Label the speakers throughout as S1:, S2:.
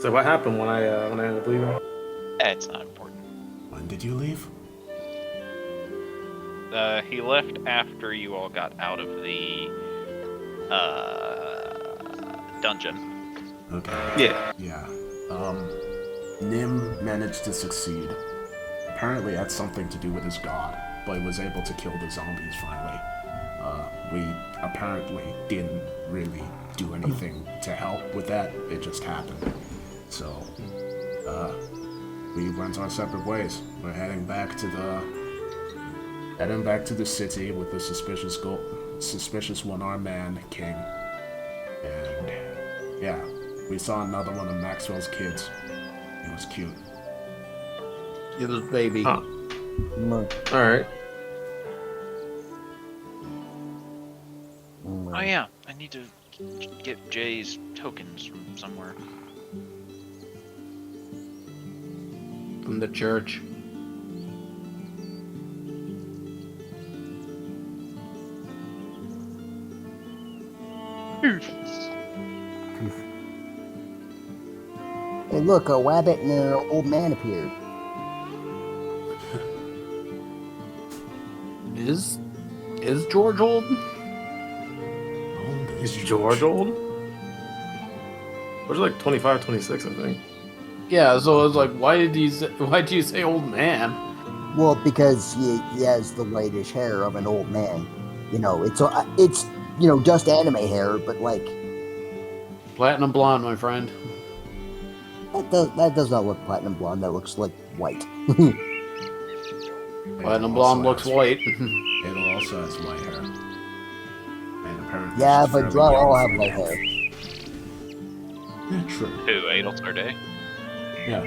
S1: So what happened when I ended up leaving?
S2: It's not important.
S3: When did you leave?
S2: He left after you all got out of the dungeon.
S3: Okay.
S1: Yeah.
S3: Yeah. Nim managed to succeed. Apparently it had something to do with his god, but he was able to kill the zombies finally. We apparently didn't really do anything to help with that. It just happened. So, we went our separate ways. We're heading back to the city with the suspicious one-armed man, King. And yeah, we saw another one of Maxwell's kids. He was cute.
S4: It was baby.
S1: Huh. Alright.
S2: Oh yeah, I need to get Jay's tokens from somewhere.
S4: From the church.
S5: Hey, look, a rabbit and an old man appeared.
S4: Is George old?
S1: Is George old? George's like 25, 26, I think.
S4: Yeah, so I was like, why did you say old man?
S5: Well, because he has the whitish hair of an old man. You know, it's just anime hair, but like
S4: Platinum blonde, my friend.
S5: that does not look platinum blonde. That looks like white.
S4: Platinum blonde looks white.
S3: It also has white hair. And apparently
S5: Yeah,
S3: she's
S5: but
S3: fairly
S5: Drow
S3: young
S5: all
S3: for
S5: have
S3: an
S5: white
S3: elf.
S5: hair.
S3: Yeah, true.
S2: Who, Adel Sarday?
S3: Yeah.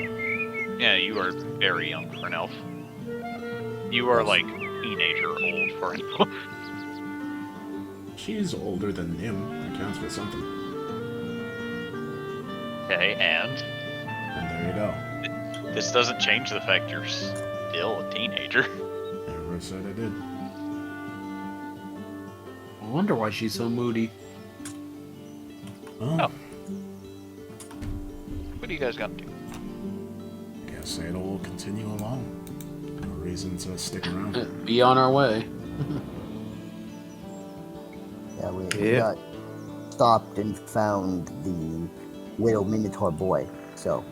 S2: Yeah, you are very young for an elf. You are like teenager old for an elf.
S3: She's older than Nim. That counts for something.
S2: Okay, and
S3: And there you go.
S2: this doesn't change the fact you're still a teenager.
S3: Never said I did.
S4: I wonder why she's so moody.
S3: Oh.
S2: What are you guys gonna do?
S3: Guess Adel will continue along. No reason to stick around.
S4: Be on our way.
S5: Yeah, we
S1: Yeah.
S5: got stopped and found the widow Minotaur boy. So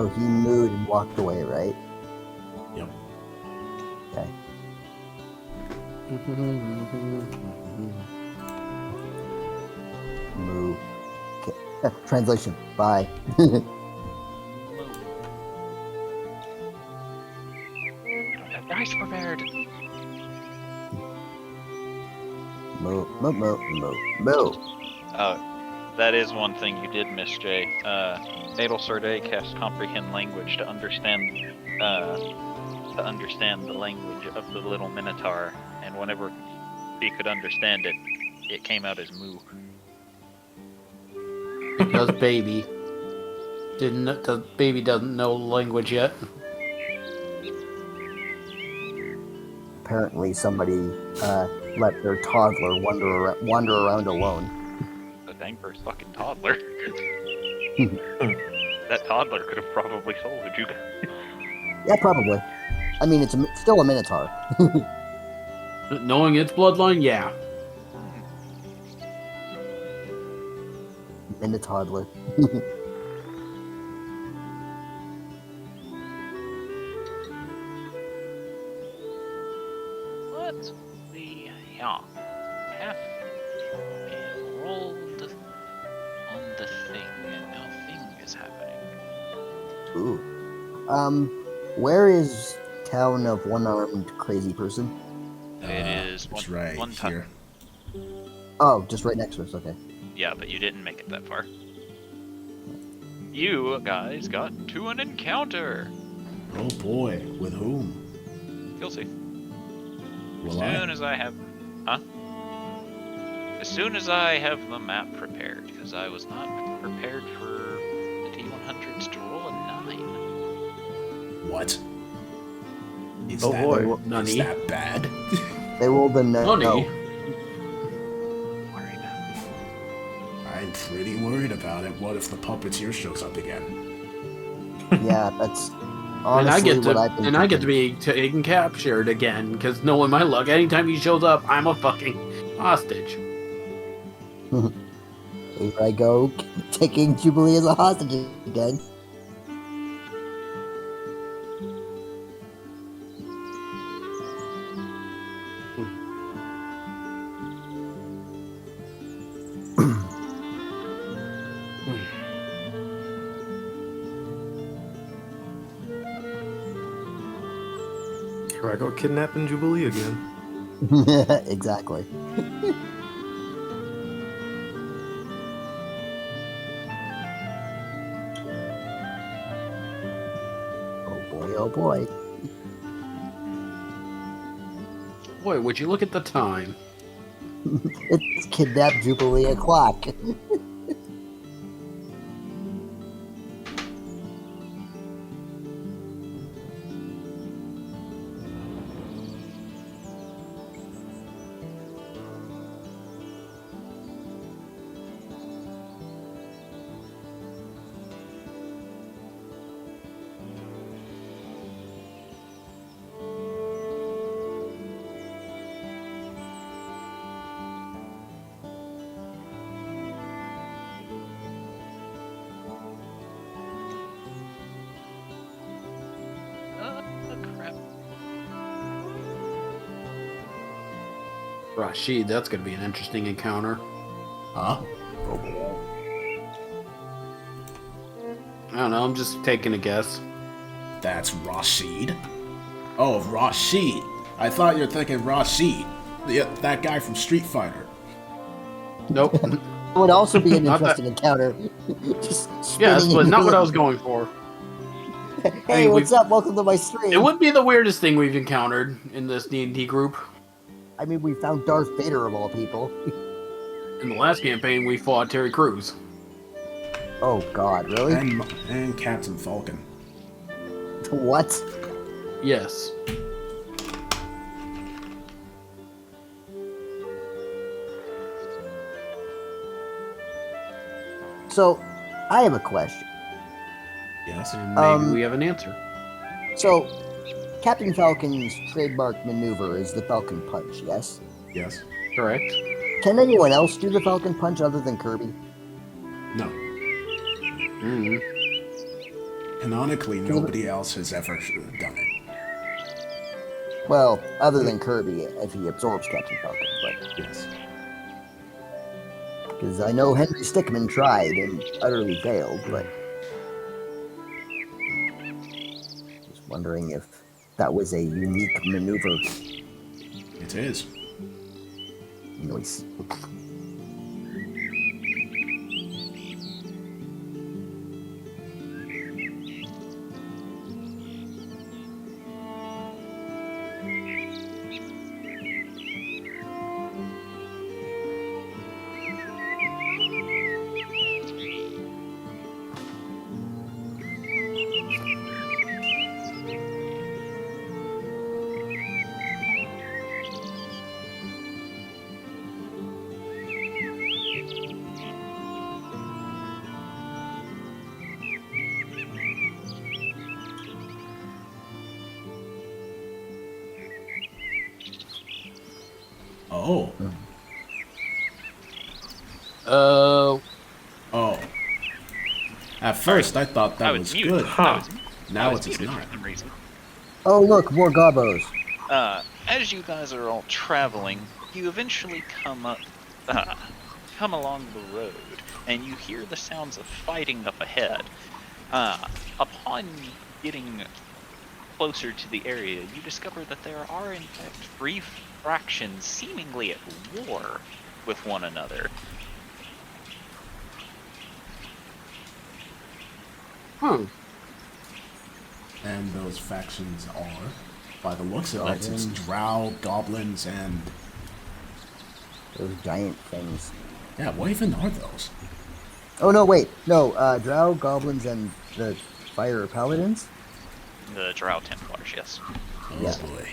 S5: he mooed and walked away, right?
S3: Yep.
S5: Okay. Moo. Okay. Translation. Bye.
S2: Rice prepared.
S5: Moo. Moo. Moo. Moo. Moo.
S2: That is one thing you did miss, Jay. Adel Sarday cast comprehend language to understand the language of the little Minotaur, and whenever he could understand it, it came out as moo.
S4: Because baby doesn't know language yet.
S5: Apparently, somebody let their toddler wander around alone.
S2: The dang first fucking toddler. That toddler could have probably sold you guys.
S5: Yeah, probably. I mean, it's still a Minotaur.
S4: Knowing its bloodline, yeah.
S5: Minotaur.
S2: Let's see. Yeah. Half and rolled on the thing, and now thing is happening.
S5: Ooh. Where is town of one-armed crazy person?
S2: It is
S3: It's
S2: one,
S3: right
S2: one time.
S3: here.
S5: Oh, just right next to us. Okay.
S2: Yeah, but you didn't make it that far. You guys got to an encounter.
S3: Oh boy, with whom?
S2: You'll see.
S3: Will
S2: As soon as I have, As soon as I have the map prepared, because I was not prepared for the D100s to roll a 9.
S3: What? Is
S1: Oh,
S3: that,
S1: boy.
S3: Is
S4: Nani?
S3: that bad?
S5: They rolled a no.
S4: Money.
S2: Worried about.
S3: I'm pretty worried about it. What if the puppeteer shows up again?
S5: Yeah, that's
S4: And
S5: honestly what I've been
S4: I get to
S5: thinking.
S4: be taken captured again, because knowing my luck, anytime he shows up, I'm a fucking hostage.
S5: Here I go, taking Jubilee as a hostage again.
S1: Here I go kidnapping Jubilee again.
S5: Exactly. Oh boy, oh boy.
S4: Boy, would you look at the time?
S5: It's kidnap Jubilee o'clock.
S2: Crap.
S4: Rashid, that's gonna be an interesting encounter.
S3: Huh?
S4: I don't know, I'm just taking a guess.
S3: That's Rashid? Oh, Rashid. I thought you were thinking Rashid. That guy from Street Fighter.
S4: Nope.
S5: It would also be an
S4: Not that-
S5: interesting encounter. Just
S4: Yes,
S5: spinning
S4: but
S5: in
S4: not what I
S5: the-
S4: was going for.
S5: Hey,
S4: mean,
S5: what's up? Welcome to my stream.
S4: It wouldn't be the weirdest thing we've encountered in this D&D group.
S5: I mean, we found Darth Vader of all people.
S4: In the last campaign, we fought Terry Crews.
S5: Oh God, really?
S3: And Captain Falcon.
S5: What?
S4: Yes.
S5: So, I have a question.
S3: Yes.
S4: And maybe
S5: Um,
S4: we have an answer.
S5: So, Captain Falcon's trademark maneuver is the Falcon Punch, yes?
S3: Yes.
S4: Correct.
S5: Can anyone else do the Falcon Punch other than Kirby?
S3: No.
S4: Mm-hmm.
S3: Canonically, nobody else has ever done it.
S5: Well, other than Kirby, if he absorbs Captain Falcon, but
S3: Yes.
S5: because I know Henry Stickmin tried and utterly failed, but just wondering if that was a unique maneuver.
S3: It is.
S5: Noise.
S3: Oh. Oh. At first, I thought that
S2: I
S3: was
S2: muted.
S3: good.
S2: I was
S3: Now
S2: I was
S3: it's
S2: muted
S3: not.
S2: for some reason.
S5: Oh, look, more gobos.
S2: As you guys are all traveling, you eventually come along the road, and you hear the sounds of fighting up ahead. Upon getting closer to the area, you discover that there are in fact three fractions seemingly at war with one another.
S3: And those factions are, by the looks of it, it's drow, goblins, and...
S5: Those giant things.
S3: Yeah, what even are those?
S5: Oh no, wait, no. Drow, goblins, and the fire paladins.
S2: The Drow Templars, yes.
S3: Oh
S5: Yeah.
S3: boy.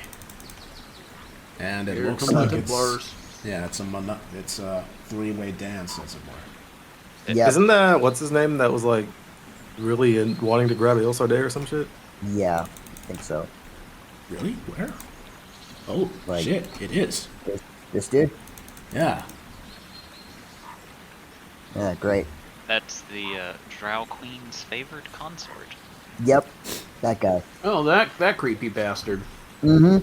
S3: And it
S4: Here
S3: looks
S4: come the
S3: like
S4: Templars.
S3: it's a three-way dance, as it were.
S5: Yeah.
S1: Isn't that what's his name that was like really wanting to grab Ilsar Day or some shit?
S5: Yeah, I think so.
S3: Really? Where? Oh,
S5: Like-
S3: shit, it is.
S5: This dude?
S3: Yeah.
S5: Yeah, great.
S2: That's the Drow Queen's favored consort.
S5: Yep, that guy.
S4: Oh, that creepy bastard.
S5: Mm-hmm.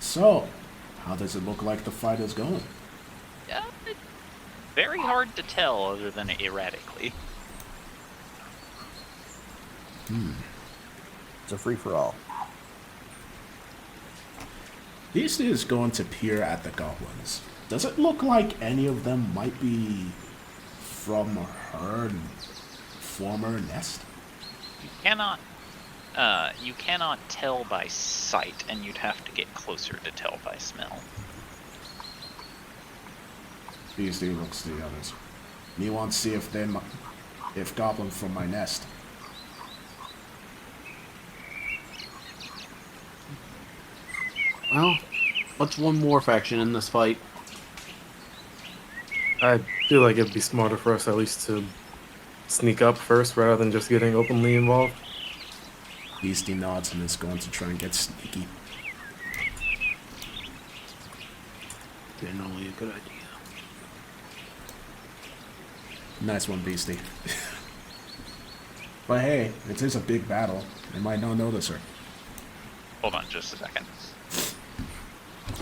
S3: So, how does it look like the fight is going?
S2: Very hard to tell other than erratically.
S5: It's a free-for-all.
S3: Beastie is going to peer at the goblins. Does it look like any of them might be from her former nest?
S2: You cannot tell by sight, and you'd have to get closer to tell by smell.
S3: Beastie looks to the others. Me want to see if goblin from my nest.
S4: Well, what's one more faction in this fight?
S1: I feel like it'd be smarter for us at least to sneak up first rather than just getting openly involved.
S3: Beastie nods and is going to try and get sneaky.
S4: Generally a good idea.
S3: Nice one, Beastie. But hey, it is a big battle. They might not notice her.
S2: Hold on just a second.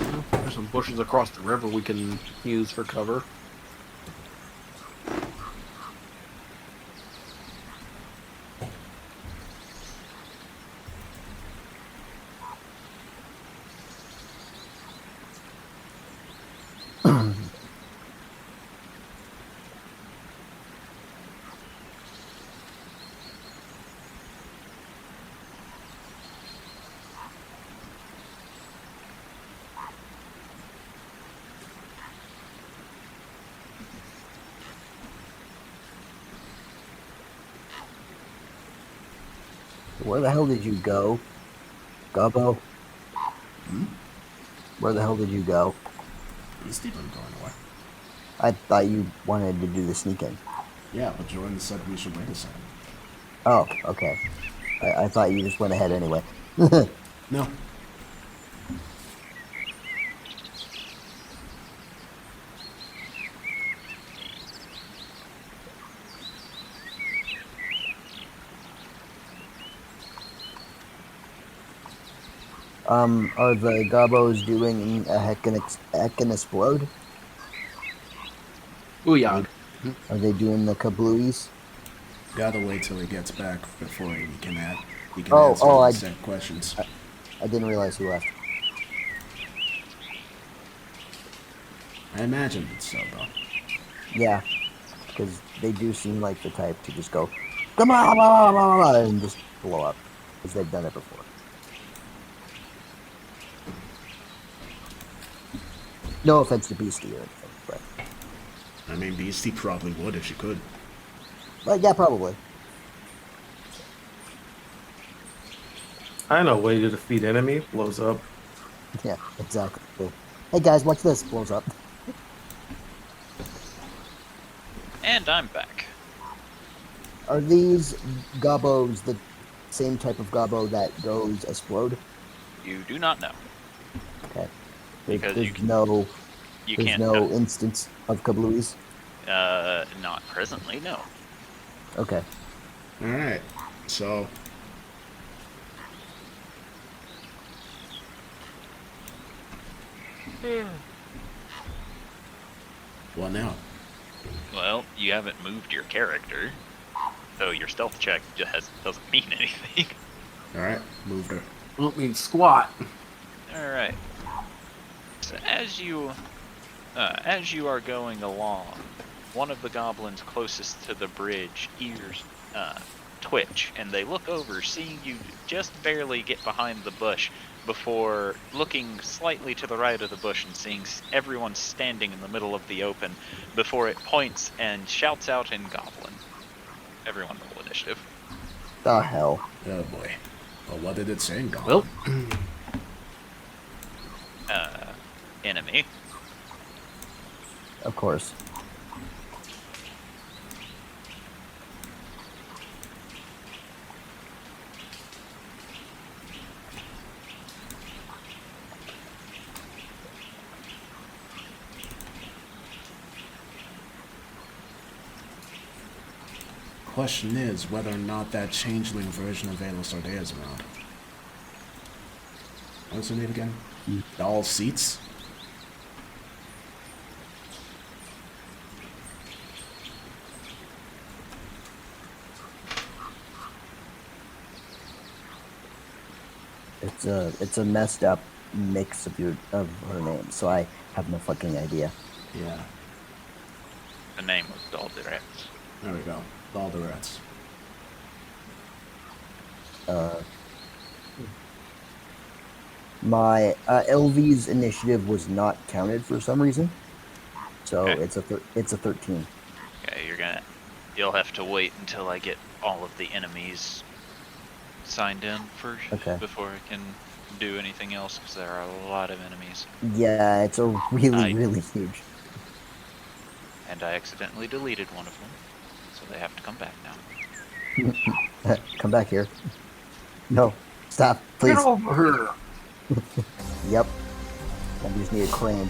S4: Well, there's some bushes across the river we can use for cover.
S5: Where the hell did you go? Gobbo? Where the hell did you go?
S3: Beastie didn't go anywhere.
S5: I thought you wanted to do the sneaking.
S3: Yeah, but Jordan said we should wait a second.
S5: Oh, okay. I thought you just went ahead anyway.
S3: No.
S5: Are the Gobbos doing a heckin' explode?
S4: Booyah.
S5: Are they doing the kablooies?
S3: Gotta wait till he gets back before he can
S5: Oh,
S3: answer
S5: oh,
S3: the
S5: I-
S3: set questions.
S5: I didn't realize he left.
S3: I imagined it so, though.
S5: Yeah, because they do seem like the type to just go, come on, blah, blah, blah, blah, blah, and just blow up, because they've done it before. No offense to Beastie or anything, but
S3: I mean, Beastie probably would if she could.
S5: yeah, probably.
S1: I know a way to defeat enemy blows up.
S5: Yeah, exactly. Hey guys, watch this. Blows up.
S2: And I'm back.
S5: Are these Gobbos the same type of Gobbo that goes explode?
S2: You do not know.
S5: Okay.
S2: Because
S5: There's
S2: you can-
S5: no,
S2: You
S5: there's
S2: can't
S5: no
S2: know.
S5: instance of kablooies.
S2: Not presently, no.
S5: Okay.
S3: Alright, so... What now?
S2: Well, you haven't moved your character, so your stealth check doesn't mean anything.
S3: Alright, moved her.
S4: Well, it means squat.
S2: Alright. So as you are going along, one of the goblins closest to the bridge ears twitch, and they look over, seeing you just barely get behind the bush before looking slightly to the right of the bush and seeing everyone standing in the middle of the open before it points and shouts out in Goblin. Everyone roll initiative.
S5: The hell.
S3: Oh boy. Well, what did it say in
S4: Well,
S3: Goblin?
S2: Enemy.
S5: Of course.
S3: Question is whether or not that changeling version of Velo Sordea is around. What's her name again? All Seats?
S5: It's a messed up mix of her names, so I have no fucking idea.
S3: Yeah.
S2: The name was Daldirex.
S3: There we go. Balderets.
S5: My LV's initiative was not counted for some reason, so
S2: Okay.
S5: it's a 13.
S2: Okay, you'll have to wait until I get all of the enemies signed in first
S5: Okay.
S2: before I can do anything else, because there are a lot of enemies.
S5: Yeah, it's a really,
S2: I-
S5: really huge.
S2: And I accidentally deleted one of them, so they have to come back now.
S5: Come back here. No, stop, please.
S4: get over here.
S5: Yep. I just need a crane.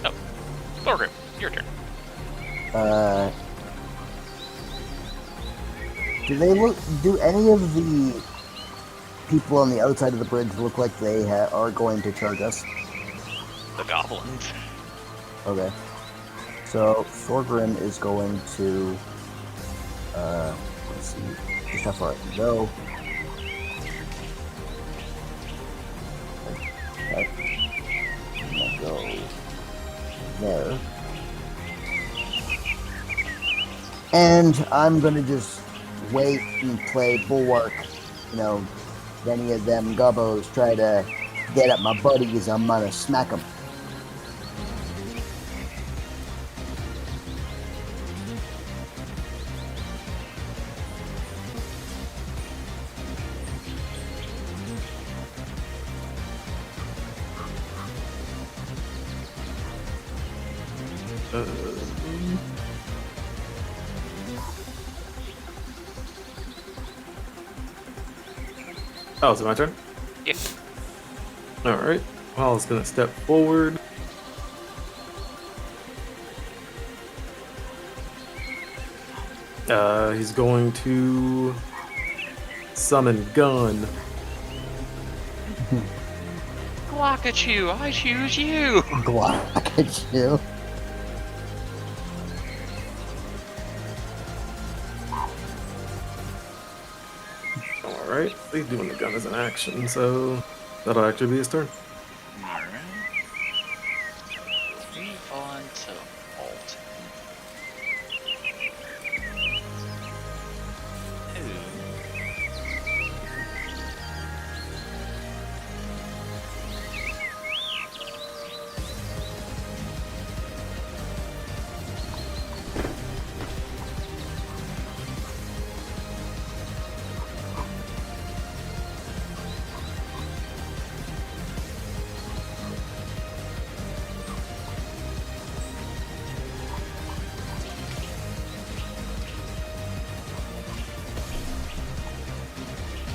S2: Oh, Thorgrim, your turn.
S5: Do any of the people on the outside of the bridge look like they are going to charge us?
S2: The goblins.
S5: Okay. So Thorgrim is going to let's see just how far I can go. Okay. I'm gonna go there. And I'm gonna just wait and play bulwark. You know, if any of them gubbos try to get at my buddies, I'm gonna smack them.
S1: Oh, is it my turn?
S2: Yeah.
S1: Alright. Well, I was gonna step forward. He's going to summon Gun.
S2: Glockachu, I choose you!
S5: Glock at you.
S1: Alright, he's doing the gun as an action, so that'll actually be his turn.
S2: Alright. Move on to Alt.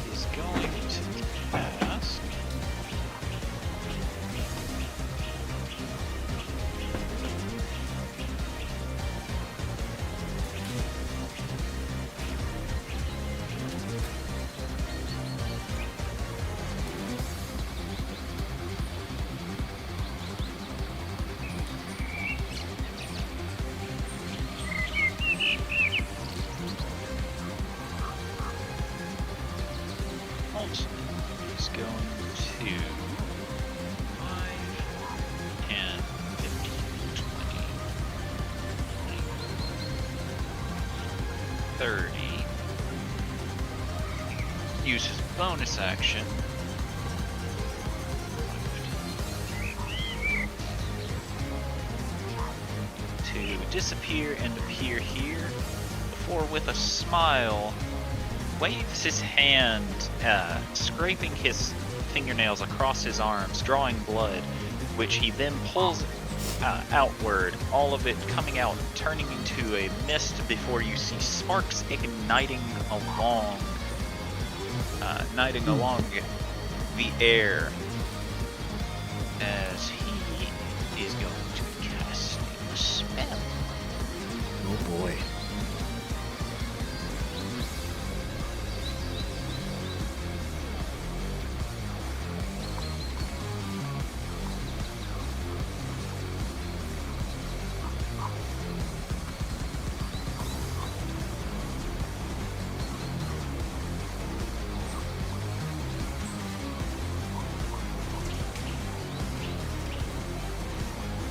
S2: He's going to ask. Alt is going to 5, 10, 15, 20, 30. Use his bonus action to disappear and appear here before with a smile waves his hand, scraping his fingernails across his arms, drawing blood, which he then pulls outward, all of it coming out, turning into a mist before you see sparks igniting along the air as he is going to cast a spell.
S3: Oh boy.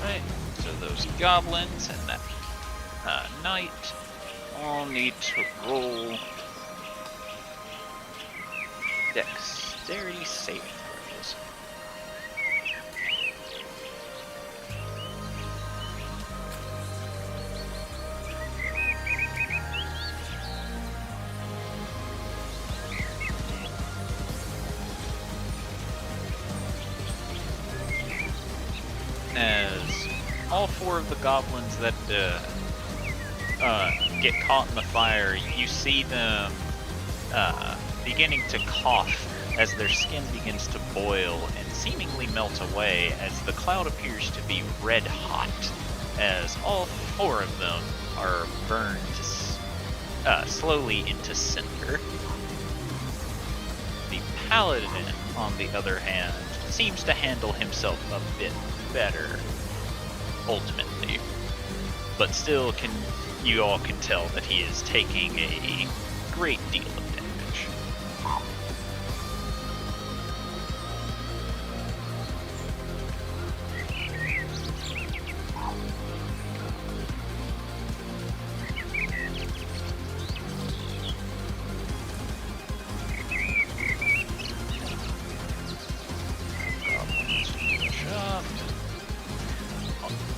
S2: Right, so those goblins and that knight all need to roll dexterity saving throws. As all four of the goblins that get caught in the fire, you see them beginning to cough as their skin begins to boil and seemingly melt away as the cloud appears to be red hot, as all four of them are burned slowly into cinder. The paladin, on the other hand, seems to handle himself a bit better, ultimately, but still you all can tell that he is taking a great deal of damage.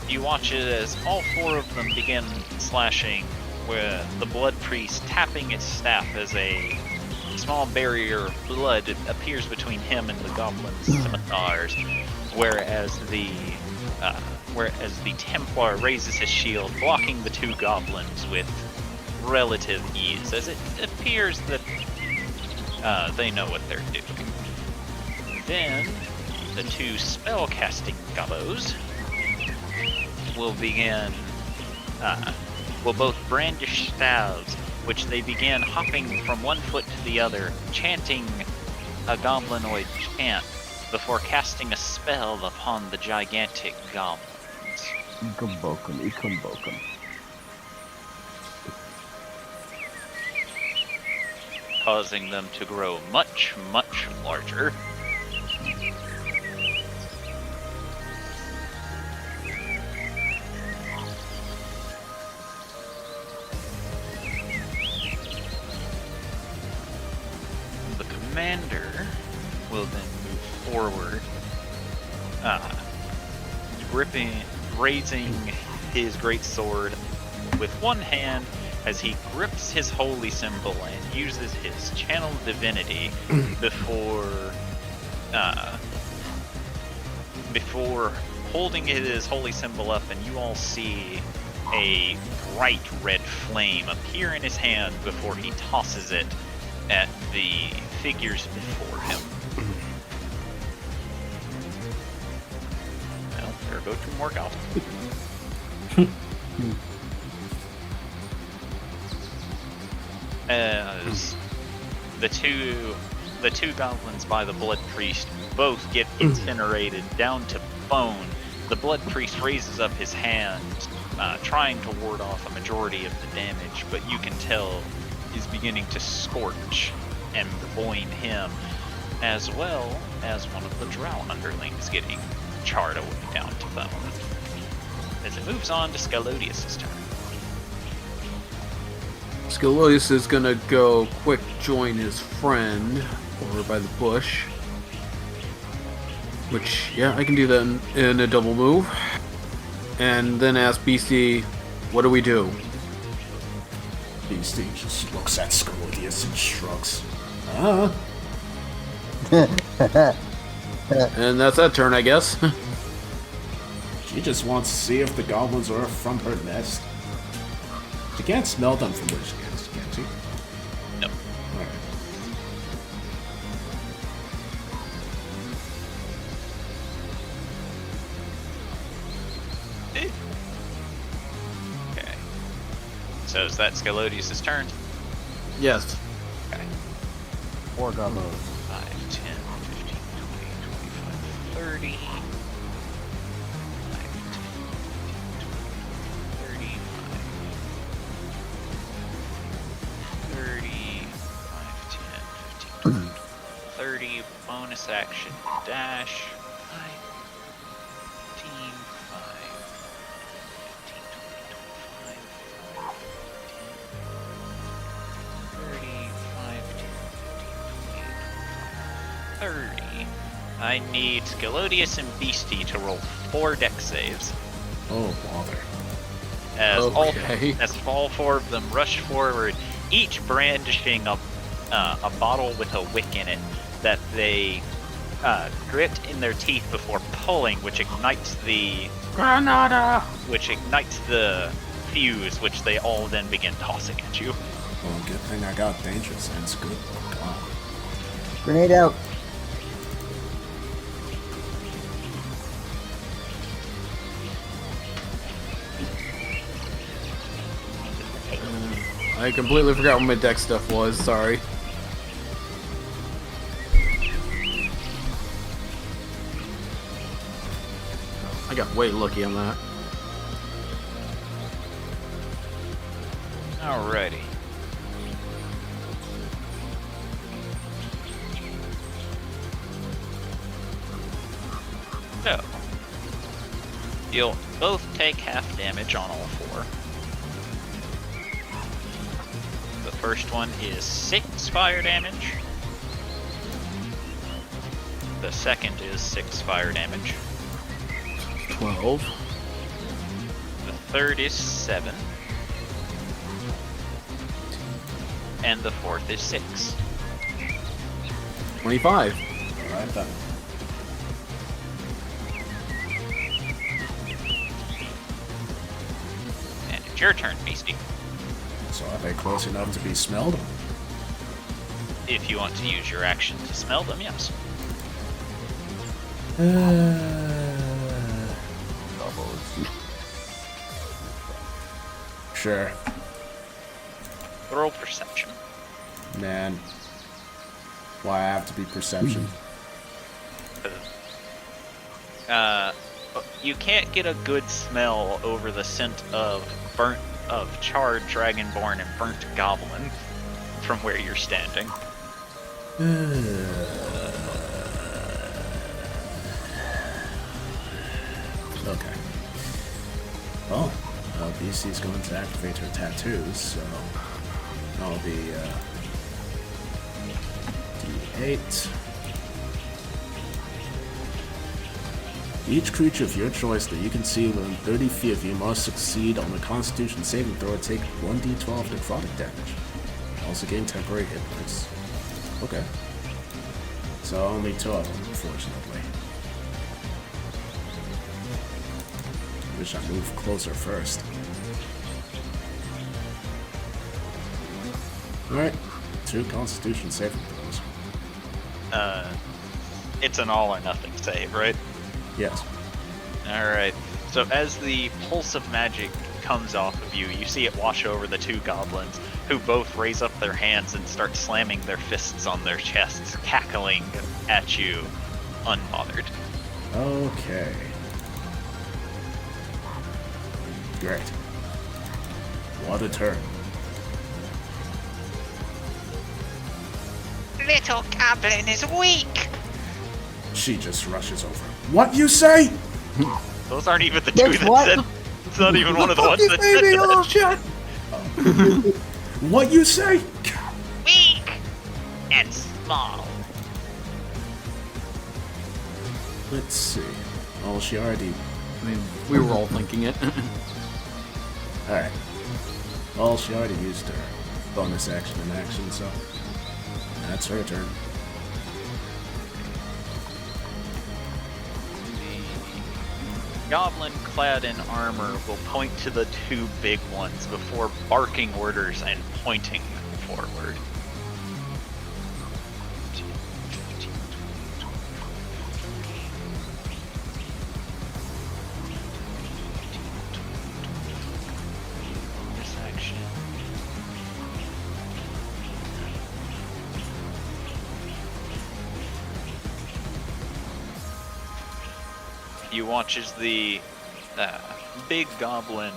S2: You watch it as all four of them begin slashing, with the blood priest tapping his staff as a small barrier of blood appears between him and the goblins' scimitars, whereas the Templar raises his shield, blocking the two goblins with relative ease, as it appears that they know what they're doing. Then the two spellcasting gobbos will begin, will both brandish staves, which they begin hopping from one foot to the other, chanting a goblinoid chant before casting a spell upon the gigantic goblins.
S5: Ikumbokum.
S2: Causing them to grow much, much larger. Commander will then move forward, raising his great sword with one hand as he grips his holy symbol and uses his channel divinity before holding his holy symbol up, and you all see a bright red flame appear in his hand before he tosses it at the figures before him. Well, there go two more goblins. As the two goblins by the blood priest both get incinerated down to bone, the blood priest raises up his hand, trying to ward off a majority of the damage, but you can tell is beginning to scorch and boin him, as well as one of the drow underlings getting charred away down to bone. As it moves on to Scalodius' turn.
S4: Scalodius is gonna go quick join his friend over by the bush. Which, yeah, I can do that in a double move. And then ask BC, what do we do?
S3: Beastie just looks at Scalodius and shrugs.
S4: And that's that turn, I guess.
S3: She just wants to see if the goblins are from her nest. She can't smell them from where she is, can she?
S2: No.
S3: Alright.
S2: Okay. So is that Scalodius' turn?
S4: Yes.
S2: Okay.
S5: 4 gobos.
S2: 5, 10, 15, 20, 25, 30. 30, bonus action, dash, 5, 15, 5, 15, 20, 25, 30. I need Scalodius and Beastie to roll 4 dex saves.
S3: Oh, bother.
S2: As
S4: Okay.
S2: all 4 of them rush forward, each brandishing a bottle with a wick in it that they grit in their teeth before pulling, which ignites the fuse, which they all then begin tossing at you.
S3: Well, good thing I got danger sense. Good. God.
S5: Grenade out.
S4: I completely forgot what my deck stuff was, sorry. I got way lucky on that.
S2: Alrighty. So, you'll both take half damage on all 4. The first one is 6 fire damage. The second is 6 fire damage.
S4: 12.
S2: The third is 7. And the fourth is 6.
S4: 25.
S3: Alright then.
S2: And it's your turn, Beastie.
S3: So are they close enough to be smelled?
S2: If you want to use your action to smell them, yes.
S3: Sure.
S2: Roll perception.
S3: Man. Why I have to be perception?
S2: You can't get a good smell over the scent of charred dragonborn and burnt goblin from where you're standing.
S3: Okay. Well, BC's going to activate her tattoos, so I'll be D8. Each creature of your choice that you can see within 30 feet of you must succeed on the Constitution saving throw and take 1d12 necrotic damage. Also gain temporary hit points. Okay. So only 2 of them, unfortunately. Wish I moved closer first. Alright, 2 Constitution saving throws.
S2: It's an all or nothing save, right?
S3: Yes.
S2: Alright, so as the pulse of magic comes off of you, you see it wash over the 2 goblins, who both raise up their hands and start slamming their fists on their chests, cackling at you, unbothered.
S3: Okay. Great. What a turn.
S6: Little goblin is weak.
S3: She just rushes over. What you say?
S2: Those aren't even the 2
S5: That's
S2: that
S5: what?
S2: said. It's not even one of the ones that said
S3: baby,
S2: that.
S3: little shit. What you say?
S6: Weak and small.
S3: Let's see. Oh, she already.
S4: I mean, we were all thinking it.
S3: Alright. Well, she already used her bonus action and action, so that's her turn.
S2: The goblin clad in armor will point to the two big ones before barking orders and pointing forward. Bonus action. You watch as the big goblin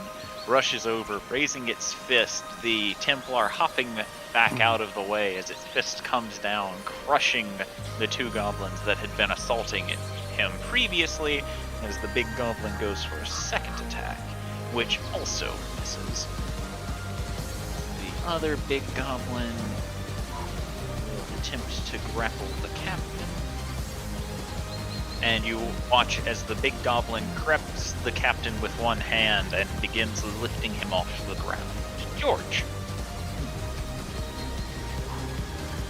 S2: rushes over, raising its fist, the Templar hopping back out of the way as its fist comes down, crushing the two goblins that had been assaulting him previously, as the big goblin goes for a second attack, which also misses. The other big goblin will attempt to grapple the captain. And you watch as the big goblin grips the captain with one hand and begins lifting him off the ground. George.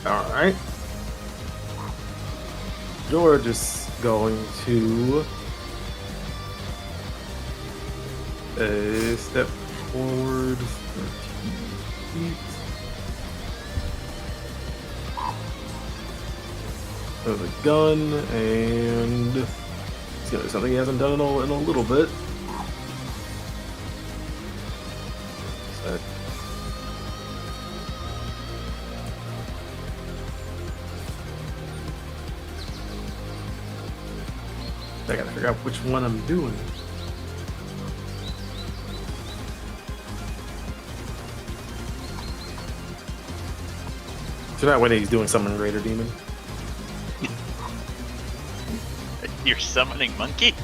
S1: Alright. George is going to step forward 13 feet. With a gun, and he's gonna do something he hasn't done in a little bit. So, I gotta figure out which one I'm doing. So that when he's doing summon Raider Demon.
S2: You're summoning monkey?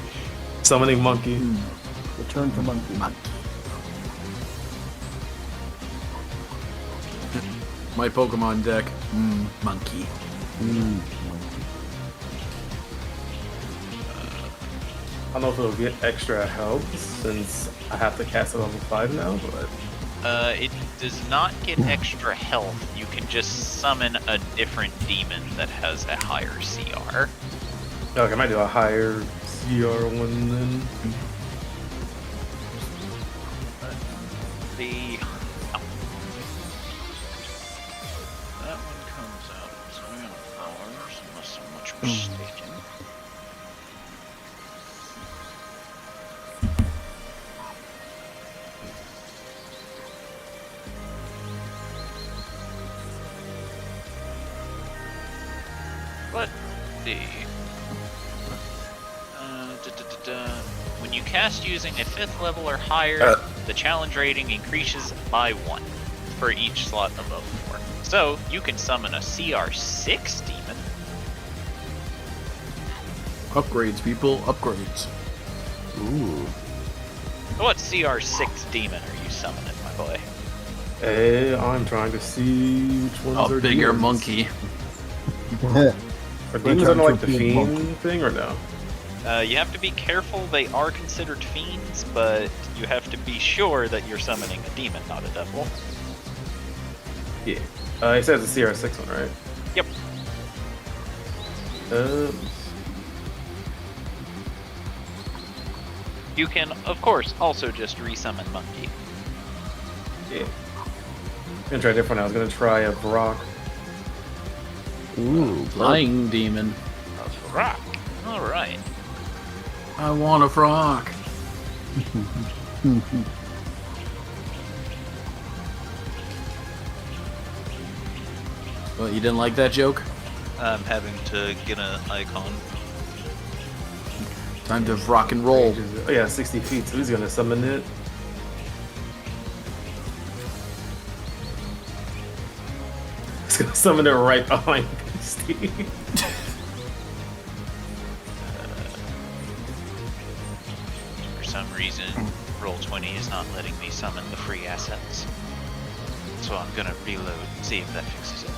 S1: Summoning monkey.
S5: Return to monkey.
S4: My Pokemon deck. Monkey.
S1: I don't know if it'll get extra health since I have to cast it on level 5 now, but
S2: It does not get extra health. You can just summon a different demon that has a higher CR.
S1: okay, I might do a higher CR one then.
S2: The that one comes out as $1, unless I'm much mistaken. But the when you cast using a 5th level or higher, the challenge rating increases by 1 for each slot above 4. So you can summon a CR6 demon.
S4: Upgrades, people. Upgrades.
S5: Ooh.
S2: What CR6 demon are you summoning, my boy?
S1: Hey, I'm trying to see which ones
S4: A
S1: are
S4: bigger
S1: demons.
S4: monkey.
S1: Are demons
S5: Return
S1: under like
S5: to
S1: the
S5: big
S1: fiend
S5: monkey.
S1: thing or no?
S2: You have to be careful. They are considered fiends, but you have to be sure that you're summoning a demon, not a devil.
S1: Yeah. It says the CR6 one, right?
S2: Yep. You can, of course, also just resummon monkey.
S1: Yeah. I'm gonna try a different one. I was gonna try a Brock.
S5: Ooh.
S4: Flying demon.
S2: A rock. All right.
S4: I want a frog. Well, you didn't like that joke?
S2: I'm having to get an icon.
S4: Time to rock and roll.
S1: Oh yeah, 60 feet. So he's gonna summon it. He's gonna summon it right behind Steve.
S2: For some reason, Roll20 is not letting me summon the free assets. So I'm gonna reload and see if that fixes it.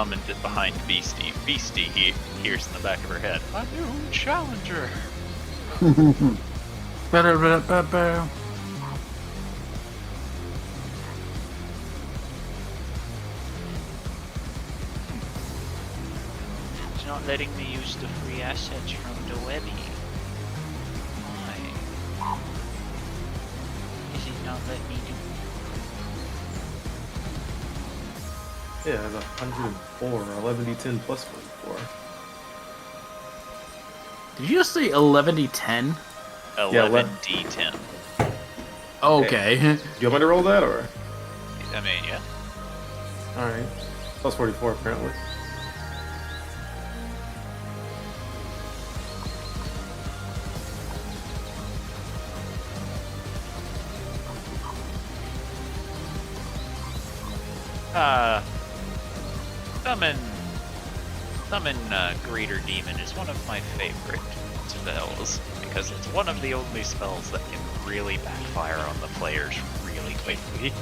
S2: summoned it behind Beastie. Beastie, he hears in the back of her head, a new challenger.
S4: Ba-da-ba-ba-ba.
S2: It's not letting me use the free assets from the Webby. Why? Is it not letting me do?
S1: Yeah, it's 104, 11d10 plus 44.
S4: Did you just say 11d10?
S2: 11d10.
S4: Okay.
S1: Do you want me to roll that, or?
S2: I mean, yeah.
S1: Alright. Plus 44, apparently.
S2: Summon Greater Demon is one of my favorite spells, because it's one of the only spells that can really backfire on the players really quickly.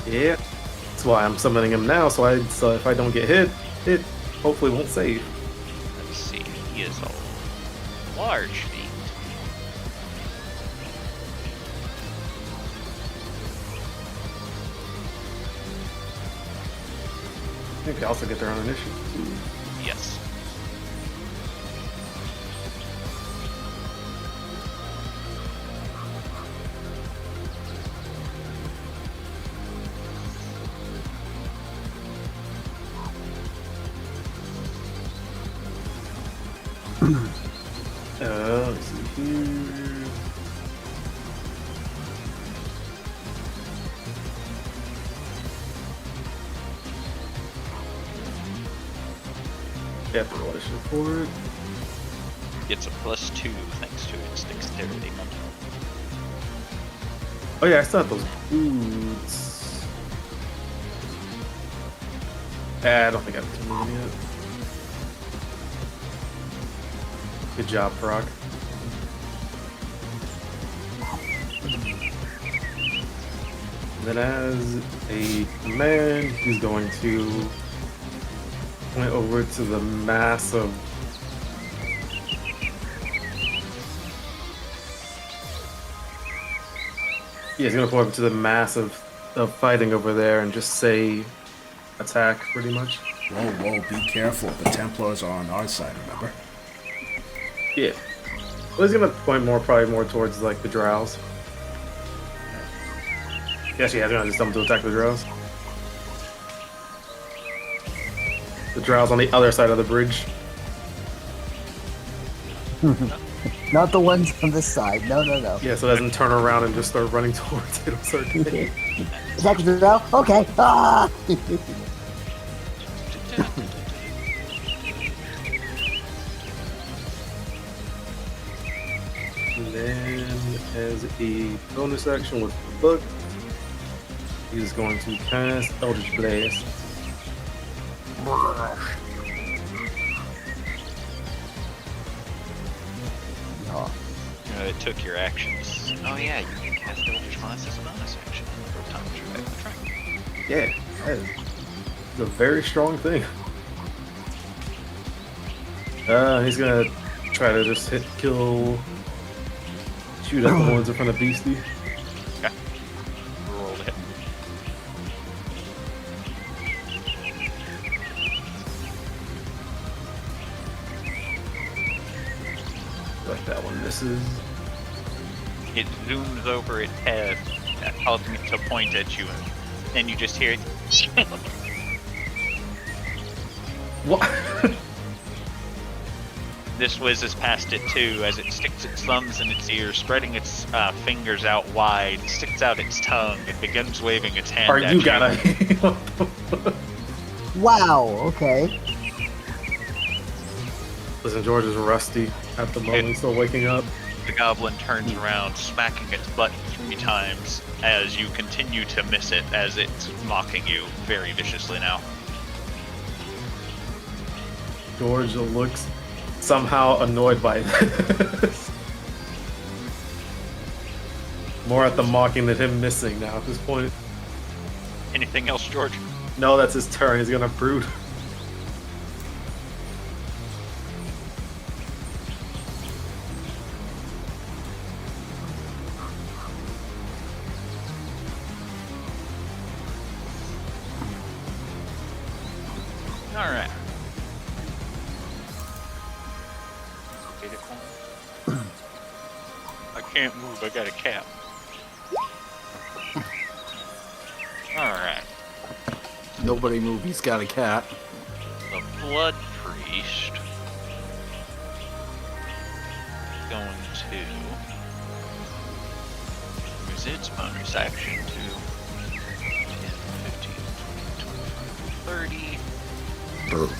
S1: Yeah. That's why I'm summoning him now, so if I don't get hit, it hopefully won't save.
S2: Let's see, he is a large fiend.
S1: I think they also get their own initiative.
S2: Yes.
S1: Let's see here. Yeah, the roll initiative for it.
S2: Gets a +2 thanks to its dexterity modifier.
S1: Oh yeah, I still have those boots. I don't think I have too many yet. Good job, Brock. Then as a command, he's going to point over to the mass of he's gonna point over to the mass of fighting over there and just say attack pretty much.
S3: Whoa, whoa, be careful. The Templars are on our side, remember?
S1: Yeah. Well, he's gonna point probably more towards like the drows. Yes, yeah, he's gonna just tell him to attack the drows. The drows on the other side of the bridge.
S5: Not the ones on this side. No, no, no.
S1: Yeah, so it doesn't turn around and just start running towards it. It'll start hitting.
S5: Attack the drow? Okay. Ah!
S1: And then, as a bonus action with the book, he's going to cast Eldritch Blast.
S5: Oh.
S2: It took your actions. Oh yeah, you can cast Eldritch Blast as a bonus action. For time you're back to track.
S1: Yeah, that is a very strong thing. He's gonna try to just kill, shoot at the ones in front of Beastie.
S2: Okay. Roll to hit.
S1: Like that one misses.
S2: It zooms over its head, causing it to point at you, and you just hear it.
S1: What?
S2: This whizzes past it too, as it sticks its thumbs in its ears, spreading its fingers out wide, sticks out its tongue, and begins waving its hand
S1: Are
S2: at
S1: you gotta?
S5: Wow, okay.
S1: Listen, George is rusty at the moment, still waking up.
S2: The goblin turns around, smacking its butt 3 times as you continue to miss it, as it's mocking you very viciously now.
S1: George looks somehow annoyed by this. More at the mocking than him missing now at this point.
S2: Anything else, George?
S1: No, that's his turn. He's gonna brood.
S2: Alright. I can't move, I got a cap. Alright.
S4: Nobody move. He's got a cat.
S2: The Blood Priest going to use its bonus action to 10, 15, 20, 25,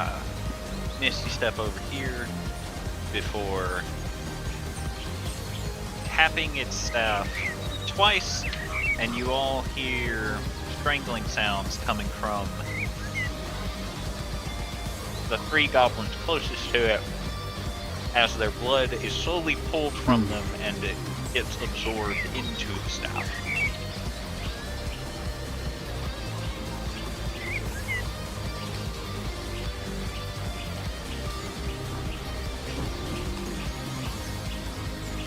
S2: 30. Misty step over here before tapping its staff twice, and you all hear strangling sounds coming from the 3 goblins closest to it as their blood is slowly pulled from them and it gets absorbed into the staff.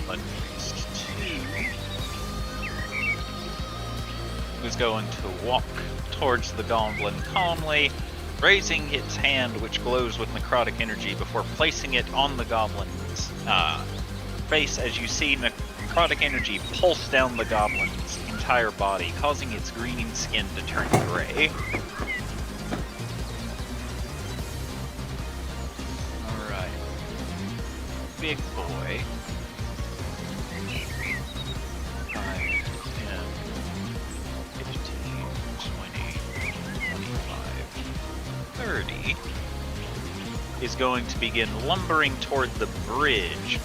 S2: Blood Priest 2 is going to walk towards the goblin calmly, raising its hand, which glows with necrotic energy, before placing it on the goblin's face, as you see necrotic energy pulse down the goblin's entire body, causing its greening skin to turn gray. Alright. Big boy. 5, 10, 15, 20, 25, 30 is going to begin lumbering toward the bridge.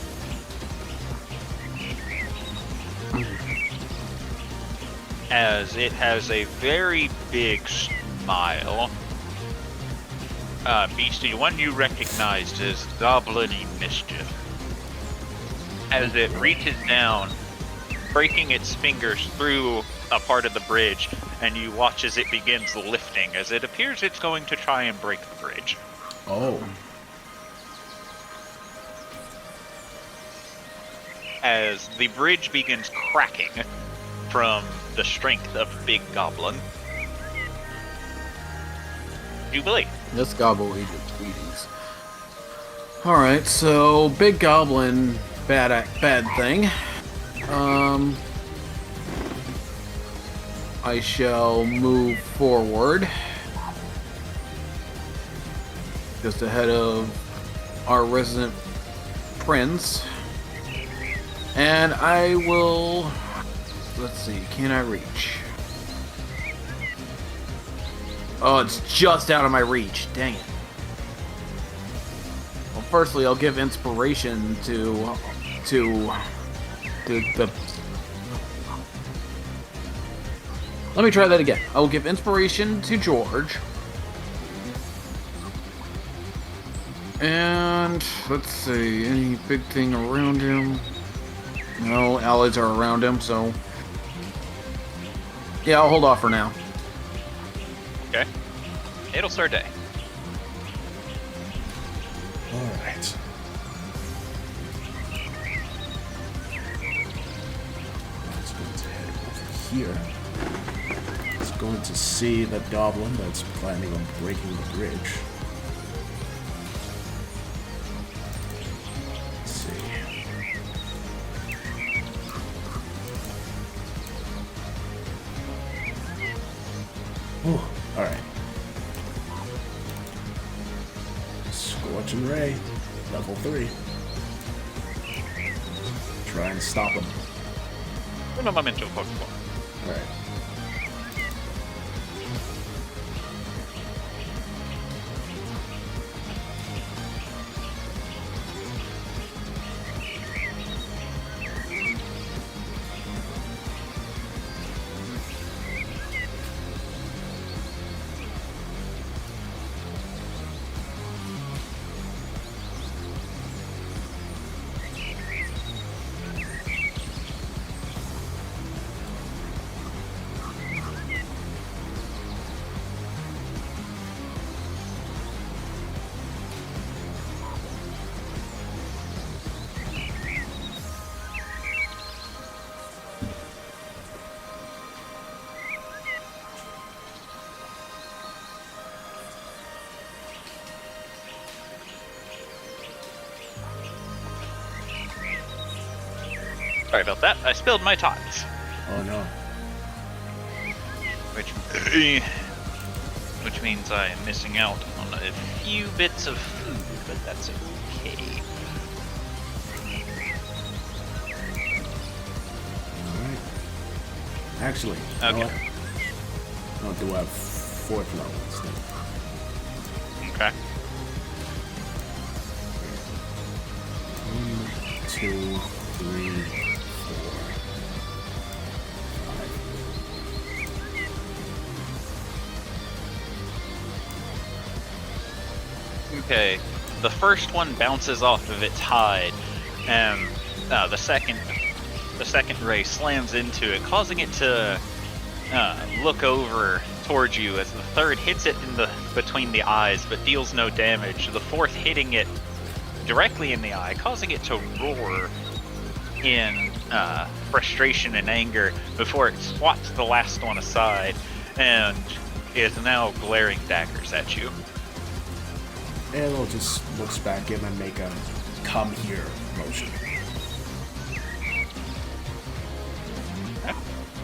S2: As it has a very big smile. Beastie, one you recognized as Goblin-y Mischief. As it reaches down, breaking its fingers through a part of the bridge, and you watch as it begins lifting, as it appears it's going to try and break the bridge.
S3: Oh.
S2: As the bridge begins cracking from the strength of Big Goblin. Jubilee.
S4: This gobble ate its Tweeties. Alright, so Big Goblin, bad thing. I shall move forward. Just ahead of our resident prince. And I will... Let's see, can I reach? Oh, it's just out of my reach. Dang it. Well, firstly, I'll give inspiration to the... Let me try that again. I will give inspiration to George. And, let's see, any big thing around him? No, allies are around him, so... Yeah, I'll hold off for now.
S2: Okay. It'll start day.
S3: Alright. It's going to head over here. It's going to see the goblin that's planning on breaking the bridge. Let's see. Ooh, alright. Scorching Ray, level 3. Try and stop him.
S2: Uno momento, por favor.
S3: Alright.
S2: Sorry about that. I spilled my tots.
S3: Oh no.
S2: Which means I am missing out on a few bits of food, but that's okay.
S3: Alright. Actually, you know
S2: Okay.
S3: what? I'll do a 4th level instead.
S2: Okay.
S3: 1, 2, 3, 4, 5.
S2: Okay. The first one bounces off of its hide, and the second ray slams into it, causing it to look over towards you as the third hits it between the eyes, but deals no damage. The fourth hitting it directly in the eye, causing it to roar in frustration and anger before it swats the last one aside and is now glaring daggers at you.
S3: Arrow just looks back in and make a come here motion.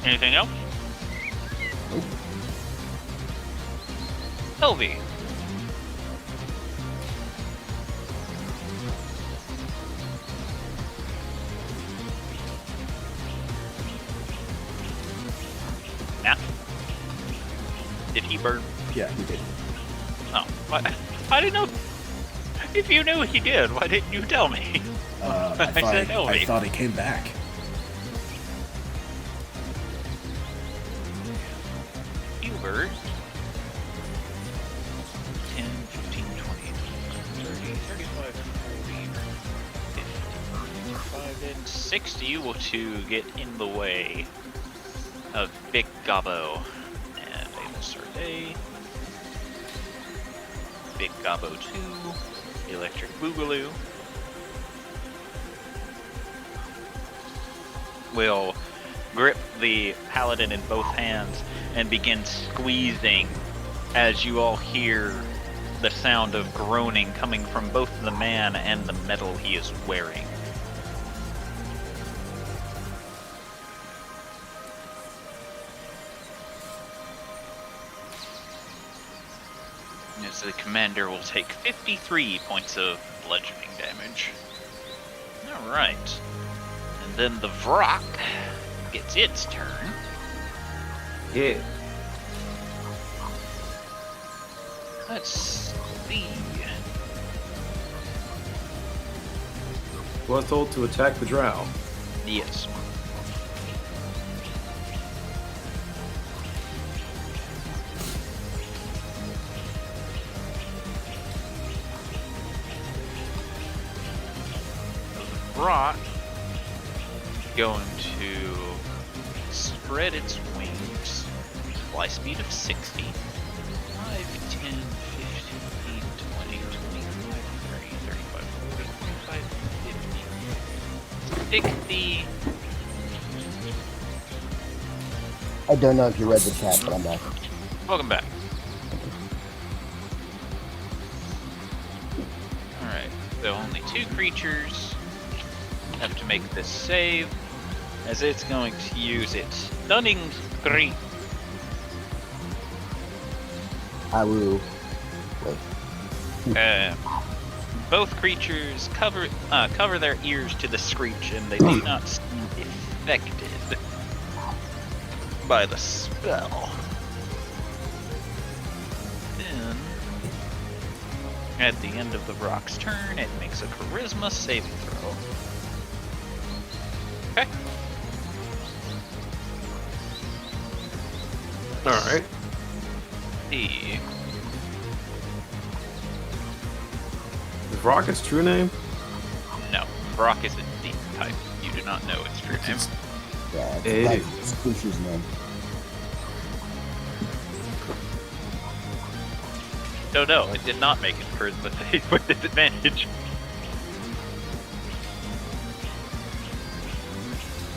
S2: Anything else?
S3: Nope.
S2: Elvie. Yeah. Did he burn?
S3: Yeah, he did.
S2: Oh, I didn't know. If you knew he did, why didn't you tell me?
S3: I
S2: said Elvie.
S3: thought he came back.
S2: Hubert. 10, 15, 20, 30, 35, 40, 50, 45, and 60 will to get in the way of Big Gobbo. And they will start a Big Gobbo 2, Electric Boogaloo. Will grip the paladin in both hands and begin squeezing as you all hear the sound of groaning coming from both the man and the metal he is wearing. As the commander will take 53 points of bludgeoning damage. Alright. And then the Vrock gets its turn.
S1: Yeah.
S2: Let's see.
S1: Was told to attack the drow.
S2: Yes. Rock going to spread its wings. Fly speed of 60. 5, 10, 15, 20, 25, 30, 35, 40, 45, 50. 60.
S5: I don't know if you read the chat, but I'm back.
S2: Welcome back. Alright, so only 2 creatures have to make this save, as it's going to use its stunning scream.
S5: I will. Wait.
S2: Both creatures cover their ears to the screech, and they do not seem affected by the spell. Then, at the end of the rock's turn, it makes a charisma saving throw. Okay.
S1: Alright.
S2: See.
S1: Is Rocket's true name?
S2: No, Brock is a deep type. You do not know its true name.
S5: Yeah, it's
S1: Hey.
S5: like the species name.
S2: No, it did not make it charisma save with disadvantage.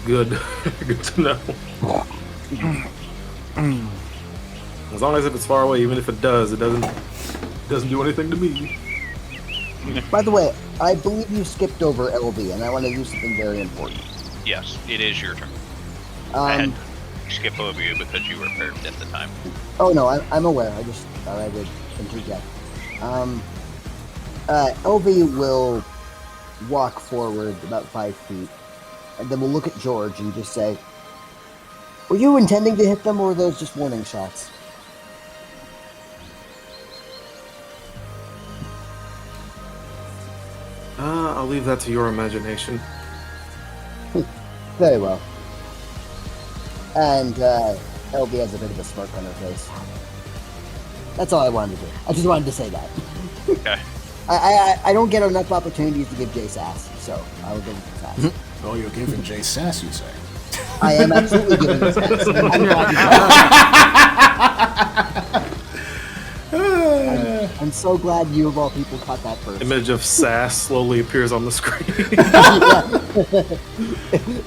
S1: Good. Good to know. As long as if it's far away, even if it doesn't do anything to me.
S5: By the way, I believe you skipped over LB, and I want to do something very important.
S2: Yes, it is your turn. I had
S5: Um,
S2: to skip over you because you were paired at the time.
S5: oh no, I'm aware. I just thought I would interject. LV will walk forward about 5 feet, and then we'll look at George and just say, "Were you intending to hit them, or were those just warning shots?"
S1: I'll leave that to your imagination.
S5: Very well. And LV has a bit of a smirk on her face. That's all I wanted to do. I just wanted to say that.
S2: Okay.
S5: I don't get enough opportunities to give Jay sass, so I will give him sass.
S3: Oh, you're giving Jay sass, you say?
S5: I am absolutely giving him sass. I'm so glad you of all people caught that first.
S1: Image of Sass slowly appears on the screen.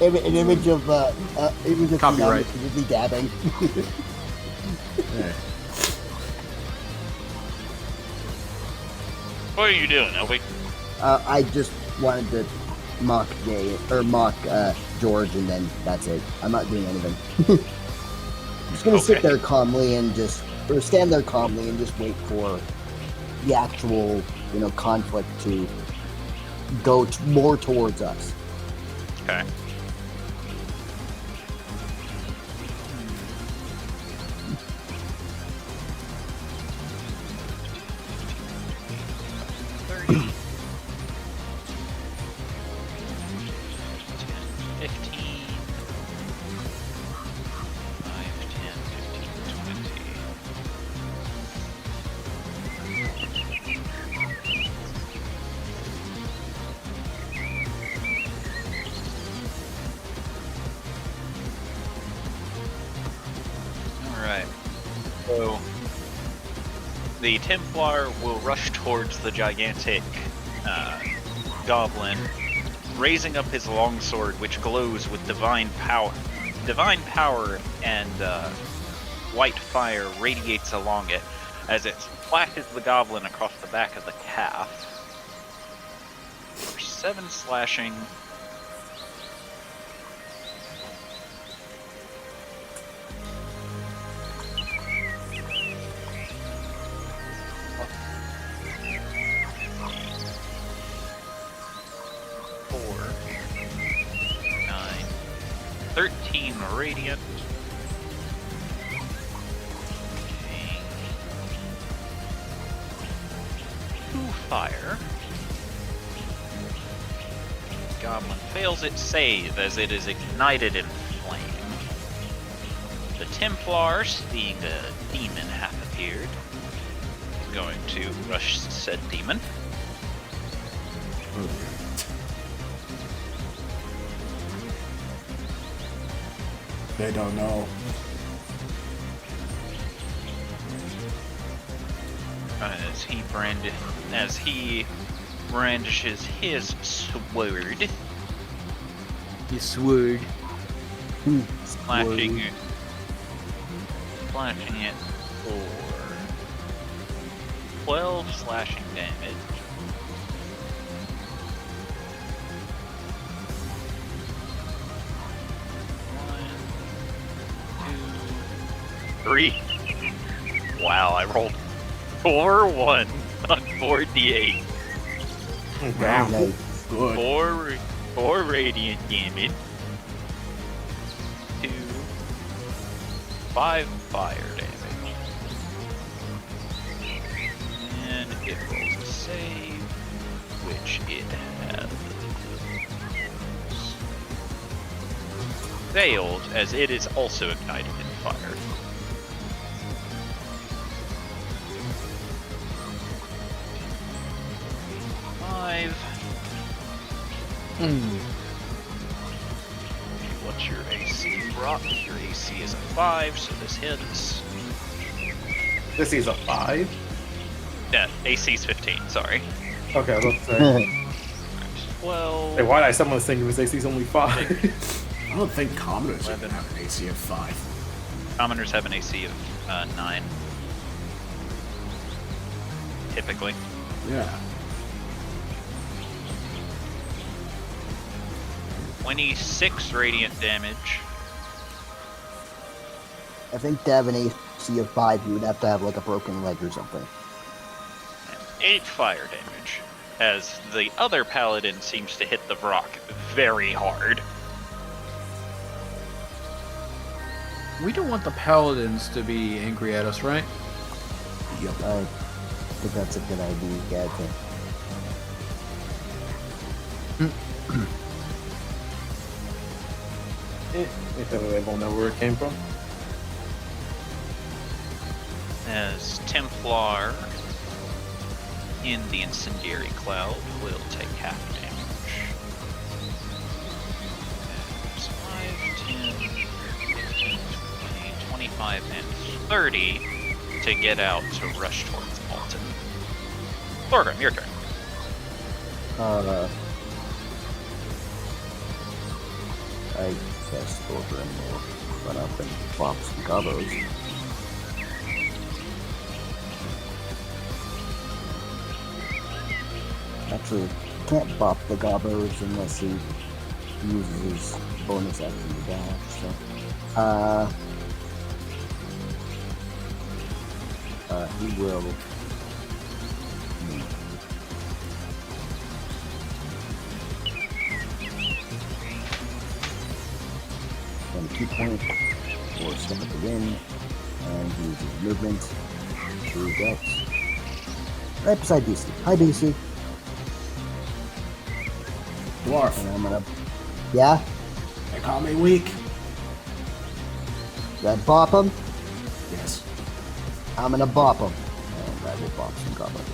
S5: An image of
S4: Copyright.
S5: Phenomenally dabbing.
S3: Hey.
S2: What are you doing, Elby?
S5: I just wanted to mock Jay or mock George, and then that's it. I'm not doing anything. I'm just gonna sit
S2: Okay.
S5: there calmly and stand there calmly and just wait for the actual, conflict to go more towards us.
S2: Okay. Alright. So, the Templar will rush towards the gigantic goblin, raising up his longsword, which glows with divine power. Divine power and white fire radiates along it as it flashes the goblin across the back of the calf. For 7 slashing. Four, 9, 13 radiant. Okay. 2 fire. Goblin fails its save as it is ignited in flame. The Templar, seeing a demon half appeared, is going to rush said demon.
S3: They don't know.
S2: As he brandishes his sword,
S4: You sword.
S2: slashing it for 12 slashing damage. One, two, 3. Wow, I rolled 4 1 on 4d8.
S1: Wow.
S5: Nice.
S3: Good.
S2: 4 radiant damage. 2, 5 fire damage. And it rolls a save, which it has failed, as it is also ignited in fire. What's your AC, Brock? Your AC is a 5, so this hits.
S1: This is a 5?
S2: Yeah, AC's 15, sorry.
S1: Okay, I was about to say.
S2: 12.
S1: Hey, why did I someone think his AC's only 5?
S3: I don't think commoners even have an AC of 5.
S2: Commoners have an AC of 9. Typically.
S3: Yeah.
S2: 26 radiant damage.
S5: I think to have an AC of 5, you would have to have like a broken leg or something.
S2: And 8 fire damage, as the other paladin seems to hit the rock very hard.
S4: We don't want the paladins to be angry at us, right?
S3: Yep.
S5: I think that's a good idea, Gadget.
S1: If they won't know where it came from.
S2: As Templar in the incendiary cloud will take half damage. There's 5, 10, 15, 20, 25, and 30 to get out to rush towards Alton. Thorgrim, your turn.
S5: I guess Thorgrim will run up and bop some gobos. Actually, can't bop the gobos unless he uses his bonus action to dash, so... he will... And a key point for Step at the Wind, and he uses movement to get right beside BC. Hi, BC.
S3: Dwarf,
S5: And I'm gonna... Yeah?
S3: they call me weak.
S5: That bop him?
S3: Yes.
S5: I'm gonna bop him. And I will bop some goblins.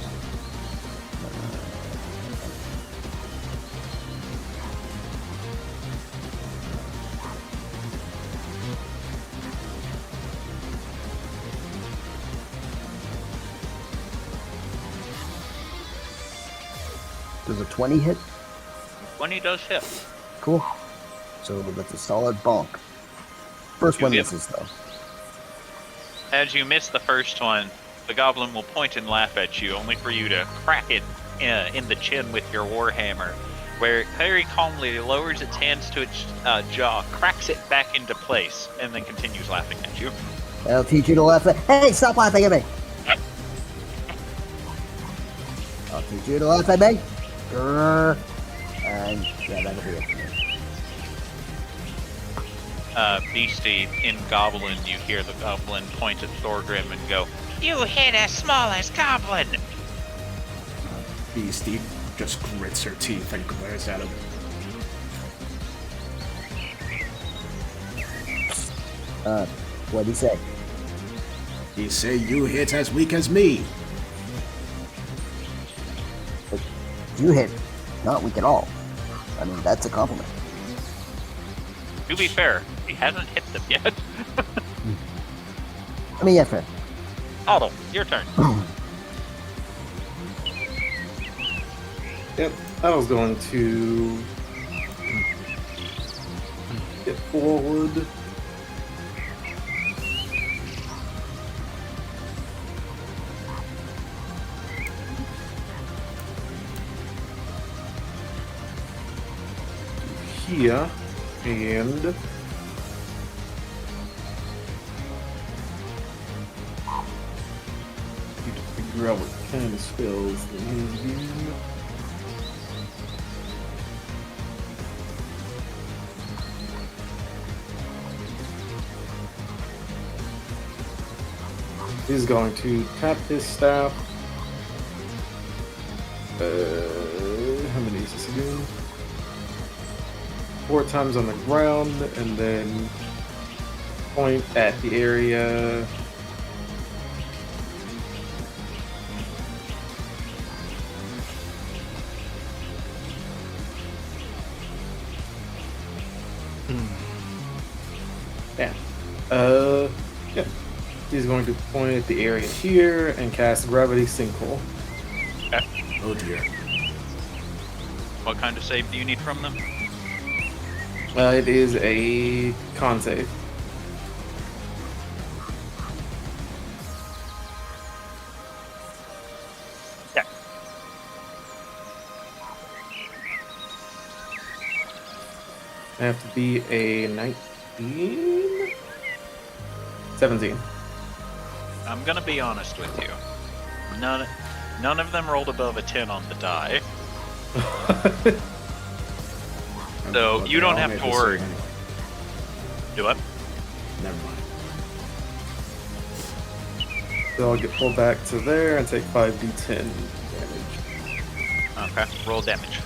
S5: Does a 20 hit?
S2: 20 does hit.
S5: Cool. So that's a solid bonk. First one
S2: Yep.
S5: misses though.
S2: As you miss the first one, the goblin will point and laugh at you, only for you to crack it in the chin with your warhammer, where it very calmly lowers its hands to its jaw, cracks it back into place, and then continues laughing at you.
S5: I'll teach you to laugh at... Hey, stop laughing at me! I'll teach you to laugh at me. Grrr. And yeah, that'll be it for me.
S2: Beastie, in Goblin, you hear the goblin point at Thorgrim and go,
S6: You hit as small as goblin.
S3: Beastie just grits her teeth and glares at him.
S5: What'd he say?
S3: He say you hit as weak as me.
S5: You hit not weak at all. I mean, that's a compliment.
S2: to be fair, he hasn't hit them yet.
S5: I mean, yeah, fair.
S2: Otto, your turn.
S1: Yep, I was going to get forward. Here, and need to figure out what kind of spells they use. He's going to tap his staff. How many is this again? 4 times on the ground, and then point at the area. Yeah. Yeah. He's going to point at the area here and cast Gravity Sinkhole.
S2: Okay.
S3: Oh dear.
S2: What kind of save do you need from them?
S1: It is a con save.
S2: Yeah.
S1: have to be a 19? 17.
S2: I'm gonna be honest with you. None of them rolled above a 10 on the die. So
S3: But
S2: you
S3: they
S2: don't
S3: all
S2: have
S3: made
S2: to
S3: the
S2: worry.
S3: same anyway.
S2: Do what?
S3: Never mind.
S1: So I'll get pulled back to there and take 5d10 damage.
S2: Okay, roll damage.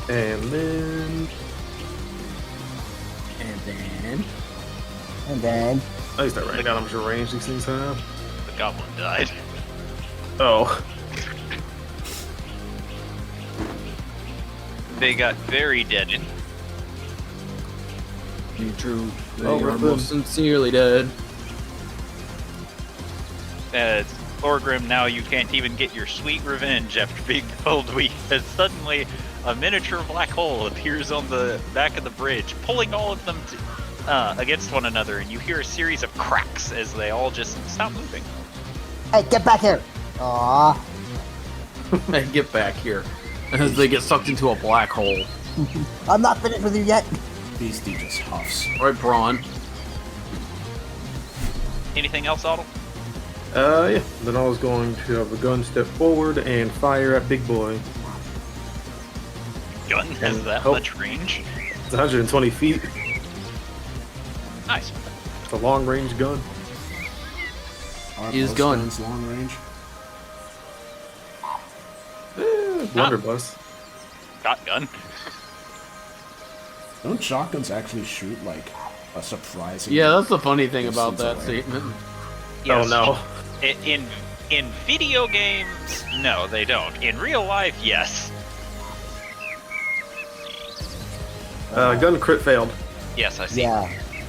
S1: And then...
S5: And then
S1: I used to write down how much range these things have.
S2: The goblin died.
S1: Oh.
S2: They got very deadened.
S4: True. They
S1: Oh,
S4: are
S1: we're
S4: most sincerely dead.
S2: Thorgrim, now you can't even get your sweet revenge after being told as suddenly a miniature black hole appears on the back of the bridge, pulling all of them against one another, and you hear a series of cracks as they all just stop moving.
S5: hey, get back here! Aww.
S4: Hey, get back here. As they get sucked into a black hole.
S5: I'm not finished with you yet.
S3: Beastie just huffs.
S4: Right, Braun?
S2: Anything else, Otto?
S1: Yeah. Then I was going to have a gun step forward and fire at Big Boy.
S2: Gun has
S1: And
S2: that
S1: hope-
S2: much range?
S1: It's 120 feet.
S2: Nice.
S1: It's a long range gun.
S3: Are
S4: His
S3: most
S4: gun.
S3: guns long range?
S1: Blunderbuss.
S2: Shotgun.
S3: Don't shotguns actually shoot like a surprising?
S4: Yeah, that's the funny thing about
S3: distance
S4: that
S3: away?
S4: statement.
S2: Yes.
S1: Oh no.
S2: In video games, no, they don't. In real life, yes.
S1: Gun crit failed.
S2: Yes, I see.
S5: Yeah.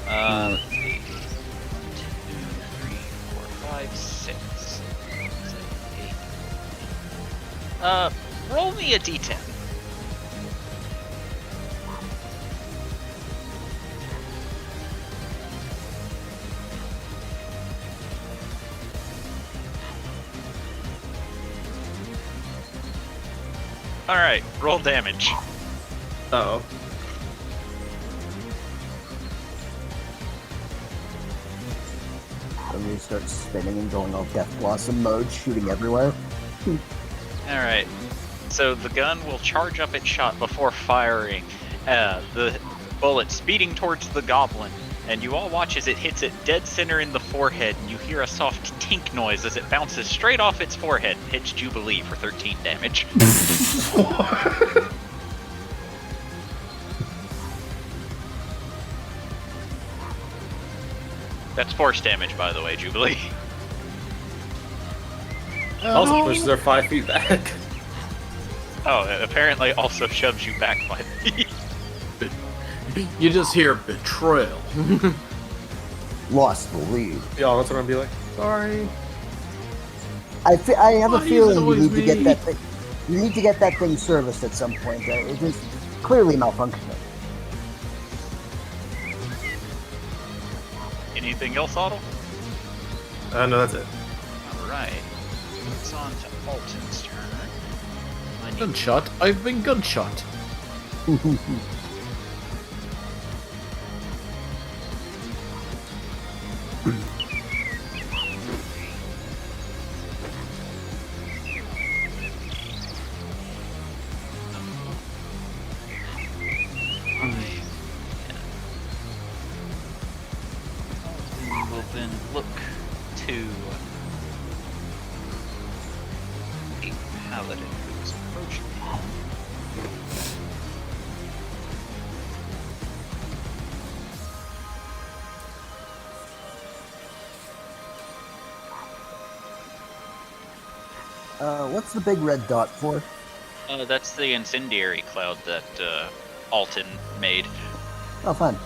S2: Let's see. 1, 2, 3, 4, 5, 6, 7, 8. Roll me a d10. Alright, roll damage.
S1: Uh-oh.
S5: Then we start spinning and going all Death Blossom mode, shooting everywhere.
S2: Alright, so the gun will charge up its shot before firing. The bullet speeding towards the goblin, and you all watch as it hits it dead center in the forehead, and you hear a soft tink noise as it bounces straight off its forehead and hits Jubilee for 13 damage. That's force damage, by the way, Jubilee.
S1: Also pushes her 5 feet back.
S2: Oh, it apparently also shoves you back 5 feet.
S4: You just hear betrayal.
S5: Lost the lead.
S1: Y'all, that's what I'm gonna be like. Sorry.
S5: I have
S4: Why
S5: a
S4: is it
S5: feeling you
S4: always
S5: need to get
S4: me?
S5: that thing. You need to get that thing serviced at some point. It is clearly malfunctioning.
S2: Anything else, Otto?
S1: No, that's it.
S2: Alright. It's on to Alton's turn. I need
S4: Gunshot. I've been gunshot.
S2: will then look to a paladin who's approaching him.
S5: What's the big red dot for?
S2: That's the incendiary cloud that Alton made.
S5: Oh, fun.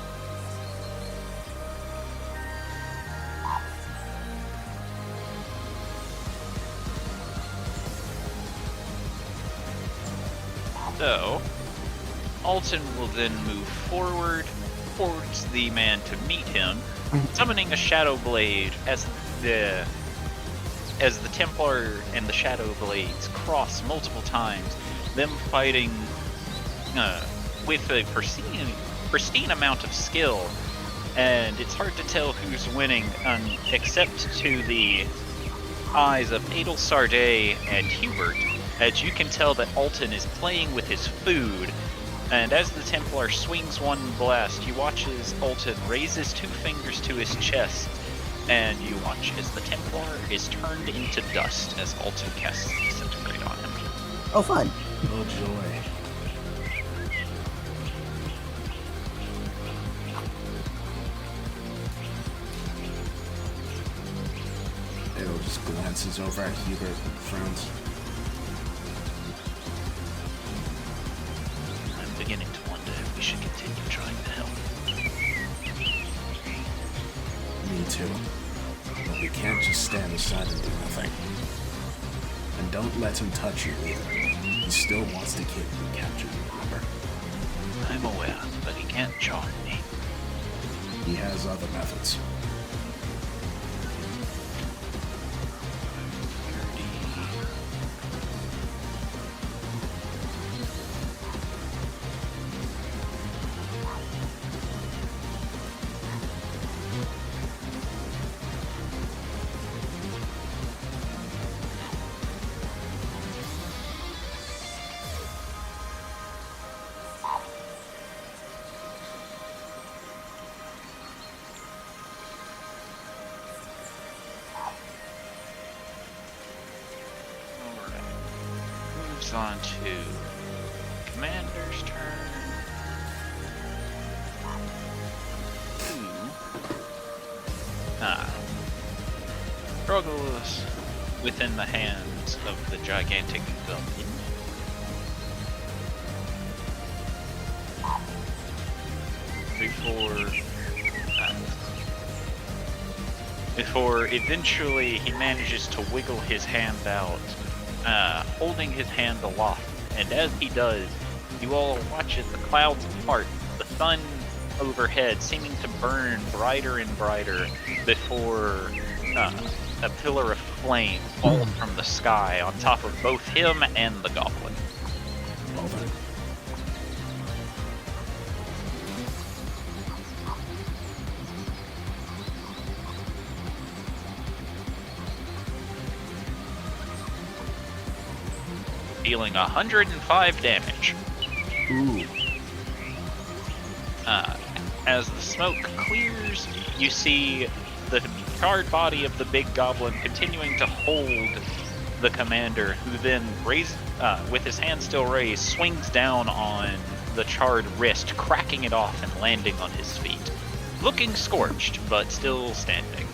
S2: So, Alton will then move forward towards the man to meet him, summoning a Shadow Blade as the Templar and the Shadow Blades cross multiple times, them fighting with a pristine amount of skill, and it's hard to tell who's winning, except to the eyes of Adel Sarday and Hubert, as you can tell that Alton is playing with his food, and as the Templar swings one blast, you watch as Alton raises 2 fingers to his chest, and you watch as the Templar is turned into dust as Alton casts Disintegrate on him.
S5: Oh, fun.
S3: Oh, joy. It'll just glances over at Hubert and frowns.
S2: I'm beginning to wonder if we should continue trying to help.
S3: Me too. But we can't just stand aside and do nothing. And don't let him touch you either. He still wants to kill you and capture you, remember?
S2: I'm aware, but he can't charm me.
S3: He has other methods.
S2: On to Commander's turn. Struggles within the hands of the gigantic goblin. Before eventually he manages to wiggle his hand out, holding his hand aloft, and as he does, you all watch as the clouds part, the sun overhead seeming to burn brighter and brighter before a pillar of flame falls from the sky on top of both him and the goblin.
S3: Well then.
S2: Dealing 105 damage.
S3: Ooh.
S2: As the smoke clears, you see the charred body of the big goblin continuing to hold the commander, who then, with his hand still raised, swings down on the charred wrist, cracking it off and landing on his feet. Looking scorched, but still standing.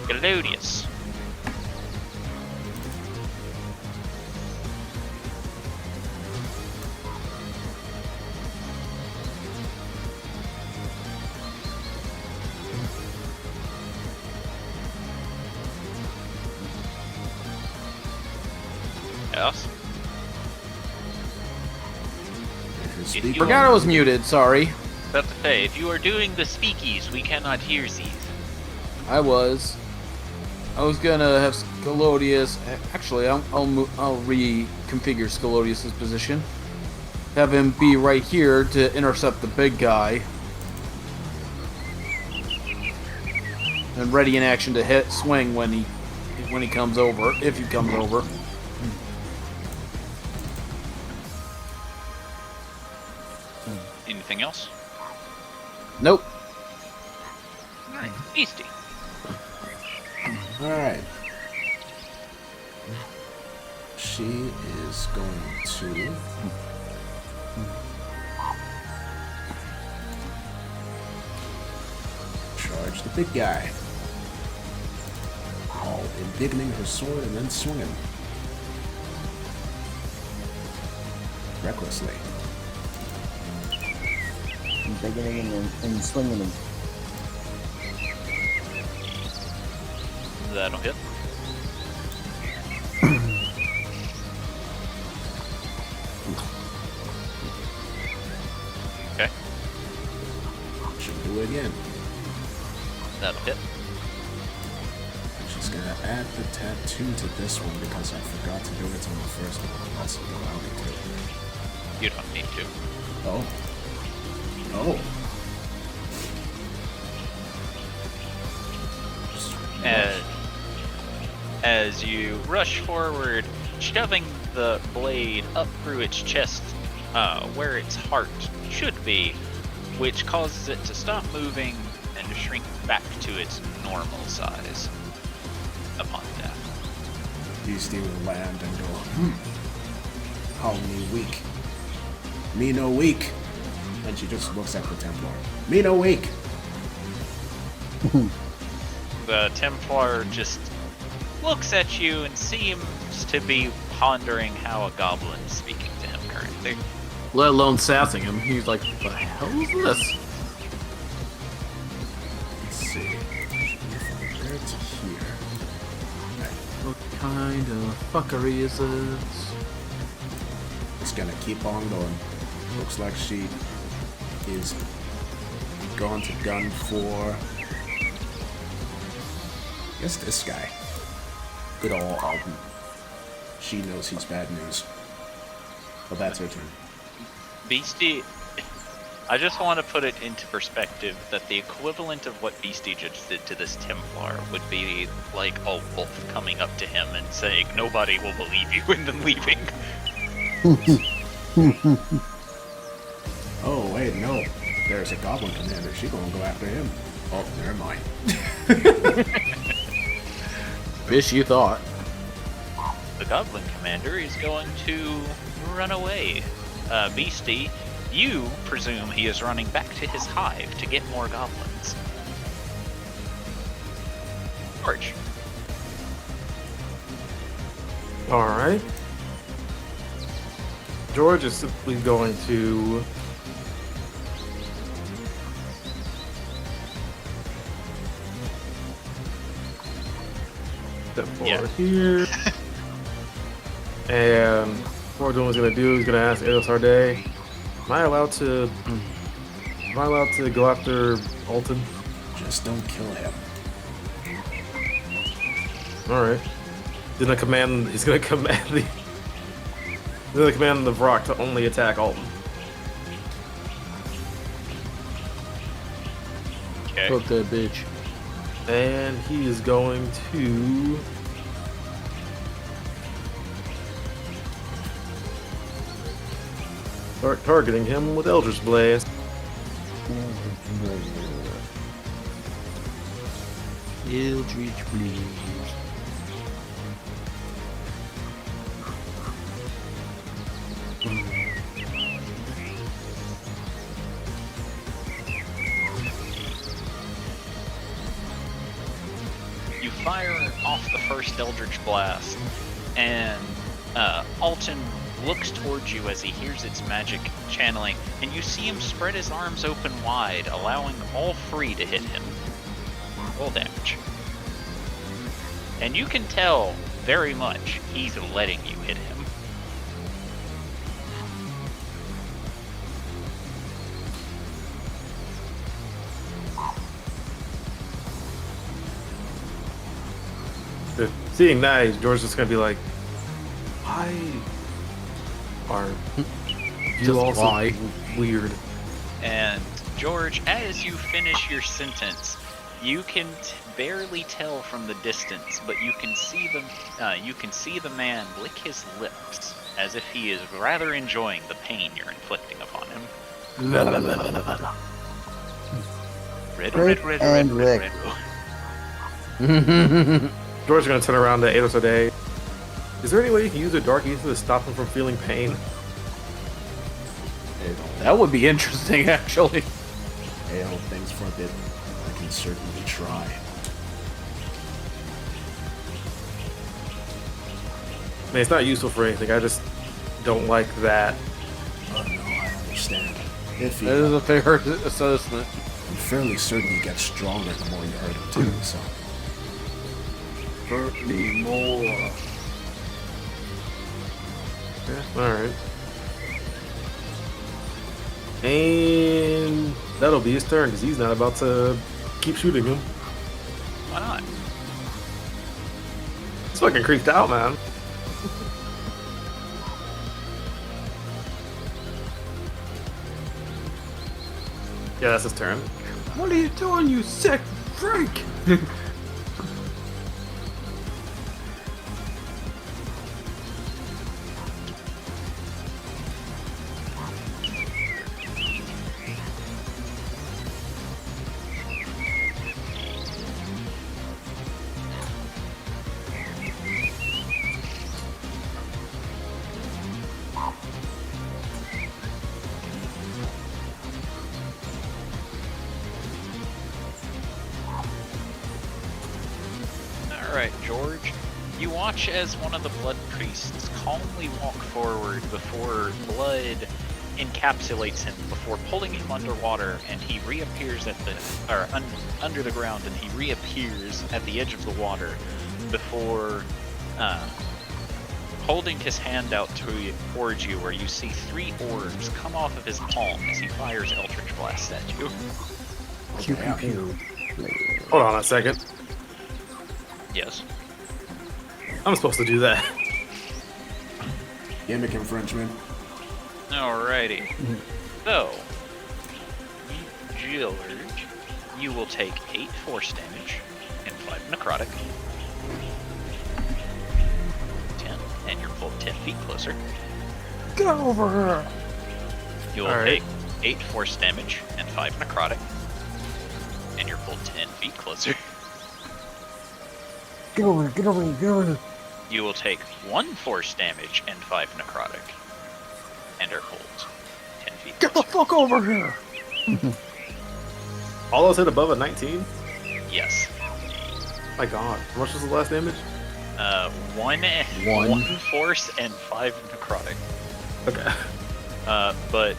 S2: Galodius. Yes? If you
S4: Forgot I was muted, sorry.
S2: About to say, if you are doing the speakies, we cannot hear these.
S4: I was gonna have Scalodius. Actually, I'll reconfigure Scalodius's position. Have him be right here to intercept the big guy, and ready in action to hit swing when he comes over, if he comes over.
S2: Anything else?
S4: Nope.
S2: Alright, Beastie.
S3: Alright. She is going to... charge the big guy. While embiggening her sword and then swinging. Recklessly.
S5: Beginning and swinging him.
S2: That'll hit. Okay,
S3: She'll do it again.
S2: that'll hit.
S3: She's gonna add the tattoo to this one because I forgot to do it on the first one. That's allow me to.
S2: You don't need to.
S3: Oh. Oh.
S2: As you rush forward, shoving the blade up through its chest, where its heart should be, which causes it to stop moving and to shrink back to its normal size upon death.
S3: Beastie will land and go, call me weak. Me no weak. And she just looks at the Templar. Me no weak.
S2: The Templar just looks at you and seems to be pondering how a goblin is speaking to him currently.
S4: Let alone sassing him. He's like, what the hell is this?
S3: Let's see. From there to here.
S4: What kind of fuckery is this?
S3: It's gonna keep on going. Looks like she is going to gun for, I guess, this guy. Good old Alton. She knows he's bad news. But that's her turn.
S2: Beastie, I just want to put it into perspective that the equivalent of what Beastie just did to this Templar would be like a wolf coming up to him and saying, "Nobody will believe you," and then leaving.
S3: Oh, wait, no. There's a goblin commander. She gonna go after him. Oh, never mind.
S4: Fish you thought.
S2: The Goblin Commander is going to run away. Beastie, you presume he is running back to his hive to get more goblins. George.
S1: Alright. George is simply going to step forward here. And what we're doing is gonna do is gonna ask Sarday, am I allowed to go after Alton?
S3: Just don't kill him.
S1: Alright. He's gonna command the Vrock to only attack Alton.
S2: Okay.
S4: Fuck that bitch.
S1: And he is going to start targeting him with Eldritch Blast.
S4: Eldritch Blaze.
S2: You fire off the first Eldritch Blast, and Alton looks towards you as he hears its magic channeling, and you see him spread his arms open wide, allowing all three to hit him. Roll damage. And you can tell very much he's letting you hit him.
S1: Seeing that, George is gonna be like, why are you
S4: Just
S1: also
S4: why?
S1: weird?
S2: And George, as you finish your sentence, you can barely tell from the distance, but you can see the man lick his lips as if he is rather enjoying the pain you're inflicting upon him.
S5: Rick and Rick.
S1: George is gonna turn around to Ados Day. Is there any way you can use a dark ether to stop him from feeling pain?
S4: That would be interesting, actually.
S3: Hey, all things forbidden. I can certainly try.
S1: I mean, it's not useful for anything. I just don't like that.
S3: Oh no, I understand. If he,
S4: That is a fair assessment.
S3: I'm fairly certain he gets stronger the more you hurt him too, so.
S4: hurt me more.
S1: Yeah, alright. And that'll be his turn, because he's not about to keep shooting him.
S2: Why not?
S1: It's fucking creeped out, man. Yeah, that's his turn.
S4: What are you doing, you sick freak?
S2: Alright, George. You watch as one of the blood priests calmly walk forward before blood encapsulates him, before pulling him underwater, and he reappears at under the ground, and he reappears at the edge of the water before holding his hand out towards you, where you see 3 orbs come off of his palm as he fires Eldritch Blast at you.
S5: Pew, pew, pew.
S1: Hold on a second.
S2: Yes.
S1: I'm supposed to do that.
S3: Gimmick infringement.
S2: Alrighty. So, George, you will take 8 force damage and 5 necrotic. 10, and you're pulled 10 feet closer.
S4: Get over here!
S2: You will
S1: Alright.
S2: take 8 force damage and 5 necrotic. And you're pulled 10 feet closer.
S5: Get over here, get over here, get over here.
S2: You will take 1 force damage and 5 necrotic. And are pulled 10 feet
S4: Get the
S2: closer.
S4: fuck over here!
S1: All those hit above a 19?
S2: Yes.
S1: My god. How much was the last damage?
S2: 1 force and 5 necrotic.
S1: Okay.
S2: But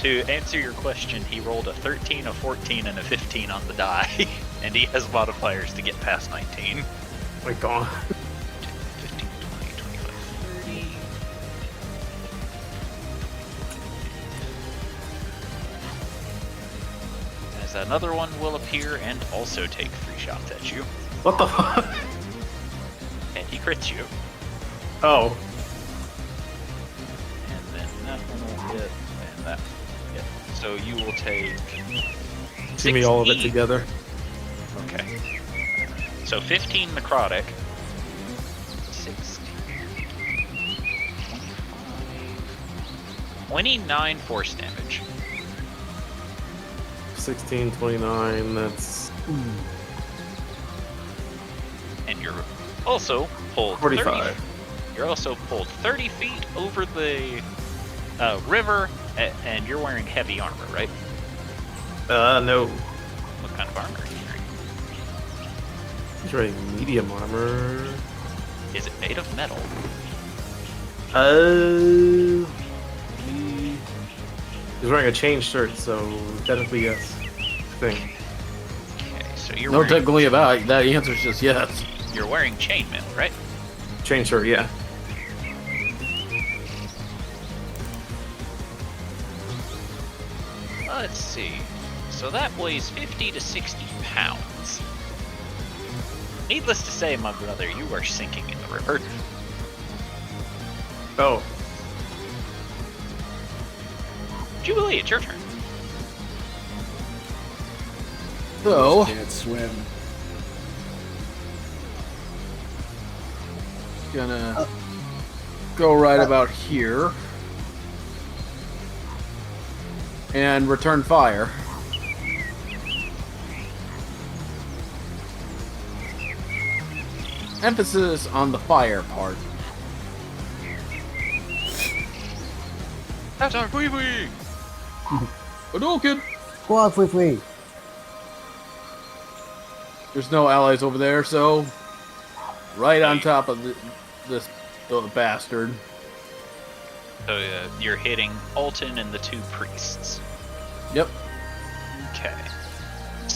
S2: to answer your question, he rolled a 13, a 14, and a 15 on the die, and he has modifiers to get past 19.
S1: My god.
S2: 15, 20, 25, 30. As another one will appear and also take 3 shots at you,
S1: What the fuck?
S2: and he crits you.
S1: Oh.
S2: And then that one will hit, and that one will hit. So you will take.
S1: Give me all of it
S2: 16.
S1: together.
S2: Okay. So 15 necrotic. 16. 25. 29 force damage.
S1: 16, 29, that's
S2: And you're also pulled
S1: 45.
S2: 30, you're also pulled 30 feet over the river, and you're wearing heavy armor, right?
S1: No.
S2: What kind of armor are you wearing?
S1: He's wearing medium armor.
S2: Is it made of metal?
S1: He's wearing a chain shirt, so technically yes. Thing.
S2: Okay, so you're
S4: No,
S2: wearing,
S4: technically about that answer is just yes.
S2: you're wearing chainmail, right?
S1: Chain shirt, yeah.
S2: Let's see. So that weighs 50 to 60 pounds. Needless to say, my brother, you are sinking in the river.
S1: Oh.
S2: Jubilee, it's your turn.
S4: So,
S3: Can't swim.
S4: gonna go right about here and return fire. Emphasis on the fire part.
S2: That's our wee.
S4: Hadouken!
S5: Squad free free.
S4: There's no allies over there, so right on top of this bastard.
S2: So you're hitting Alton and the 2 priests.
S4: Yep.
S2: Okay.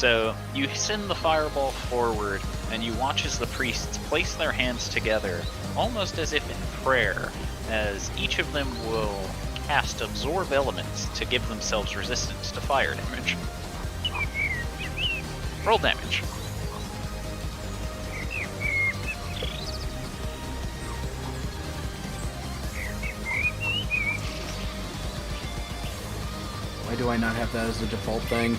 S2: So you send the fireball forward, and you watch as the priests place their hands together, almost as if in prayer, as each of them will cast Absorb Elements to give themselves resistance to fire damage. Roll damage.
S4: Why do I not have that as a default thing?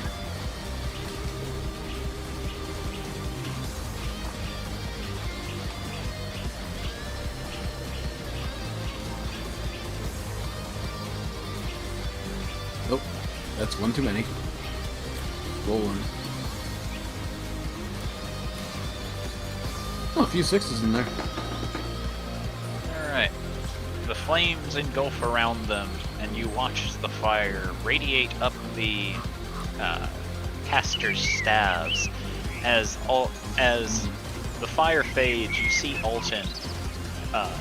S4: Nope, that's one too many. Roll one. Oh, a few sixes in there.
S2: Alright. The flames engulf around them, and you watch as the fire radiate up the caster's staves. As the fire fades, you see Alton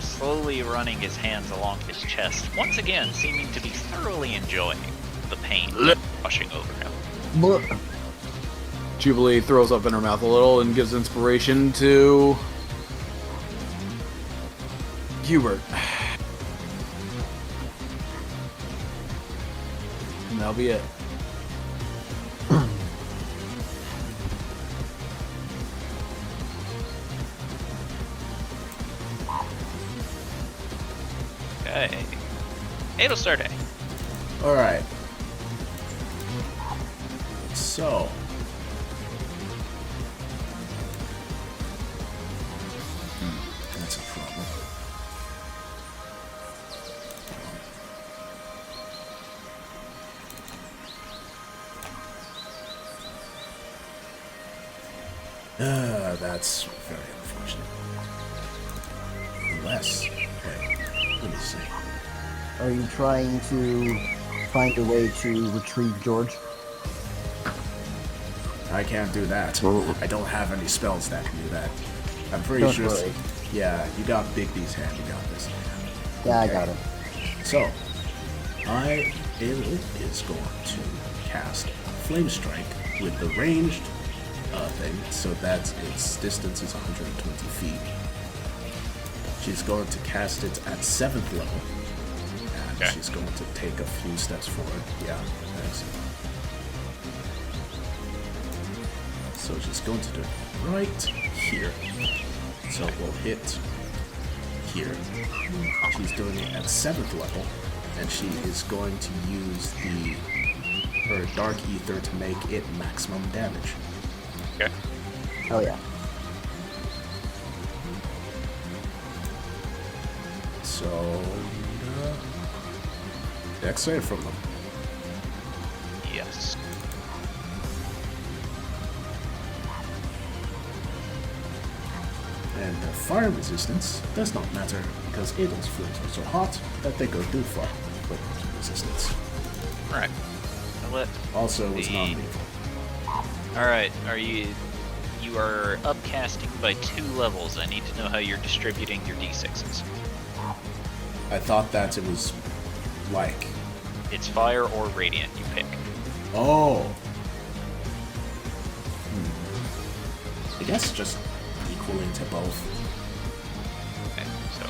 S2: slowly running his hands along his chest, once again seeming to be thoroughly enjoying the pain rushing over him.
S5: Look,
S4: Jubilee throws up in her mouth a little and gives inspiration to Hubert. And that'll be it.
S2: Okay. Adelstarday.
S3: Alright. So. That's a problem. That's very unfortunate. Unless, okay, let me see.
S5: are you trying to find a way to retrieve George?
S3: I can't do that. I don't have any spells that can do that. I'm pretty
S5: Don't
S3: sure.
S5: worry.
S3: Yeah, you got Bigby's hand. You got this.
S5: Yeah, I
S3: Okay.
S5: got it.
S3: So, Ayla is going to cast Flame Strike with the ranged thing, so that its distance is 120 feet. She's going to cast it at 7th level, and
S2: Okay.
S3: she's going to take a few steps forward. Yeah, thanks. So she's going to do it right here. So we'll hit here. She's doing it at 7th level, and she is going to use her Dark Ether to make it maximum damage.
S2: Okay.
S5: Hell yeah.
S3: So, Dex save from them.
S2: Yes.
S3: And their fire resistance does not matter because Adel's flames are so hot that they go too far with resistance.
S2: Right. I'll let
S3: Also, it's
S2: The-
S3: non-lethal.
S2: Alright, you are upcasting by 2 levels. I need to know how you're distributing your d6s.
S3: I thought that it was like,
S2: It's fire or radiant, you pick.
S3: oh. I guess just equaling to both.
S2: Okay, so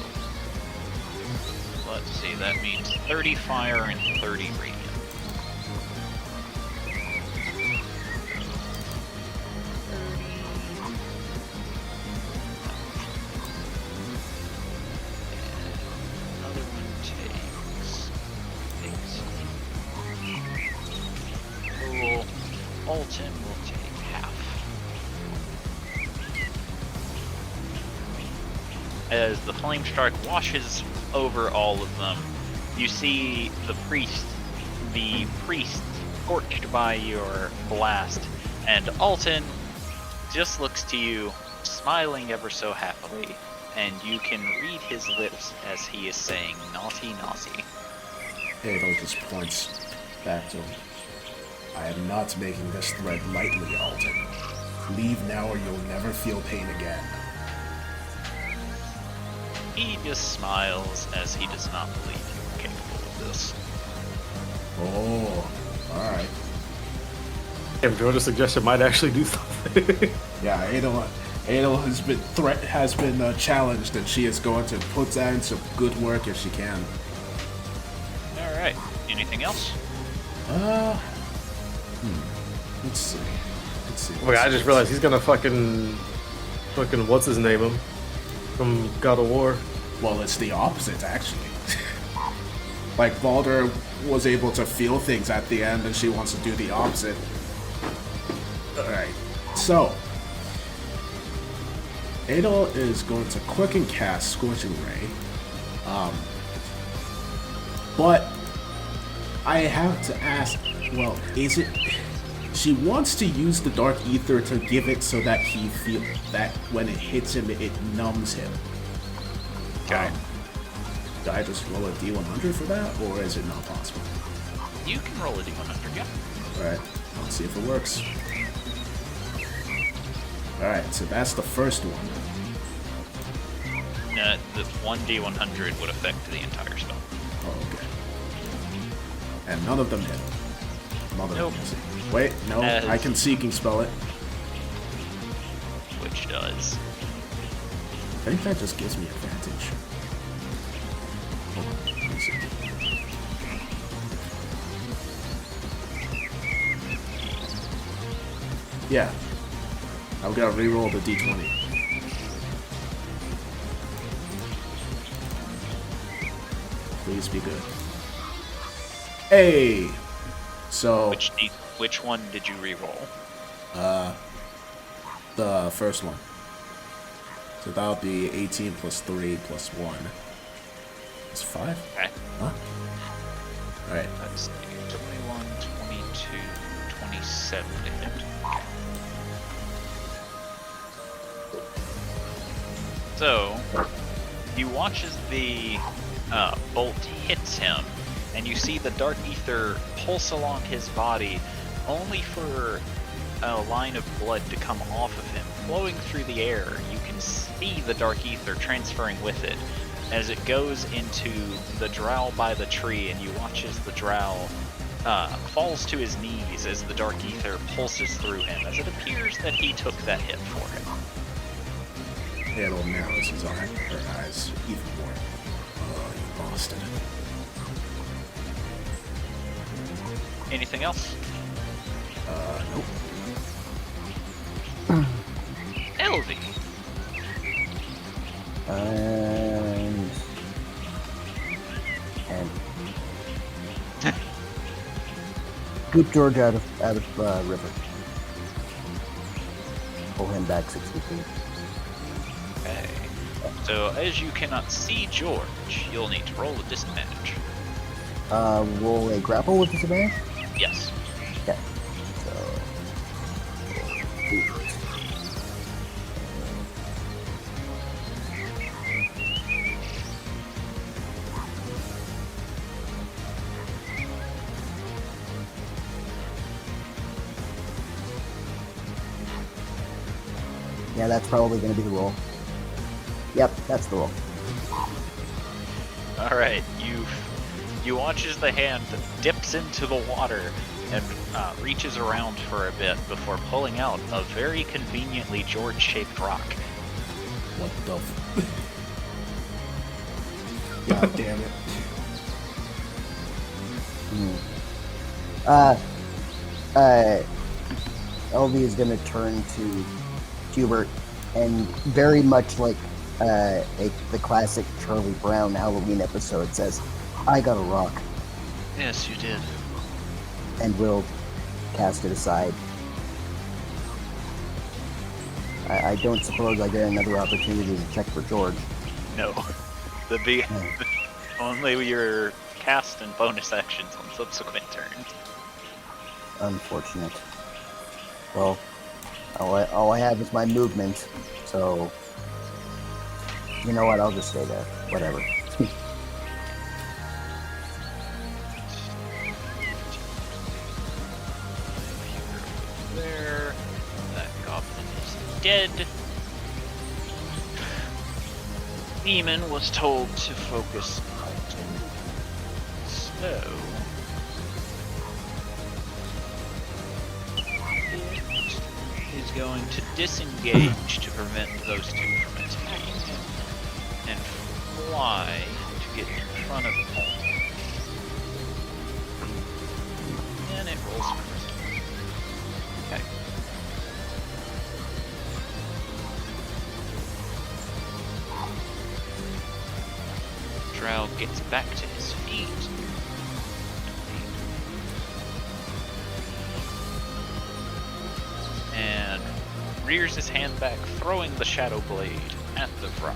S2: let's see, that means 30 fire and 30 radiant. Another one takes Cool. Alton will take half. As the flame strike washes over all of them, you see the priest scorched by your blast, and Alton just looks to you, smiling ever so happily, and you can read his lips as he is saying, "Naughty, naughty."
S3: Adel just points back to him. I am not making this threat lightly, Alton. Leave now or you'll never feel pain again.
S2: He just smiles as he does not believe you are capable of this.
S3: Oh, alright.
S1: If George's suggestion might actually do something.
S3: Yeah, Adel has been challenged, and she is going to put that into good work if she can.
S2: All right. Anything else?
S3: Let's see.
S1: Wait, I just realized he's gonna fucking what's his name him from God of War.
S3: Well, it's the opposite, actually. Like, Baldur was able to feel things at the end, and she wants to do the opposite. Alright, so Adel is going to quick and cast Scorching Ray. But I have to ask, well, is it... She wants to use the Dark Ether to give it so that he feels that when it hits him, it numbs him.
S2: Okay.
S3: Do I just roll a D100 for that, or is it not possible?
S2: You can roll a D100, yeah.
S3: Alright, let's see if it works. Alright, so that's the first one.
S2: The 1D100 would affect the entire spell.
S3: Oh, okay. And none of them hit. None of
S2: Nope.
S3: them hit. Wait, no, I can Seeking Spell it.
S2: Which does.
S3: I think that just gives me advantage. Hold on, let me see. Yeah. I've got to re-roll the D20. Please be good. Hey! So...
S2: Which one did you re-roll?
S3: The first one. So that would be 18 plus 3 plus 1. It's 5?
S2: Okay.
S3: Huh? Alright.
S2: That's 21, 22, 27 to hit. So, you watch as the bolt hits him, and you see the Dark Ether pulse along his body, only for a line of blood to come off of him. Flowing through the air, you can see the Dark Ether transferring with it as it goes into the drow by the tree, and you watch as the drow falls to his knees as the Dark Ether pulses through him, as it appears that he took that hit for him.
S3: It'll narrows his eyes even more. Oh, you bastard.
S2: Anything else?
S3: Nope.
S2: Elvie.
S5: And scoop George out of river. Pull him back 60 feet.
S2: Okay. So as you cannot see George, you'll need to roll a disadvantage.
S5: Roll a grapple with disadvantage?
S2: Yes.
S5: Okay. So. Yeah, that's probably going to be the roll. Yep, that's the roll.
S2: All right. You watch as the hand dips into the water and reaches around for a bit before pulling out a very conveniently George-shaped rock.
S3: What the God damn it.
S5: LV is going to turn to Hubert and very much like the classic Charlie Brown Halloween episode says, "I got a rock,"
S2: Yes, you did.
S5: and will cast it aside. I don't suppose I get another opportunity to check for George.
S2: No. Only your cast and bonus actions on subsequent turns.
S5: Unfortunate. Well, all I have is my movement, so you know what? I'll just stay there. Whatever.
S2: There. That goblin is dead. Demon was told to focus on. So. is going to disengage to prevent those two from attacking him and fly to get in front of him. And it rolls first. Okay. Drow gets back to his feet. And rears his hand back, throwing the Shadow Blade at the rock.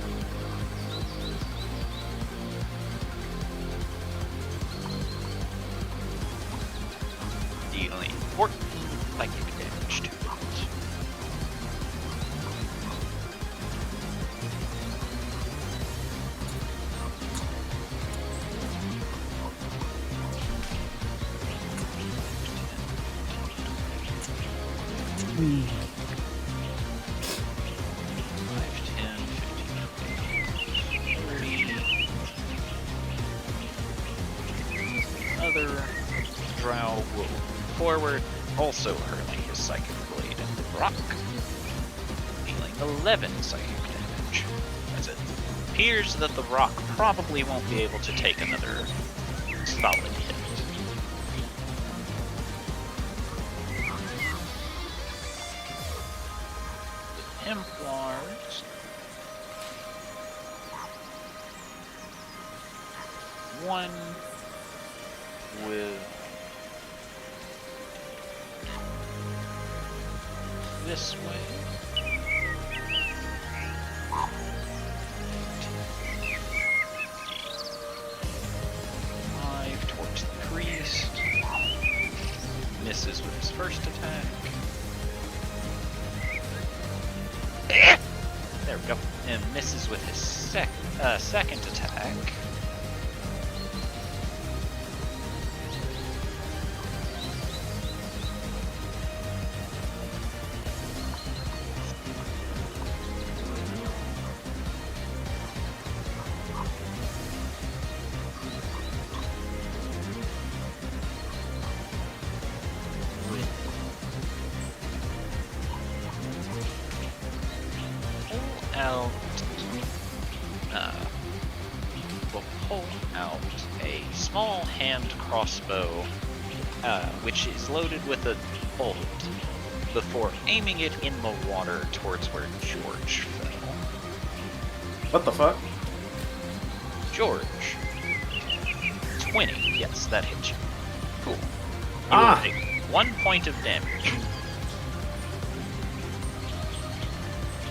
S2: Dealing 14 psychic damage to it. Other drow will forward, also hurling his psychic blade at the rock, dealing 11 psychic damage. As it appears that the rock probably won't be able to take another solid hit. The Templars one with this way. 5 towards the priest. Misses with his first attack. There we go. And misses with his second attack. Will pull out a small hand crossbow, which is loaded with a bolt, before aiming it in the water towards where George fell.
S1: What the fuck?
S2: George. 20. Yes, that hits you. Cool. You
S1: Ah!
S2: will take 1 point of damage.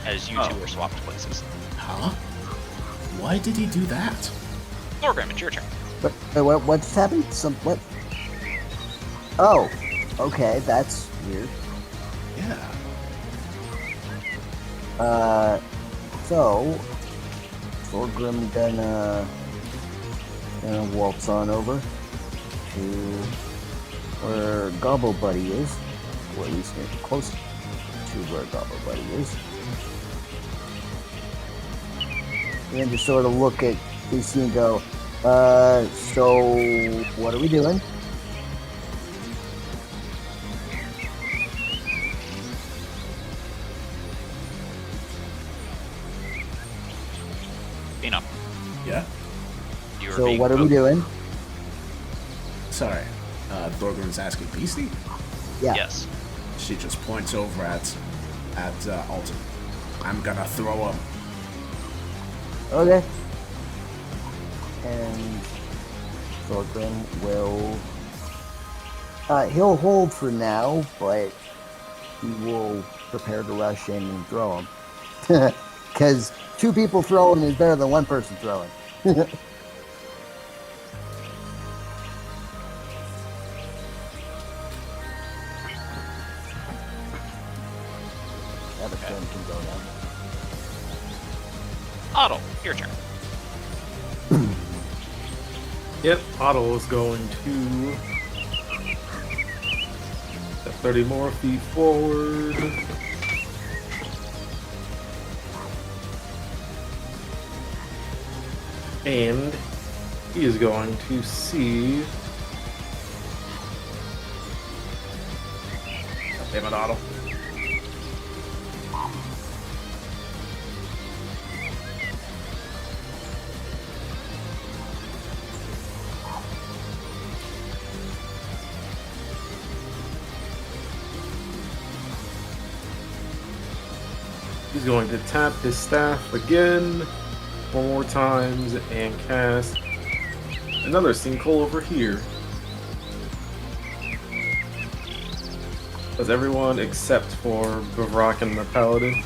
S2: As you two are swapped places.
S3: Huh? Why did he do that?
S2: Thorgrim, it's your turn.
S5: What's happened? What? Oh, okay, that's weird.
S3: Yeah.
S5: So Thorgrim gonna waltz on over to where Gobble Buddy is, or at least close to where Gobble Buddy is. And just sort of look at DC and go, so what are we doing?
S2: Phenomeno.
S3: Yeah?
S2: You are
S5: So
S2: being
S5: what are we
S2: poked.
S5: doing?
S3: Sorry. Thorgrim's asking Beastie?
S5: Yeah.
S2: Yes.
S3: She just points over at Alton. I'm gonna throw him.
S5: Okay. And Thorgrim will... he'll hold for now, but he will prepare to rush in and throw him. Because 2 people throwing is better than 1 person throwing. That a turn can go now.
S2: Otto, your turn.
S1: Yep, Otto is going to step 30 more feet forward. And he is going to see... God damn it, Otto. He's going to tap his staff again 4 more times and cast another sinkhole over here. Does everyone except for Bavrak and the Paladin?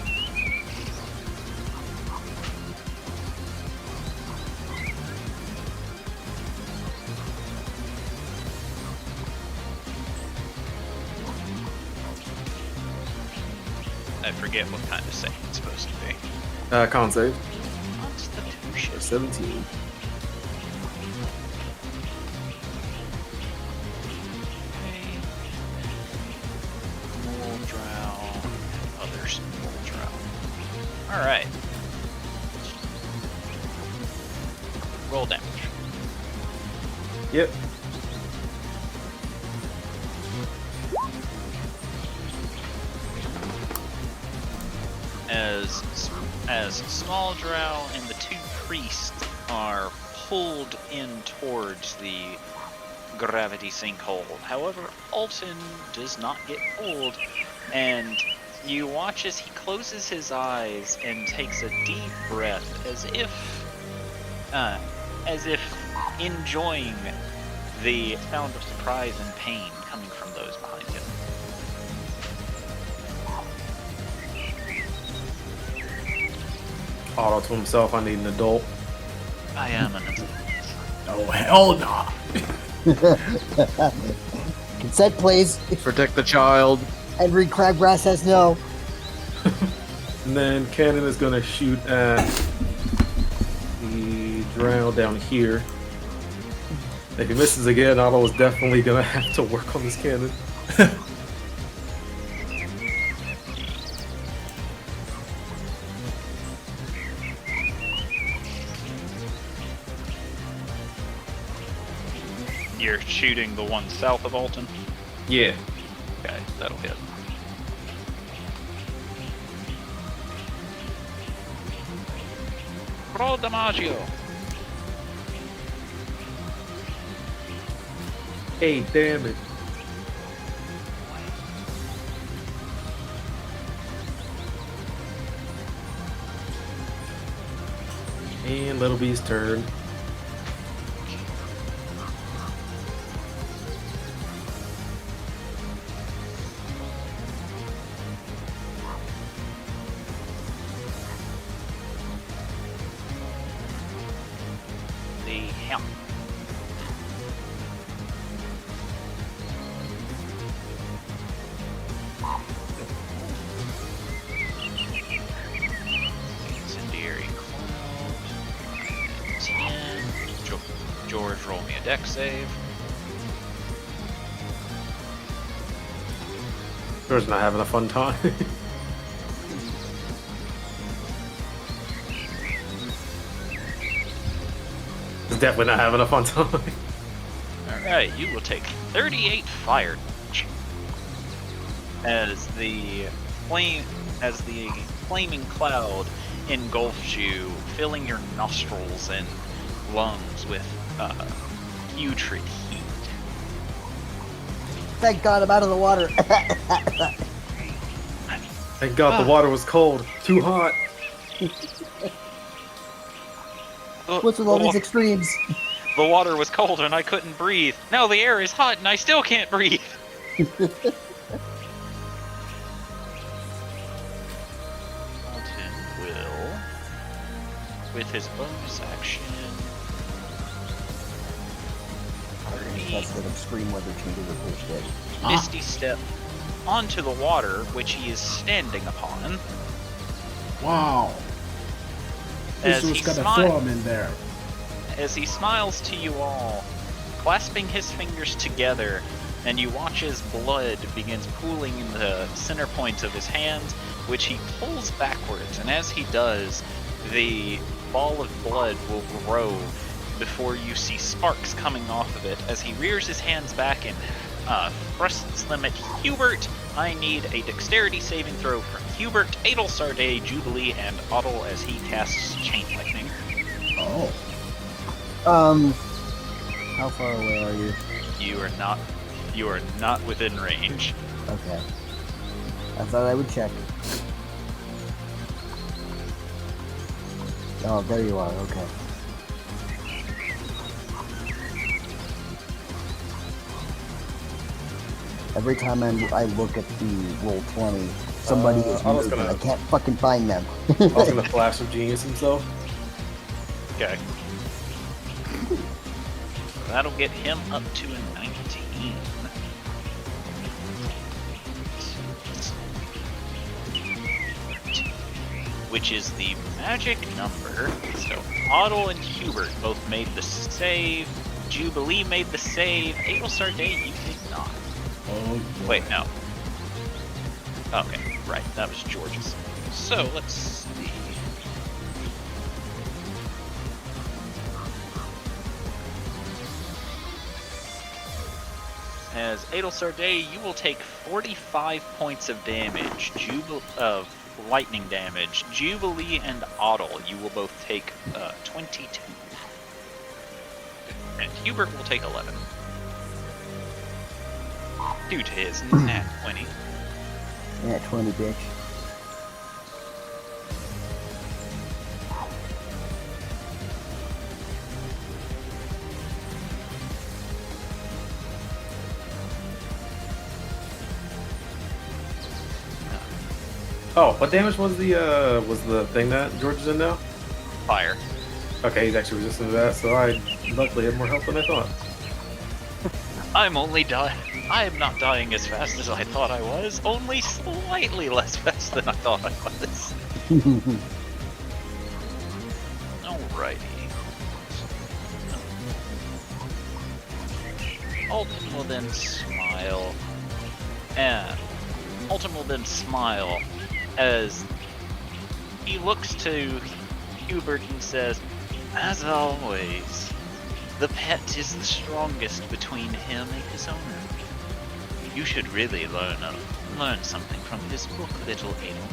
S2: I forget what kind of save it's supposed to be.
S1: Con save.
S2: Constitution.
S1: 17.
S2: Okay. Small drow. Other small drow. Alright. Roll damage.
S1: Yep.
S2: As Small Drow and the 2 priests are pulled in towards the gravity sinkhole. However, Alton does not get pulled, and you watch as he closes his eyes and takes a deep breath as if enjoying the sound of surprise and pain coming from those behind him.
S1: Auto to himself, I need an adult.
S2: I am an adult.
S3: Oh, hell nah.
S5: Consent, please.
S4: Protect the child.
S5: Henry Crabgrass says no.
S1: And then Cannon is going to shoot at the drow down here. If he misses again, Otto is definitely going to have to work on this cannon.
S2: You're shooting the one south of Alton?
S1: Yeah.
S2: Okay, that'll hit. Roll Damaggio.
S1: Hey, damn it. And Little Bee's turn.
S2: The helm. Incendiary Cloud. 10. George, roll me a deck save.
S1: George's not having a fun time. He's definitely not having a fun time.
S2: Alright, you will take 38 fire damage. As the flaming cloud engulfs you, filling your nostrils and lungs with putrid heat.
S5: Thank God I'm out of the water.
S1: Thank God the water was cold. Too hot.
S5: What's with all these extremes?
S2: The water was cold and I couldn't breathe. Now the air is hot and I still can't breathe. Alton will, with his bonus action,
S5: That's what extreme weather changes are bullshit.
S2: Misty Step onto the water, which he is standing upon.
S3: Wow. This
S2: As
S3: was
S2: he
S3: gonna
S2: smi-
S3: throw him in there.
S2: As he smiles to you all, clasping his fingers together, and you watch as blood begins pooling in the center point of his hands, which he pulls backwards, and as he does, the ball of blood will grow before you see sparks coming off of it. As he rears his hands back and thrusts them at Hubert, I need a dexterity saving throw from Hubert, Adel Sarday, Jubilee, and Otto as he casts Chain Lightning.
S3: Oh.
S5: How far away are you?
S2: You are not within range.
S5: Okay. I thought I would check. Oh, there you are. Okay. Every time I look at the roll 20, somebody is
S1: I was
S5: moving.
S1: gonna-
S5: I can't fucking find them.
S1: I was gonna flash of genius himself.
S2: Okay. That'll get him up to a 19. Which is the magic number. So Otto and Hubert both made the save. Jubilee made the save. Adelsar Day, you did not.
S3: Oh,
S2: Wait, no. Okay, right. That was George's. So let's see. As Adelsar Day, you will take 45 points of damage. Lightning damage. Jubilee and Otto, you will both take 22. And Hubert will take 11. Due to his nat 20.
S5: Yeah, 20, bitch.
S1: Oh, what damage was the thing that George is in now?
S2: Fire.
S1: Okay, he's actually resistant to that, so I luckily had more health than I thought.
S2: I'm only dying. I am not dying as fast as I thought I was. Only slightly less fast than I thought I was. Alrighty. Alton will then smile. And Alton will then smile as he looks to Hubert and says, "As always, the pet is the strongest between him and his owner. You should really learn something from his book, little Adel."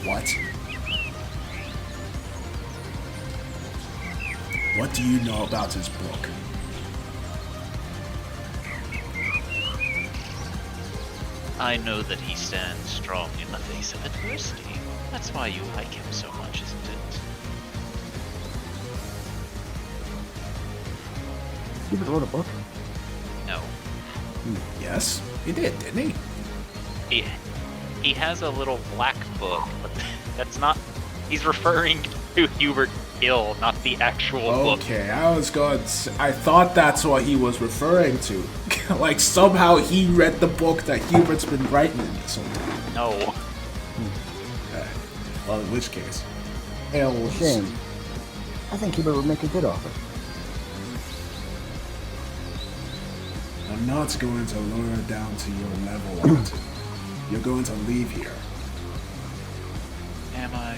S3: what? What do you know about his book?
S2: I know that he stands strong in the face of adversity. That's why you like him so much, isn't it?
S5: Hubert wrote a book?
S2: No.
S3: Yes, he did, didn't he?
S2: He has a little black book, but that's not... He's referring to Hubert Hill, not the actual book.
S3: Okay, I thought that's what he was referring to. Like somehow he read the book that Hubert's been writing sometime.
S2: No.
S3: Okay. Well, in which case, hell,
S5: Shame. I think Hubert would make a good offer.
S3: I'm not going to lower down to your level. Art. You're going to leave here.
S2: Am I?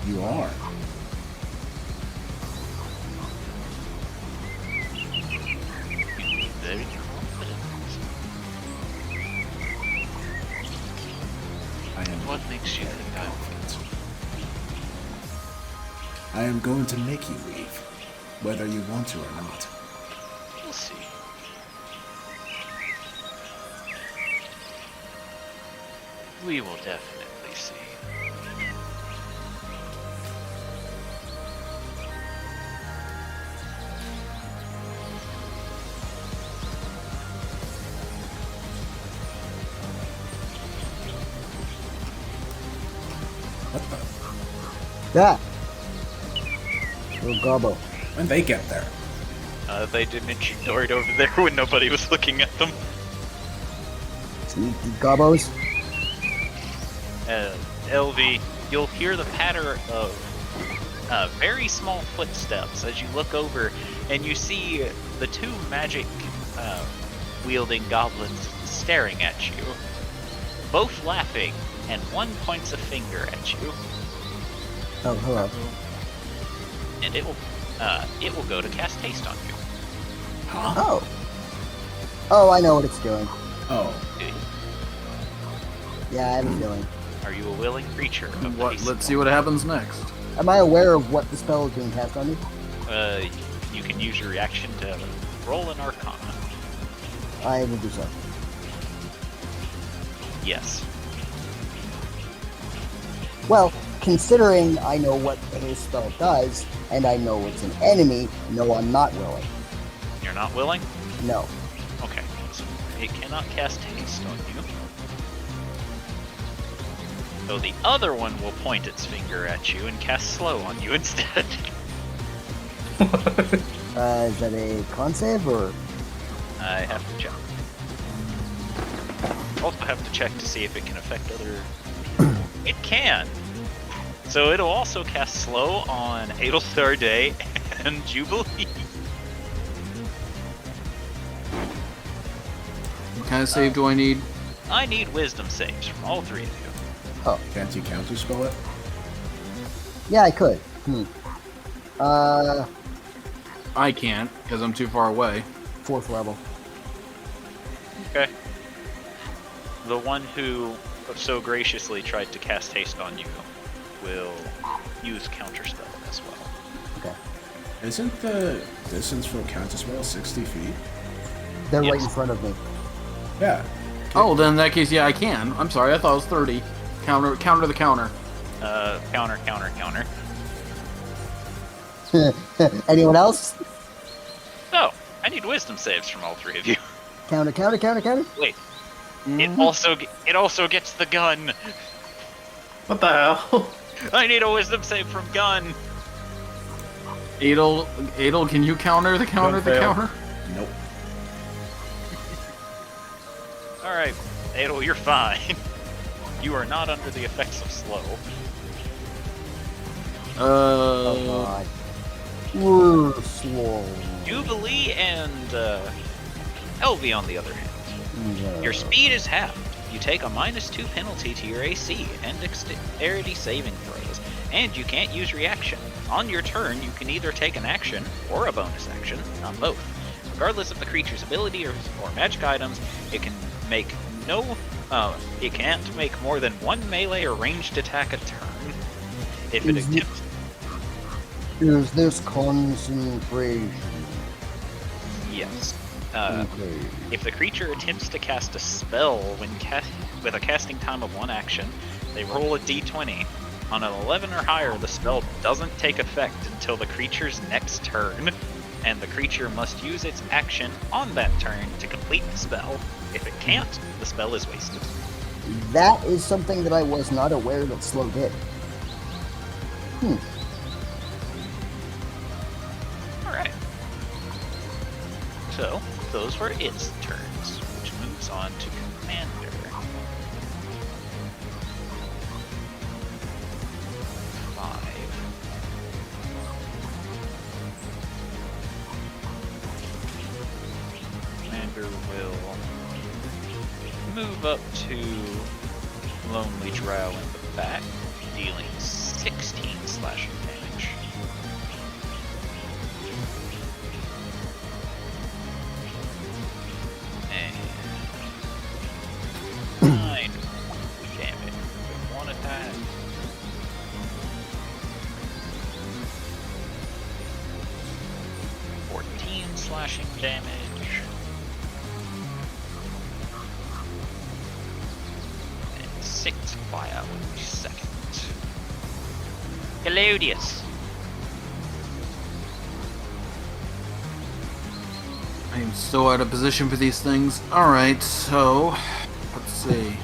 S3: You are.
S2: Very confident.
S3: I am.
S2: What makes you think I'm...
S3: I am going to make you leave, whether you want to or not.
S2: We'll see. We will definitely see.
S3: What the?
S5: That! Little gobbo.
S3: When they get there.
S2: They didn't ignore it over there when nobody was looking at them.
S5: Sneaky gobbos.
S2: LV, you'll hear the patter of very small footsteps as you look over and you see the two magic wielding goblins staring at you, both laughing, and one points a finger at you,
S5: Oh, hello.
S2: and it will go to cast haste on you.
S3: Huh?
S5: Oh. Oh, I know what it's doing.
S3: Oh.
S5: Yeah, I have a feeling.
S2: Are you a willing creature? Of
S4: What?
S2: haste?
S4: Let's see what happens next.
S5: Am I aware of what the spell is being cast on me?
S2: You can use your reaction to roll an Arcana.
S5: I will do so.
S2: Yes.
S5: Well, considering I know what his spell does, and I know it's an enemy, no, I'm not willing.
S2: You're not willing?
S5: No.
S2: Okay. So it cannot cast haste on you. So the other one will point its finger at you and cast slow on you instead.
S5: Is that a con save, or?
S2: I have to check. Also have to check to see if it can affect other people. It can! So it'll also cast slow on Adelstar Day and Jubilee.
S4: What kind of save do I need?
S2: I need wisdom saves from all three of you.
S3: Can't you counterspell it?
S5: Yeah, I could.
S4: I can't, because I'm too far away.
S5: 4th level.
S2: Okay. The one who so graciously tried to cast haste on you will use counterspell as well.
S5: Okay.
S3: Isn't the distance for counterspell 60 feet?
S5: They're right
S2: Yes.
S5: in front of me.
S3: Yeah.
S4: Oh, then in that case, yeah, I can. I'm sorry, I thought it was 30. Counter the counter.
S2: Counter.
S5: Anyone else?
S2: Oh, I need wisdom saves from all three of you.
S5: Counter.
S2: Wait. It also gets the gun.
S1: What the hell?
S2: I need a wisdom save from gun.
S4: Adel, can you counter the counter the
S1: fail.
S4: counter?
S3: Nope.
S2: Alright, Adel, you're fine. You are not under the effects of slow.
S5: Oh god. We're slow.
S2: Jubilee and Elvie, on the other hand.
S5: Yeah.
S2: Your speed is halved. You take a -2 penalty to your AC and dexterity saving throws, and you can't use reaction. On your turn, you can either take an action or a bonus action, not both. Regardless of the creature's ability or magic items, it can make it can't make more than one melee or ranged attack a turn. If it attempts,
S5: Is this concentration?
S2: yes.
S5: Okay.
S2: If the creature attempts to cast a spell with a casting time of 1 action, they roll a d20. On an 11 or higher, the spell doesn't take effect until the creature's next turn, and the creature must use its action on that turn to complete the spell. If it can't, the spell is wasted.
S5: That is something that I was not aware that slow did.
S2: Alright. So, those were its turns, which moves on to Commander. 5. Commander will move up to Lonely Drow in the back, dealing 16 slashing damage. And 9 damage with 1 attack. Slashing damage. And 6 fire each second. Elodius.
S4: I am so out of position for these things. Alright, so let's see.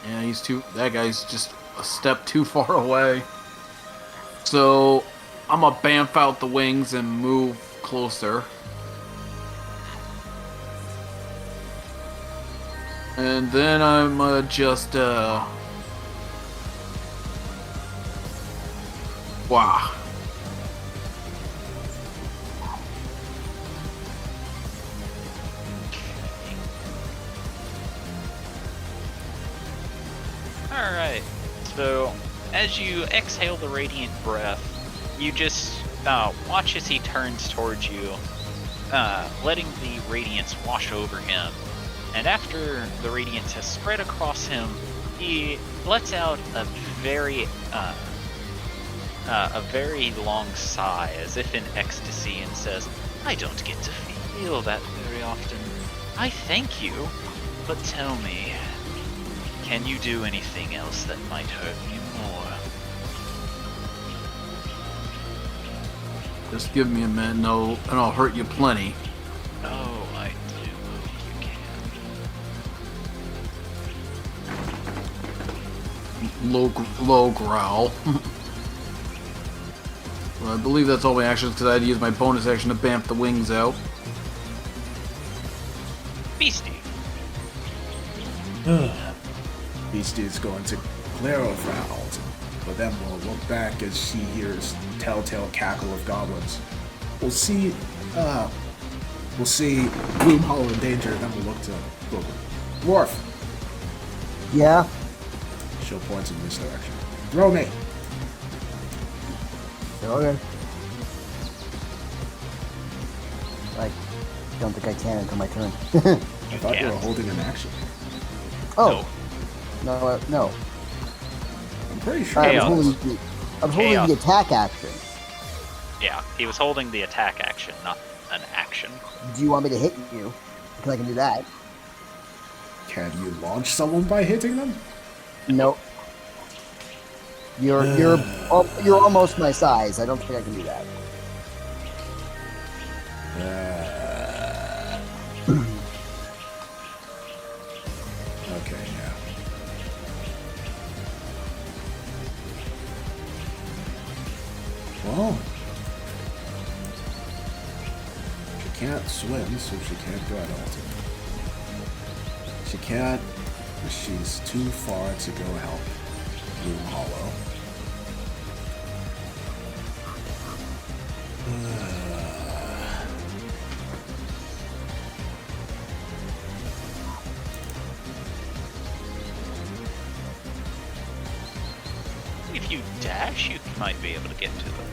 S4: Yeah, that guy's just a step too far away. So I'm gonna bamf out the wings and move closer. And then I'm just wow.
S2: Alright, so as you exhale the radiant breath, you just watch as he turns towards you, letting the radiance wash over him. And after the radiance has spread across him, he lets out a very long sigh, as if in ecstasy, and says, "I don't get to feel that very often. I thank you. But tell me, can you do anything else that might hurt me more?
S4: Just give me a minute, and I'll hurt you plenty.
S2: Oh, I do hope you can.
S4: Low growl. Well, I believe that's all my actions because I had to use my bonus action to bamf the wings out.
S2: Beastie.
S3: Beastie is going to glare around, but then will look back as she hears telltale cackle of goblins. We'll see Gloom Hollow in danger, then we'll look to Dwarf.
S5: Yeah.
S3: She'll point in this direction. Throw me.
S5: Okay. I don't think I can until my turn.
S3: I thought you were
S2: can't.
S3: holding an action.
S5: Oh. No.
S3: I'm pretty sure.
S5: I
S2: Chaos.
S5: was holding
S2: Chaos.
S5: the attack action.
S2: Yeah, he was holding the attack action, not an action.
S5: Do you want me to hit you? Because I can do that.
S3: Can you launch someone by hitting them?
S5: Nope. You're almost my size. I don't think I can do that.
S3: Okay, yeah. Well, she can't swim, so she can't go at all. She can't, but she's too far to go help Gloom Hollow.
S2: If you dash, you might be able to get to them.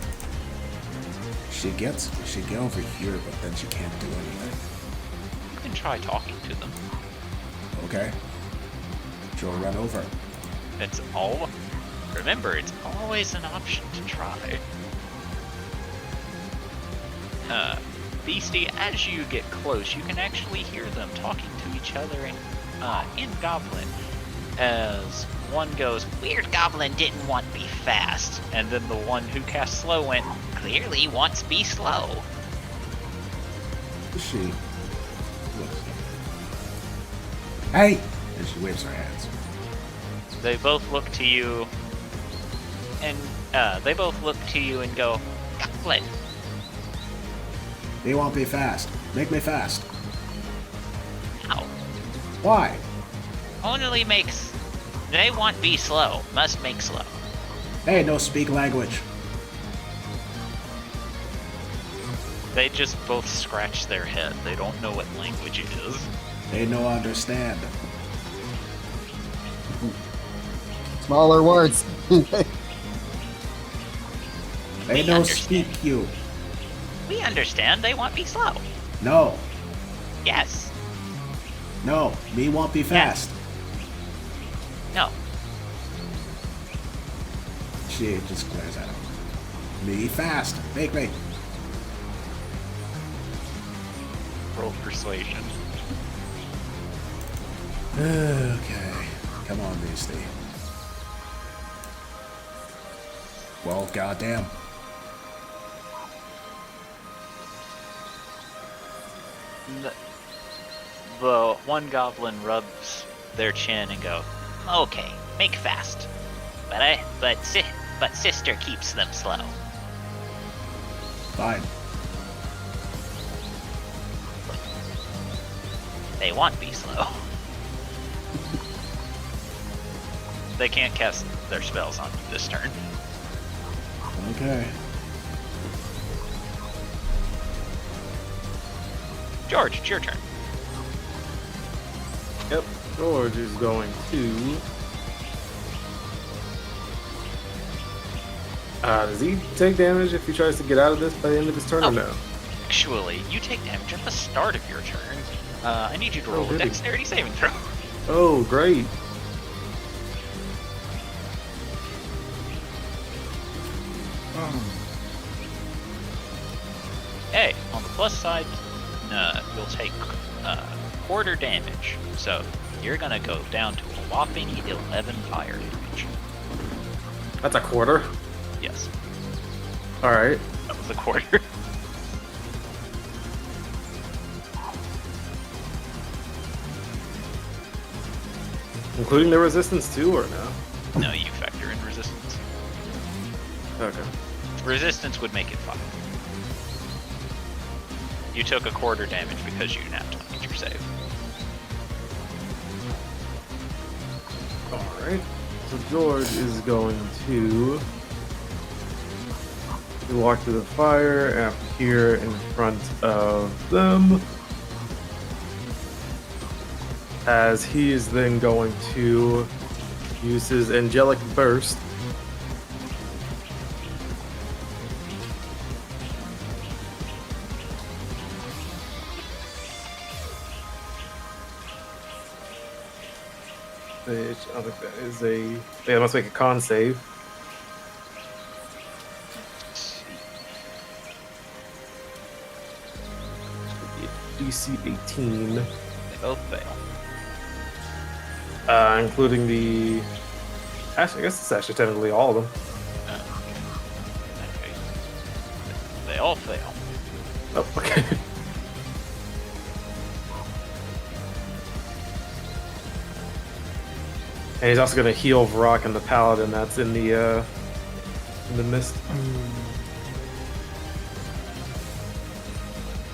S3: She get over here, but then she can't do anything.
S2: You can try talking to them.
S3: Okay? She'll run over.
S2: Remember, it's always an option to try. Beastie, as you get close, you can actually hear them talking to each other in Goblin. As one goes,
S6: Weird goblin didn't want be fast.
S2: and then the one who cast slow went,
S6: Clearly wants be slow.
S3: She looks. Hey! And she waves her hands.
S2: they both look to you, and go,
S6: Goblin.
S3: They won't be fast. Make me fast.
S6: Ow.
S3: Why?
S6: Only makes. They want be slow. Must make slow.
S3: Hey, no speak language.
S2: they just both scratch their head. They don't know what language it is.
S3: They no understand.
S5: Smaller words.
S3: They
S6: We
S3: no
S6: understand.
S3: speak you.
S6: We understand they want be slow.
S3: No.
S6: Yes.
S3: No. Me won't be fast.
S6: No.
S3: She just glares at him. Me fast. Make me.
S2: Roll persuasion.
S3: Okay. Come on, Beastie. Well, goddamn.
S2: The one goblin rubs their chin and go,
S6: Okay. Make fast. But sister keeps them slow.
S3: Fine.
S6: They want be slow.
S2: they can't cast their spells on you this turn.
S3: Okay.
S2: George, it's your turn.
S1: Yep, George is going to. Does he take damage if he tries to get out of this by the end of his turn or no?
S2: Actually, you take damage at the start of your turn. I need you to roll a
S1: really?
S2: dexterity saving throw.
S1: Oh, great.
S2: Hey, on the plus side, you'll take quarter damage. So you're gonna go down to a whopping 11 fire damage.
S1: That's a quarter.
S2: Yes,
S1: All right.
S2: that was a quarter.
S1: Including the resistance too, or no?
S2: No, you factor in resistance.
S1: Okay.
S2: Resistance would make it 5. You took a quarter damage because you nat 20 your save.
S1: Alright. So George is going to walk to the fire, appear in front of them. As he is then going to use his angelic burst. Which I don't think that is a. They must make a con save. DC 18.
S2: They both fail.
S1: Including the. Actually, I guess it's actually technically all of them.
S2: Okay. They all fail.
S1: Oh, okay. And he's also going to heal Vrock and the Paladin that's in the mist.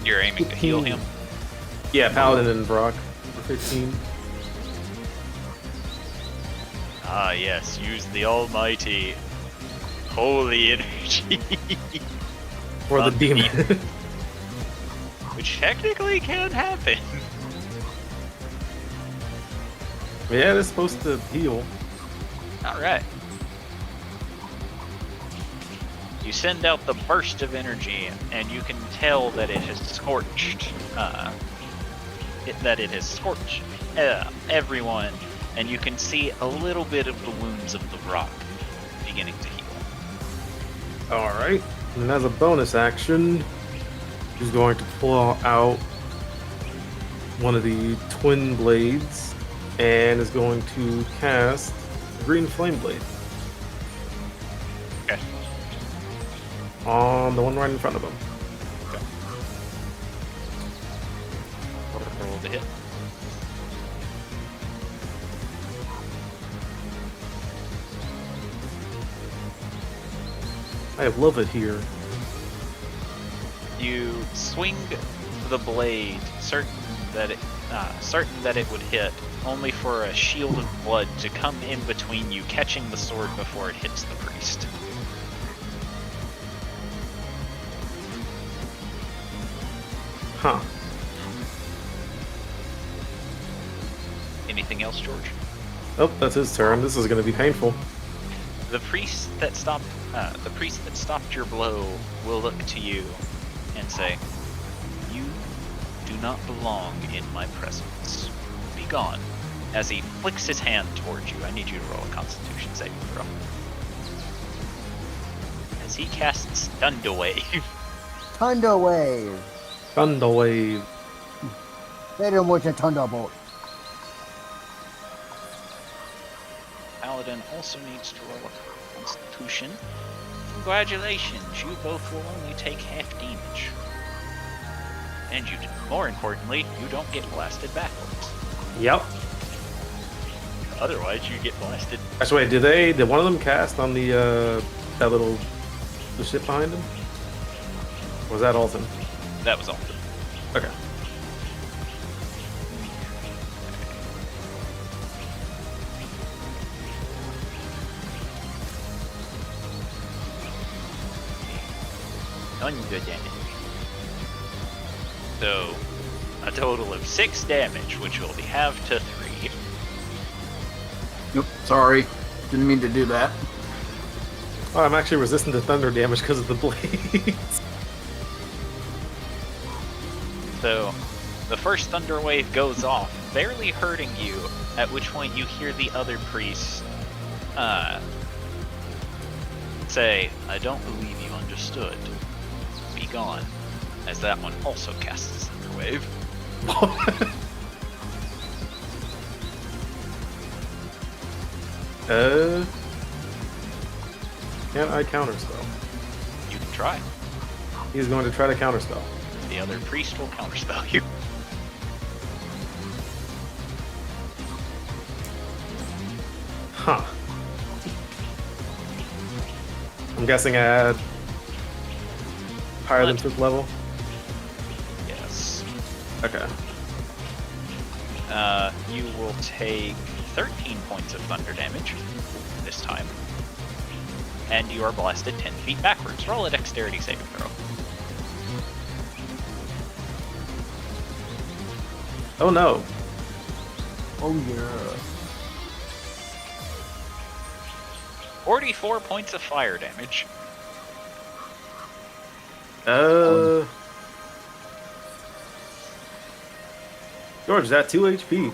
S2: You're aiming to heal him?
S1: Yeah, Paladin and Vrock for 15.
S2: Ah, yes. Use the almighty holy energy.
S1: Or the
S2: On
S1: demon.
S2: Which technically can happen.
S1: Yeah, it's supposed to heal.
S2: Alright. You send out the burst of energy, and you can tell that it has scorched. That it has scorched everyone, and you can see a little bit of the wounds of the rock beginning to heal.
S1: Alright. And as a bonus action, he's going to pull out one of the twin blades and is going to cast Green Flame Blade.
S2: Okay.
S1: On the one right in front of him.
S2: Roll the hit.
S1: I love it here.
S2: You swing the blade, certain that it would hit, only for a shield of blood to come in between you, catching the sword before it hits the priest.
S1: Huh.
S2: Anything else, George?
S1: Oh, that's his turn. This is going to be painful.
S2: The priest that stopped your blow will look to you and say, "You do not belong in my presence. Be gone." As he flicks his hand towards you, I need you to roll a Constitution saving throw. As he casts Thunder Wave.
S5: Thunder Wave.
S1: Thunder Wave.
S5: Better than watching Thunderbolt.
S2: Paladin also needs to roll a Constitution. Congratulations, you both will only take half damage. And you, more importantly, you don't get blasted backwards.
S1: Yep.
S2: Otherwise, you get blasted.
S1: Actually, wait, did one of them cast on the, the ship behind him? Or was that Alton?
S2: That was all.
S1: Okay.
S2: Thunder damage. So, a total of 6 damage, which will be halved to 3.
S4: Yep, sorry. Didn't mean to do that.
S1: Oh, I'm actually resistant to thunder damage because of the blades.
S2: So, the first thunder wave goes off, barely hurting you, at which point you hear the other priest say, "I don't believe you understood. Be gone," as that one also casts thunder wave.
S1: Can I counterspell?
S2: You can try.
S1: He's going to try to counterspell.
S2: The other priest will counterspell you.
S1: Huh. I'm guessing at higher than
S2: What?
S1: 5th level?
S2: Yes.
S1: Okay.
S2: You will take 13 points of thunder damage this time. And you are blasted 10 feet backwards. Roll a dexterity saving throw.
S1: Oh no.
S5: Oh yeah.
S2: 44 points of fire damage.
S1: George, that 2 HP.
S2: Will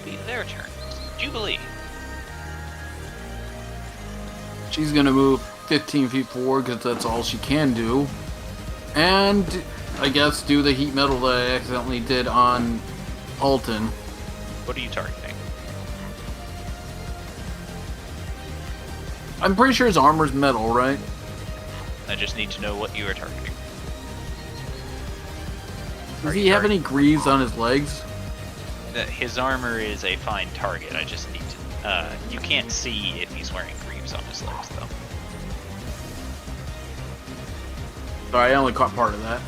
S2: be their turn. Jubilee.
S4: She's gonna move 15 feet forward because that's all she can do. And I guess do the heat metal that I accidentally did on Alton.
S2: What are you targeting?
S4: I'm pretty sure his armor's metal, right?
S2: I just need to know what you are targeting.
S4: Does he have any greaves on his legs?
S2: His armor is a fine target. I just need to. You can't see if he's wearing greaves on his legs, though.
S4: Sorry, I only caught part of that.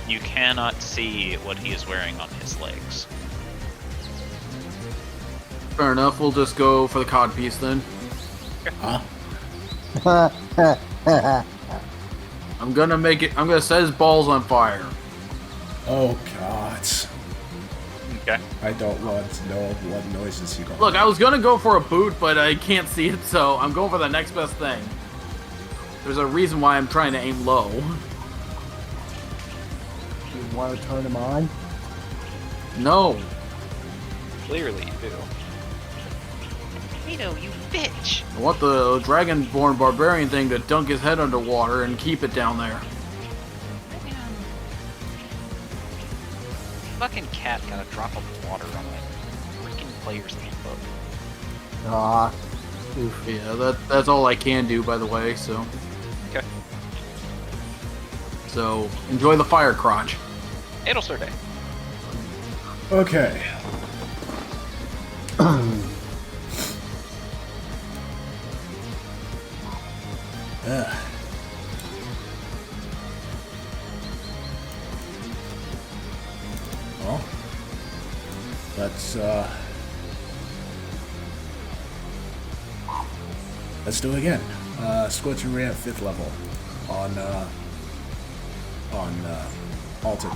S2: You cannot see what he is wearing on his legs.
S4: Fair enough, we'll just go for the cod piece then.
S3: Huh?
S4: I'm gonna set his balls on fire.
S3: Oh God.
S2: Okay.
S3: I don't want to know what noises he got.
S4: Look, I was gonna go for a boot, but I can't see it, so I'm going for the next best thing. There's a reason why I'm trying to aim low.
S5: You want to turn him on?
S4: No.
S2: Clearly you do.
S6: Phenomeno, you bitch!
S4: I want the dragonborn barbarian thing to dunk his head underwater and keep it down there.
S2: Fucking cat got a drop of water on my freaking player's handbook.
S5: Ah,
S4: Yeah, that's all I can do, by the way, so...
S2: Okay.
S4: So, enjoy the fire crotch.
S2: It'll start day.
S3: Okay. Ugh. Well, let's do it again. Scorching Ray at 5th level on Alton.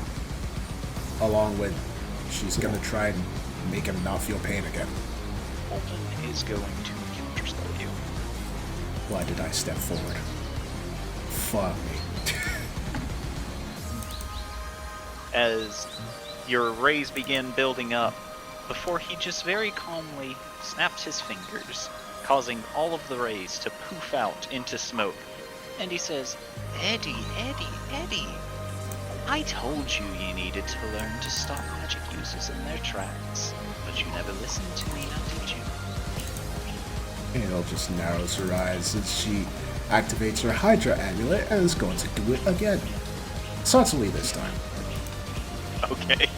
S3: Along with, she's gonna try and make him not feel pain again.
S2: Alton is going to counterspell you.
S3: Why did I step forward? Fuck me.
S2: As your rays begin building up, before he just very calmly snaps his fingers, causing all of the rays to poof out into smoke. And he says,
S6: Eddie, I told you you needed to learn to stop magic users in their tracks, but you never listened to me, now did you?
S3: Anal just narrows her eyes as she activates her Hydra amulet and is going to do it again. Subtly this time.
S2: okay.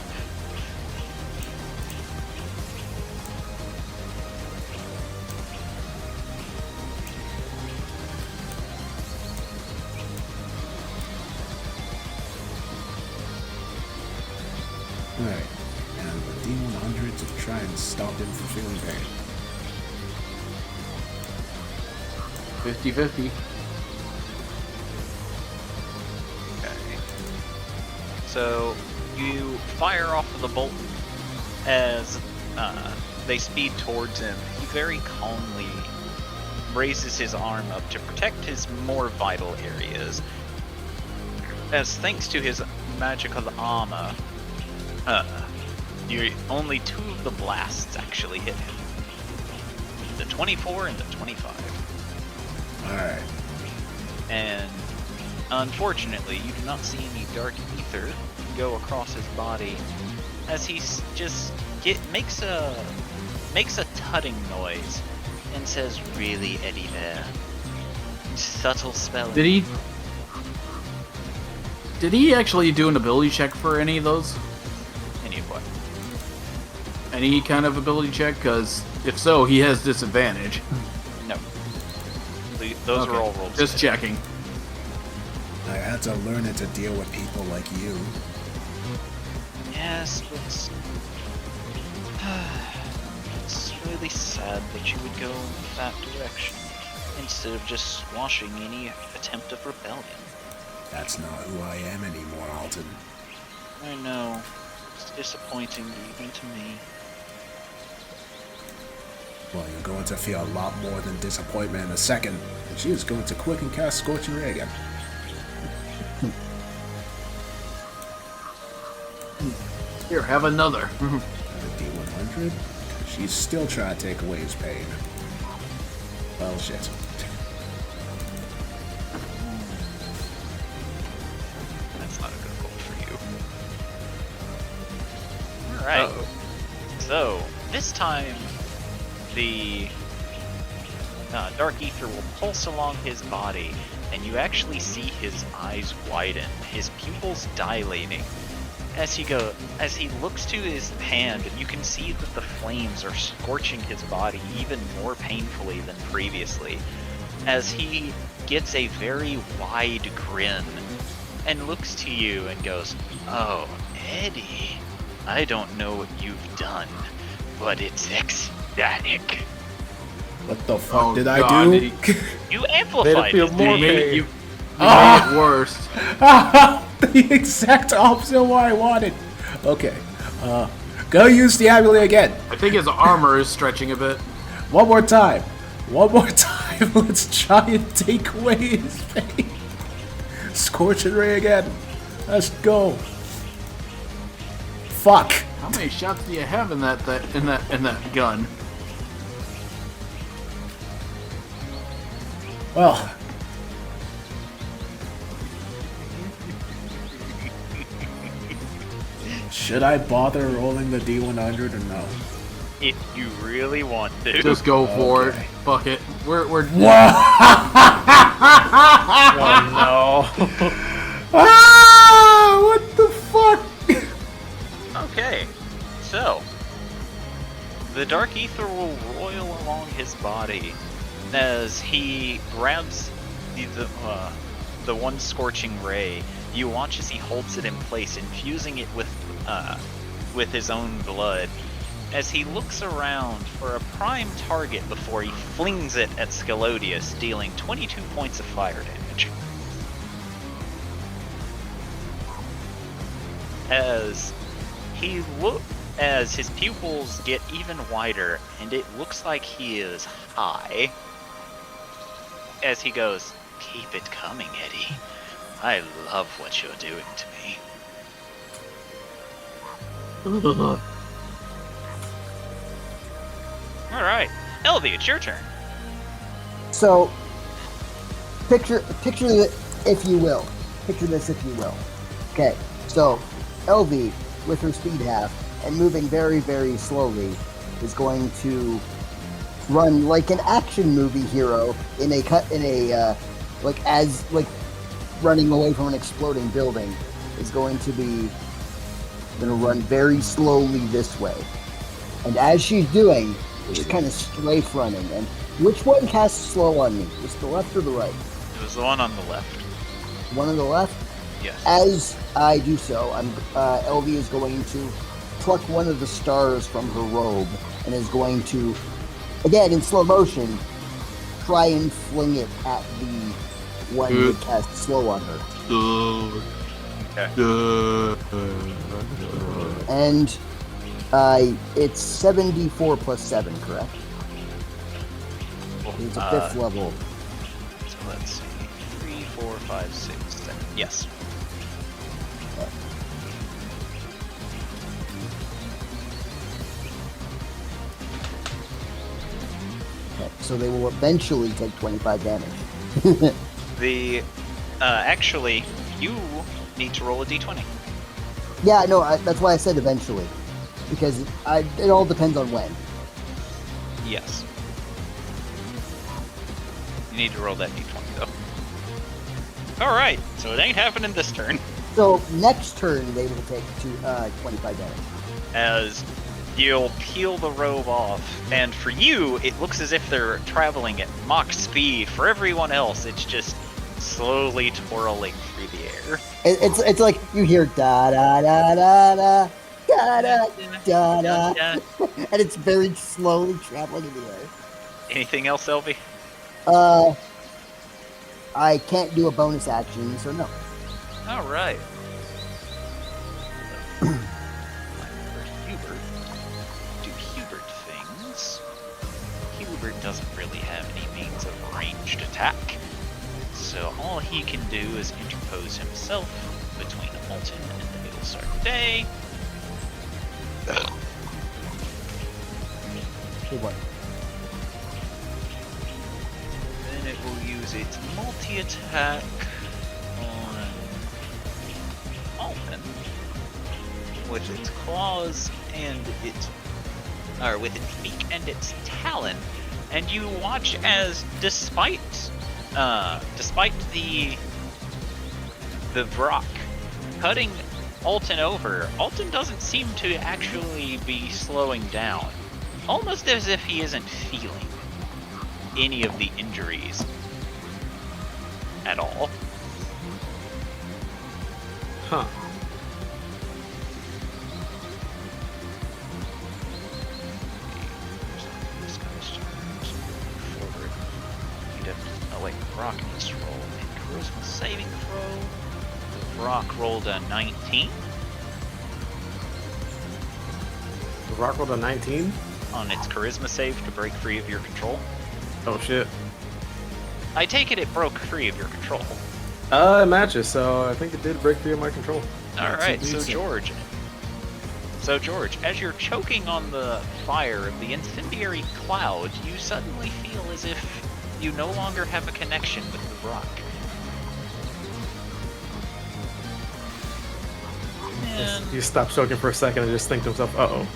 S3: Alright, and the D100 to try and stop him from feeling pain.
S4: 50-50.
S2: Okay. So you fire off of the bolt as they speed towards him. He very calmly raises his arm up to protect his more vital areas. As thanks to his magical armor, only 2 of the blasts actually hit him. The 24 and the 25.
S3: Alright.
S2: And unfortunately, you do not see any dark ether go across his body as he just it makes a tutting noise and says, "Really, Eddie there? Subtle spelling."
S4: Did he actually do an ability check for any of those?
S2: Any of what?
S4: Any kind of ability check? Because if so, he has disadvantage.
S2: No. Those
S4: Okay.
S2: are all rolled.
S4: Just checking.
S3: I had to learn it to deal with people like you.
S2: Yes, but it's really sad that you would go that direction instead of just squashing any attempt of rebellion.
S3: That's not who I am anymore, Alton.
S2: I know. It's disappointing even to me.
S3: Well, you're going to feel a lot more than disappointment in a second. And she is going to quick and cast Scorching Ray again.
S4: Here, have another.
S3: At a D100, she's still trying to take away his pain. Well, shit.
S2: That's not a good roll for you. Alright. So, this time, the Dark Ether will pulse along his body, and you actually see his eyes widen, his pupils dilating. As he looks to his hand, and you can see that the flames are scorching his body even more painfully than previously, as he gets a very wide grin and looks to you and goes, "Oh, Eddie, I don't know what you've done, but it's ecstatic."
S3: What the fuck
S4: Oh,
S3: did
S4: God,
S3: I do?
S2: You
S1: Made
S2: amplified
S1: it feel
S2: his
S1: more
S2: pain.
S1: pain.
S4: You made it worse.
S3: The exact opposite of what I wanted. Okay. Go use the amulet again.
S4: I think his armor is stretching a bit.
S3: One more time. One more time. Let's try and take away his pain. Scorching Ray again. Let's go. Fuck.
S4: How many shots do you have in that gun?
S3: Well. Should I bother rolling the D100 or no?
S2: If you really want to.
S4: Just go for
S3: Okay.
S4: it. Fuck it. We're
S1: Oh
S3: Ah! What the fuck?
S2: Okay, so the Dark Ether will roil along his body as he grabs the one scorching ray. You watch as he holds it in place, infusing it with his own blood. As he looks around for a prime target before he flings it at Scalodius, dealing 22 points of fire damage. As his pupils get even wider, and it looks like he is high, as he goes, "Keep it coming, Eddie. I love what you're doing to me." Alright, Elvie, it's your turn.
S5: So, picture this, if you will. Picture this, if you will. Okay, so LV, with her speed half and moving very, very slowly, is going to run like an action movie hero running away from an exploding building. Is going to run very slowly this way, and as she's doing, she's kind of strafe running. And which one casts slow on me? Is the left or the right?
S2: It was the one on the left.
S5: One on the left.
S2: Yes.
S5: As I do so, LV is going to pluck one of the stars from her robe and is going to, again in slow motion, try and fling it at the one who cast slow on her. And it's 74 plus 7, correct? It's a 5th level.
S2: So let's see. 3, 4, 5, 6, 7. Yes.
S5: Okay, so they will eventually take 25 damage.
S2: Actually, you need to roll a d20.
S5: Yeah, no, that's why I said eventually. because it all depends on when.
S2: Yes. You need to roll that d20 though. All right, so it ain't happening this turn.
S5: So next turn they will take 25 damage.
S2: As you'll peel the robe off, and for you, it looks as if they're traveling at Mach speed. For everyone else, it's just slowly twirling through the air.
S5: It's like you hear da da da da da da da da da, and it's very slowly traveling in the air.
S2: Anything else, Elvie?
S5: I can't do a bonus action, so no.
S2: All right. For Hubert, do Hubert things. Hubert doesn't really have any means of ranged attack, so all he can do is interpose himself between Alton and the middle start of the day.
S5: Good one.
S2: Then it will use its multi-attack on Alton with its claws and with its beak and its talon, and you watch as, despite the Vrock cutting Alton over, Alton doesn't seem to actually be slowing down, almost as if he isn't feeling any of the injuries at all.
S1: Huh.
S2: Forward. You'd have to, oh wait, Brock needs to roll a charisma saving throw. Brock rolled a 19
S1: The rock rolled a 19?
S2: on its charisma save to break free of your control.
S1: Oh shit.
S2: I take it broke free of your control.
S1: It matches, so I think it did break free of my control.
S2: Alright, so
S3: decent.
S2: George. As you're choking on the fire of the incendiary cloud, you suddenly feel as if you no longer have a connection with the Brock. And
S1: He stopped choking for a second and just think to himself, uh-oh.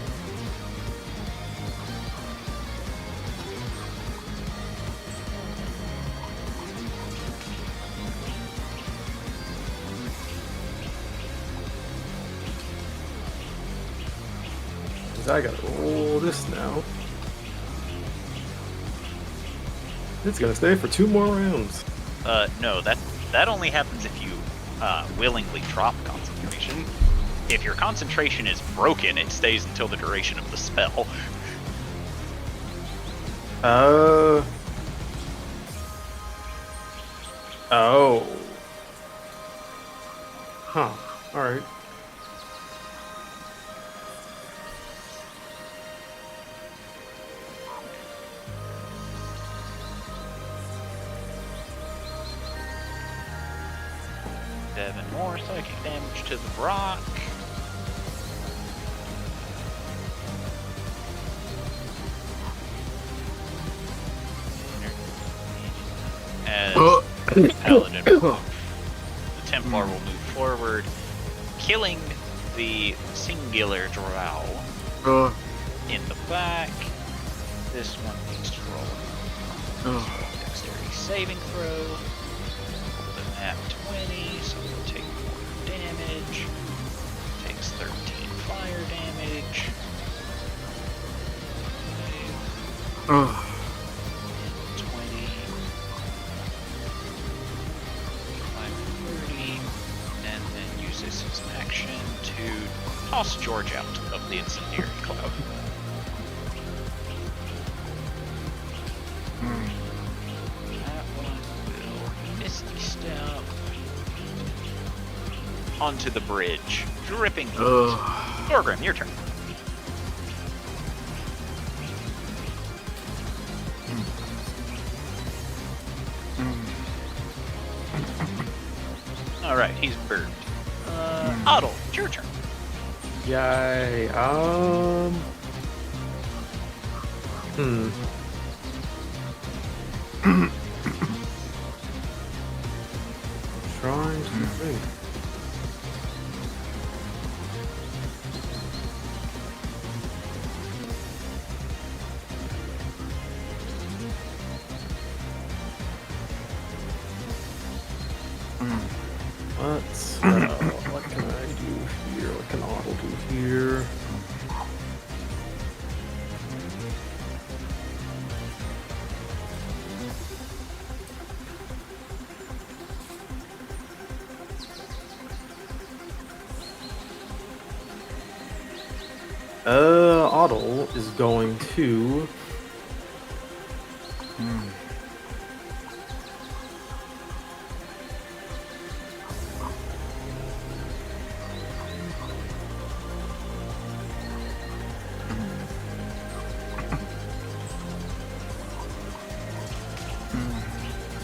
S1: I gotta roll this now. It's gonna stay for 2 more rounds.
S2: no, that only happens if you willingly drop concentration. If your concentration is broken, it stays until the duration of the spell.
S1: Oh. Huh. Alright.
S2: Seven more psychic damage to the Brock. As Paladin, the Templar will move forward, killing the singular drow in the back. This one needs to roll a dexterity saving throw. With a nat 20, so it'll take 4 damage. Takes 13 fire damage. 20. 30, and then uses his action to toss George out of the incendiary cloud. That one will Misty Step onto the bridge, dripping. Thorgrim, your turn. Alright, he's burned. Otto, it's your turn.
S1: Yay. Trying to think. What can I do here? What can Otto do here? Otto is going to.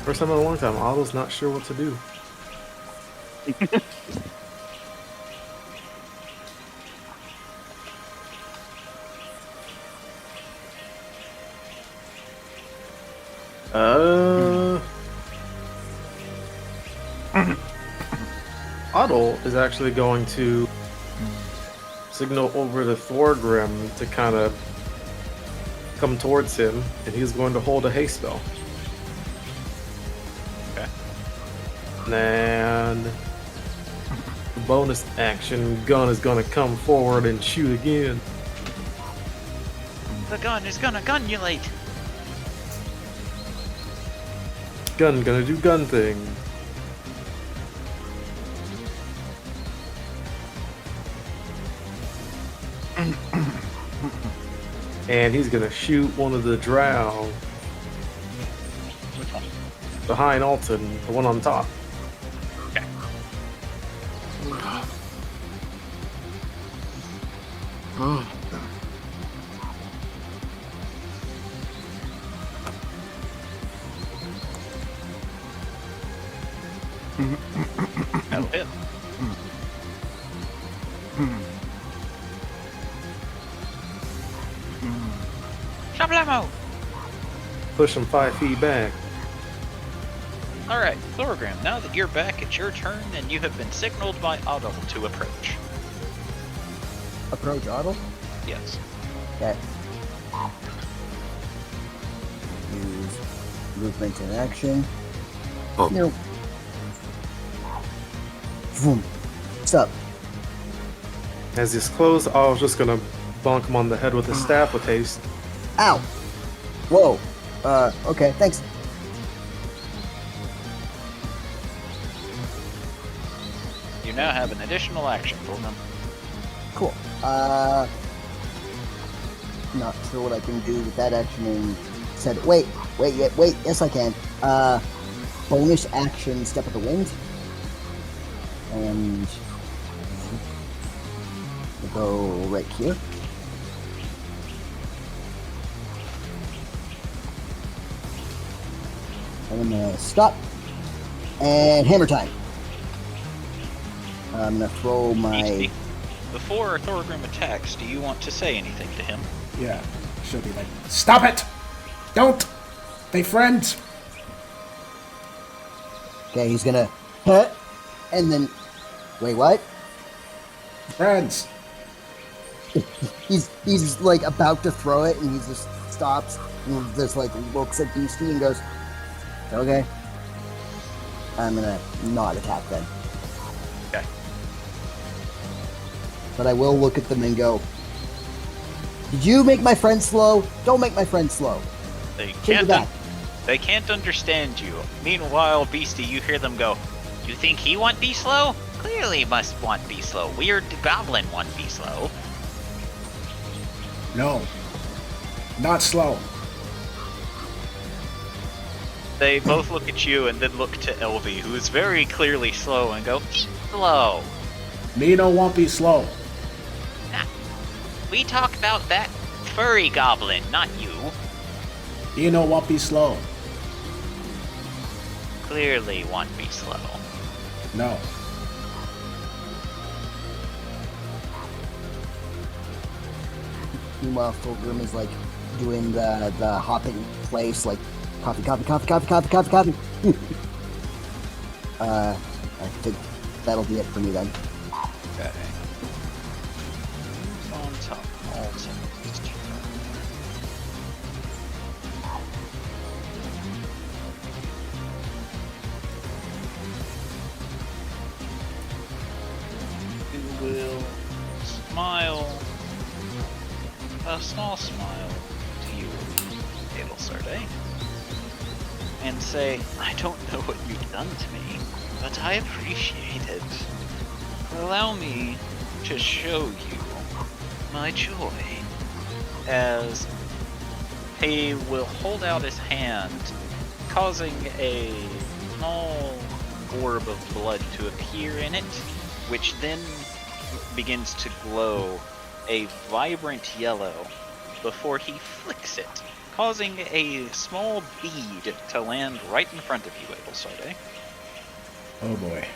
S1: First time in a long time, Otto's not sure what to do. Otto is actually going to signal over to Thorgrim to kind of come towards him, and he's going to hold a haste spell.
S2: Okay.
S1: And the bonus action, Gun is going to come forward and shoot again.
S2: The gun is gonna gunulate.
S1: Gun gonna do gun thing. And he's gonna shoot one of the drow
S2: Which one?
S1: behind Alton, the one on top.
S2: Okay. That'll hit. Shablamo!
S1: Push him 5 feet back.
S2: Alright, Thorgrim, now that you're back, it's your turn, and you have been signaled by Otto to approach.
S5: Approach Otto.
S2: Yes.
S5: Okay. Use movement and action.
S4: Oh.
S5: No. Boom. Stop.
S1: As he's close, I was just gonna bonk him on the head with his staff with haste.
S5: Ow. Whoa. Okay, thanks.
S2: You now have an additional action, Thorgrim.
S5: Cool. Not sure what I can do with that action and said, wait, yes I can. Bonus action, step of the wind. And we'll go right here. And I'm gonna stop. And hammer time. I'm gonna throw my...
S2: Beastie, before Thorgrim attacks, do you want to say anything to him?
S3: Yeah, she'll be like, stop it! Don't! They friends!
S5: Okay, he's gonna hit, and then, wait, what?
S3: Friends!
S5: He's like about to throw it, and he just stops and just like looks at Beastie and goes, "Okay, I'm gonna not attack then."
S2: Okay.
S5: But I will look at them and go, "Did you make my friend slow? Don't make my friend slow."
S2: They
S5: Take it
S2: can't,
S5: back.
S2: they can't understand you. Meanwhile, Beastie, you hear them go, "You think he want be slow? Clearly must want be slow. Weird goblin want be slow."
S3: No. Not slow.
S2: They both look at you and then look to Elvie, who is very clearly slow, and go, "Slow.
S3: Me no won't be slow.
S2: Nah. We talk about that furry goblin, not you.
S3: You no won't be slow.
S2: Clearly want be slow."
S3: No.
S5: Meanwhile, Fulgrim is like doing the hopping place, like coffee, coffee, coffee, coffee, coffee, coffee, coffee. I think that'll be it for me then.
S2: Okay. On top, also. smile, a small smile to you, Adelsarde, and say, I don't know what you've done to me, but I appreciate it. Allow me to show you my joy. As he will hold out his hand, causing a small orb of blood to appear in it, which then begins to glow a vibrant yellow before he flicks it, causing a small bead to land right in front of you, Adelsarde.
S3: Oh boy.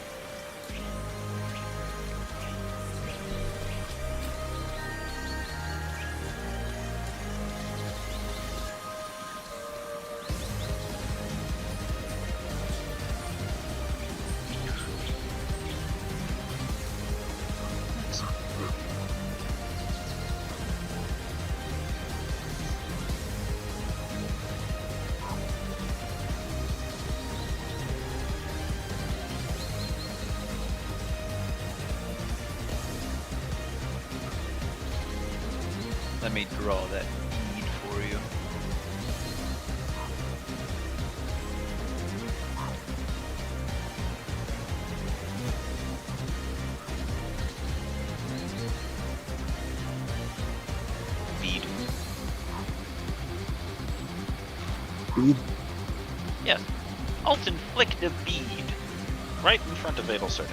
S2: Let me draw that bead for you. Bead.
S5: Bead?
S2: Yes. Alton flicked a bead right in front of Adelsarde.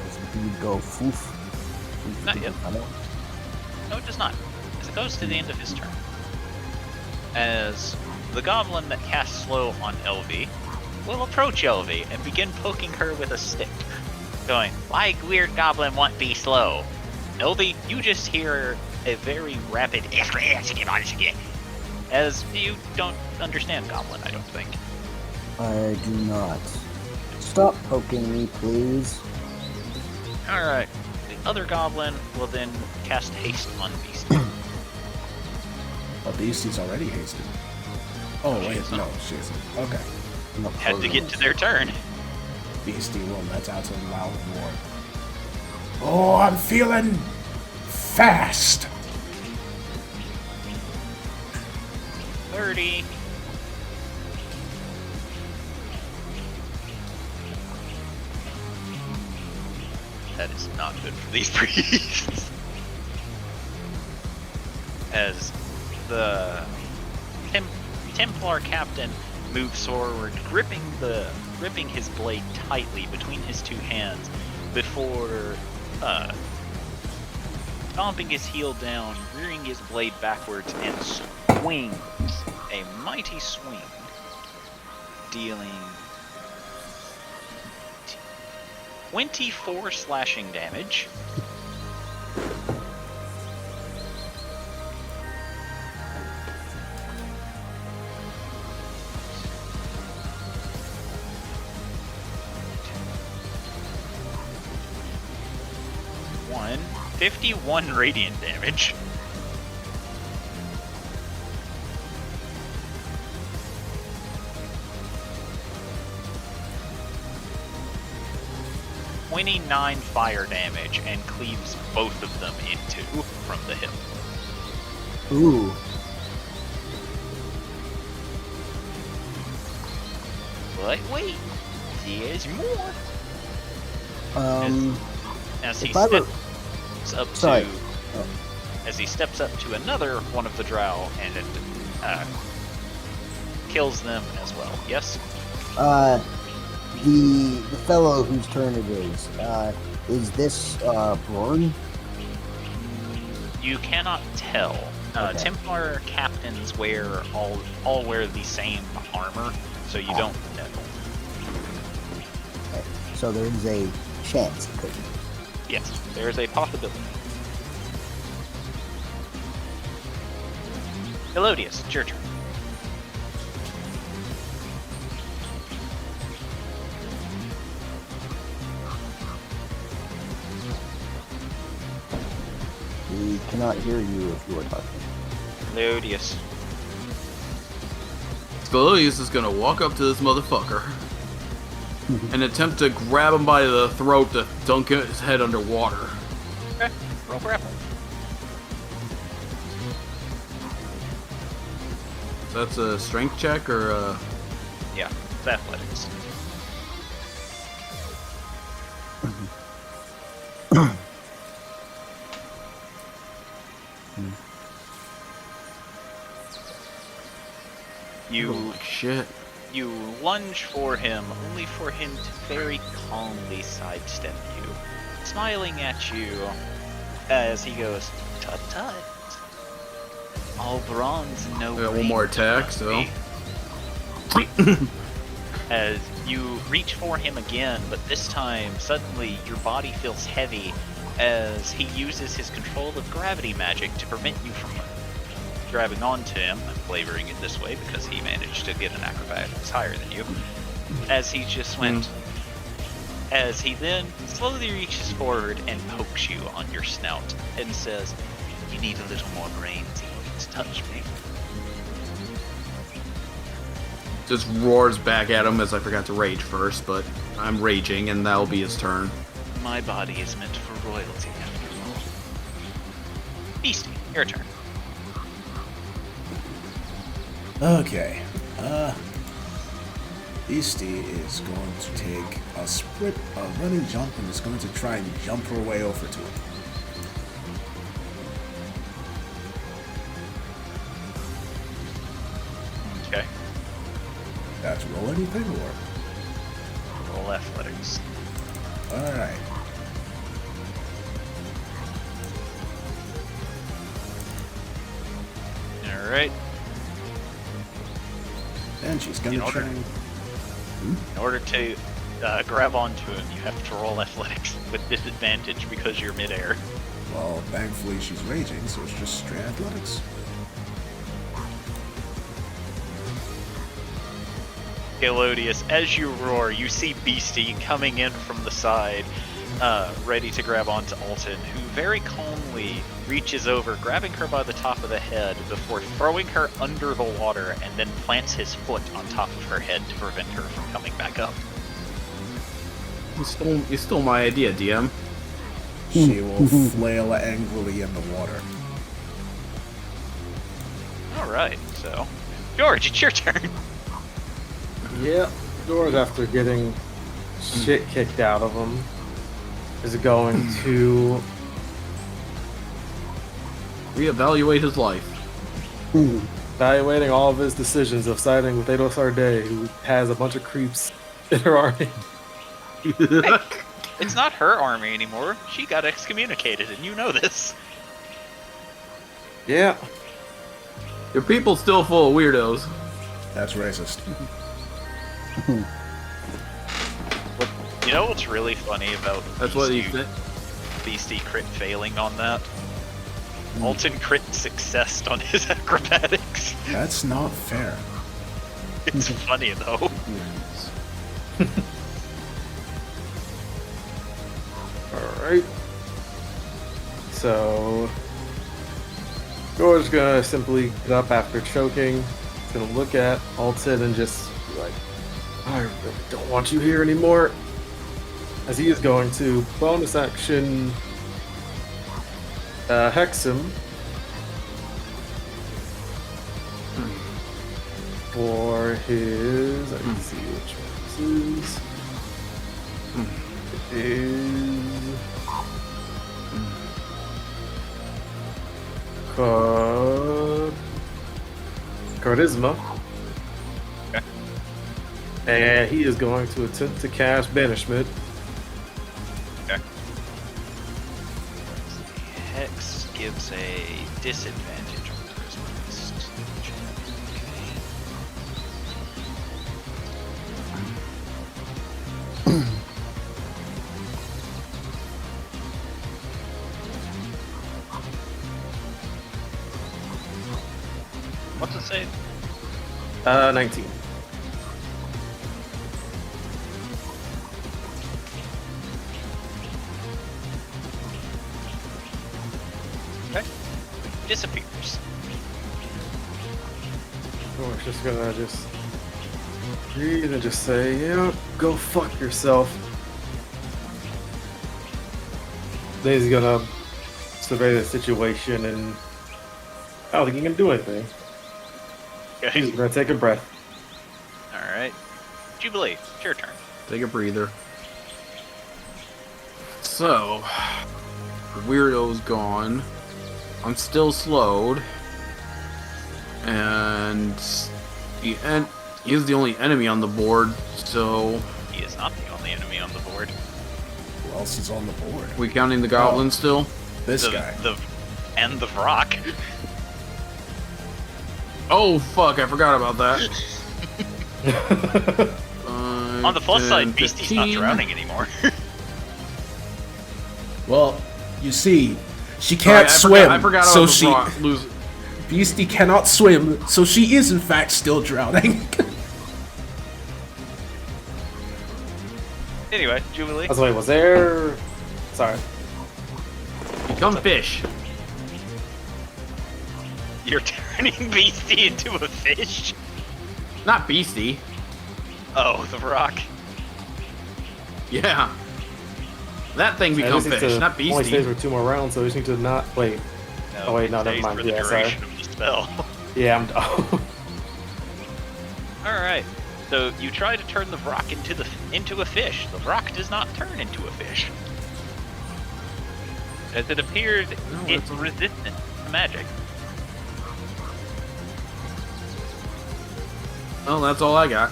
S5: Does the bead go foof? Foof
S2: Not
S5: to the
S2: yet.
S5: funnel?
S2: No, it does not, as it goes to the end of his turn. As the goblin that casts slow on Elvie will approach Elvie and begin poking her with a stick, going, "Why weird goblin want be slow?" Elvie, you just hear a very rapid as you don't understand goblin, I don't think.
S5: I do not. Stop poking me, please.
S2: Alright, the other goblin will then cast haste on Beastie.
S3: Oh, Beastie's already hasted. Oh, wait,
S2: She's
S3: no,
S2: not.
S3: she isn't. Okay.
S5: No
S2: Had to get to their turn.
S3: Beastie will let out a loud roar. Oh, I'm feeling fast.
S2: 30. That is not good for these priests. As the Templar captain moves forward, gripping his blade tightly between his two hands before stomping his heel down, rearing his blade backwards, and swings a mighty swing, dealing 24 slashing damage. One 51 radiant damage. .29 fire damage and cleaves both of them in two from the hip.
S5: Ooh.
S2: But wait, there's more. As he
S5: if I were-
S2: steps up
S5: Sorry.
S2: to,
S5: Oh.
S2: as he steps up to another one of the drow and kills them as well. Yes.
S5: The fellow whose turn it is this Brorn?
S2: You cannot tell.
S5: Okay.
S2: Templar captains all wear the same armor, so you don't know.
S5: Okay. So there is a chance it could be.
S2: Yes, there is a possibility. Elodius, it's your turn.
S5: We cannot hear you if you are talking.
S2: Elodius.
S4: Scolodius is gonna walk up to this motherfucker and attempt to grab him by the throat to dunk his head underwater.
S2: Okay. Roll grapple.
S4: That's a strength check or a...
S2: Yeah, it's athletics. You
S4: Holy shit.
S2: You lunge for him, only for him to very calmly sidestep you, smiling at you as he goes, "Tut tut. All bronze, no
S4: I got one
S2: green,
S4: more attack,
S2: must
S4: so...
S2: be." As you reach for him again, but this time, suddenly, your body feels heavy as he uses his control of gravity magic to prevent you from grabbing onto him. I'm flavoring it this way because he managed to get an acrobatics higher than you. As he just went, as he then slowly reaches forward and pokes you on your snout and says, "You need a little more brains in order to touch me."
S4: Just roars back at him as I forgot to rage first, but I'm raging and that'll be his turn.
S2: My body is meant for royalty after all. Beastie, your turn.
S3: Okay. Beastie is going to take a running jump, and is going to try and jump her way over to him.
S2: Okay.
S3: That's roll anything or?
S2: Roll athletics.
S3: Alright.
S2: Alright.
S3: And she's gonna
S2: In order-
S3: try and...
S2: In order to grab onto him, you have to roll athletics with disadvantage because you're midair.
S3: Well, thankfully she's raging, so it's just straight athletics.
S2: Galodius, as you roar, you see Beastie coming in from the side, ready to grab onto Alton, who very calmly reaches over, grabbing her by the top of the head before throwing her under the water and then plants his foot on top of her head to prevent her from coming back up.
S4: You stole my idea, DM.
S3: She will flail angrily in the water.
S2: Alright, so. George, it's your turn.
S1: Yeah, George, after getting shit kicked out of him, is going to
S4: Reevaluate his life.
S1: evaluating all of his decisions of siding with Edo Sarde, who has a bunch of creeps in her army.
S2: Hey, it's not her army anymore. She got excommunicated, and you know this.
S1: Yeah,
S4: Your people's still full of weirdos.
S3: That's racist.
S2: You know what's really funny about
S4: That's what he said.
S2: Beastie crit failing on that? Alton crit successed on his acrobatics.
S3: That's not fair.
S2: It's funny though.
S1: alright. So, George's gonna simply get up after choking. He's gonna look at Alton and just be like, I really don't want you here anymore. As he is going to bonus action hex him for his. I can see which one this is. It is charisma.
S2: Okay.
S1: And he is going to attempt to cast banishment.
S2: Okay. Hex gives a disadvantage on charisma test. What's it say?
S1: 19.
S2: Okay. Disappears.
S1: George just gonna just breathe and just say, yeah, go fuck yourself. Then he's gonna survey the situation and I don't think he can do anything. He's gonna take a breath.
S2: Alright. Jubilee, it's your turn.
S4: Take a breather. So, the weirdo's gone. I'm still slowed. And he is the only enemy on the board, so...
S2: He is not the only enemy on the board.
S3: Who else is on the board?
S4: We counting the goblin still?
S3: This guy.
S2: And the rock.
S4: Oh, fuck, I forgot about that.
S2: On the plus side, Beastie's not drowning anymore.
S3: Well, you see, she can't swim,
S4: I forgot
S3: so
S4: about
S3: she...
S4: lose.
S3: Beastie cannot swim, so she is in fact still drowning.
S2: Anyway, Jubilee.
S1: Wait, was there... Sorry.
S4: Become fish.
S2: You're turning Beastie into a fish?
S4: Not Beastie.
S2: Oh, the rock.
S4: Yeah. That thing becomes fish, not
S1: Only stays
S4: Beastie.
S1: for 2 more rounds, so we just need to not... Wait. Oh, wait, no, never
S2: stays
S1: mind.
S2: For the
S1: Yeah, sorry.
S2: duration of the spell.
S1: Yeah, I'm done.
S2: Alright. So you try to turn the rock into a fish. The rock does not turn into a fish. As it appears, it's resistant to magic.
S4: Well, that's all I got.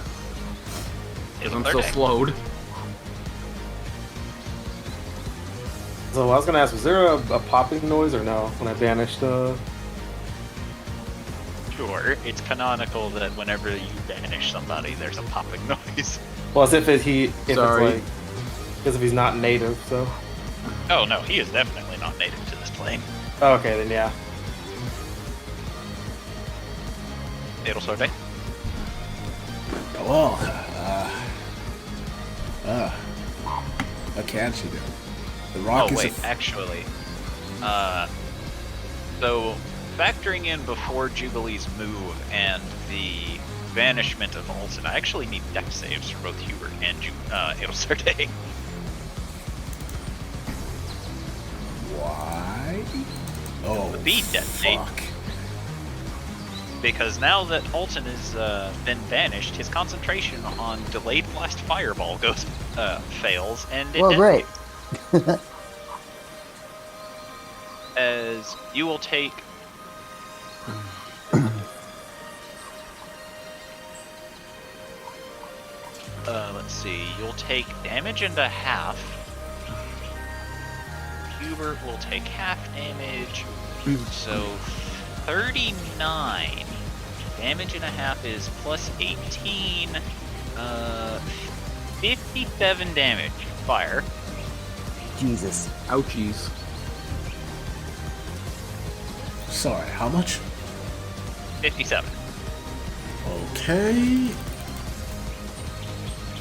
S2: It'll
S4: I'm
S2: start
S4: still
S2: acting.
S4: slowed.
S1: So I was gonna ask, was there a popping noise or no when I banished
S2: Sure, it's canonical that whenever you banish somebody, there's a popping noise.
S1: Well, as if
S4: Sorry.
S1: as if he's not native, so.
S2: Oh no, he is definitely not native to this plane.
S1: Oh, okay, then yeah.
S2: It'll start acting.
S3: Well, what can she do? The rock
S2: Oh
S3: is
S2: wait, actually, so factoring in before Jubilee's move and the banishment of Alton, I actually need dex saves for both Hubert and Edelstarte.
S3: Why? Oh,
S2: The detonate.
S3: fuck.
S2: Because now that Alton has been banished, his concentration on delayed blast fireball fails, and it
S5: Well, great.
S2: detonates. As you will take let's see, you'll take damage and a half. Hubert will take half damage, so 39. Damage and a half is plus 18, 57 damage. Fire.
S5: Jesus.
S4: Ouchies.
S3: Sorry, how much?
S2: 57.
S3: Okay.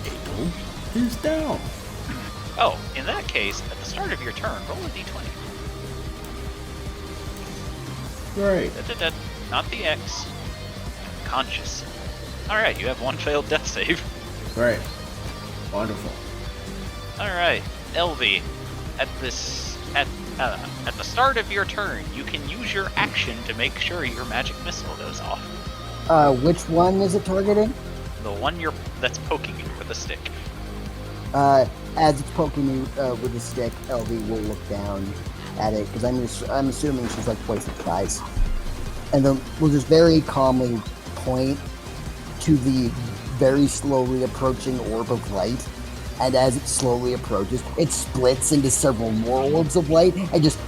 S3: Abel is down.
S2: Oh, in that case, at the start of your turn, roll a d20.
S3: Great.
S2: Not the X. Conscious. Alright, you have one failed death save.
S3: Great. Wonderful.
S2: Alright, LV. At the start of your turn, you can use your action to make sure your magic missile goes off.
S5: Which one is it targeting?
S2: The one that's poking you with a stick.
S5: As it's poking me with the stick, LV will look down at it because I'm assuming she's like twice the size, and then we'll just very calmly point to the very slowly approaching orb of light. And as it slowly approaches, it splits into several more orbs of light and just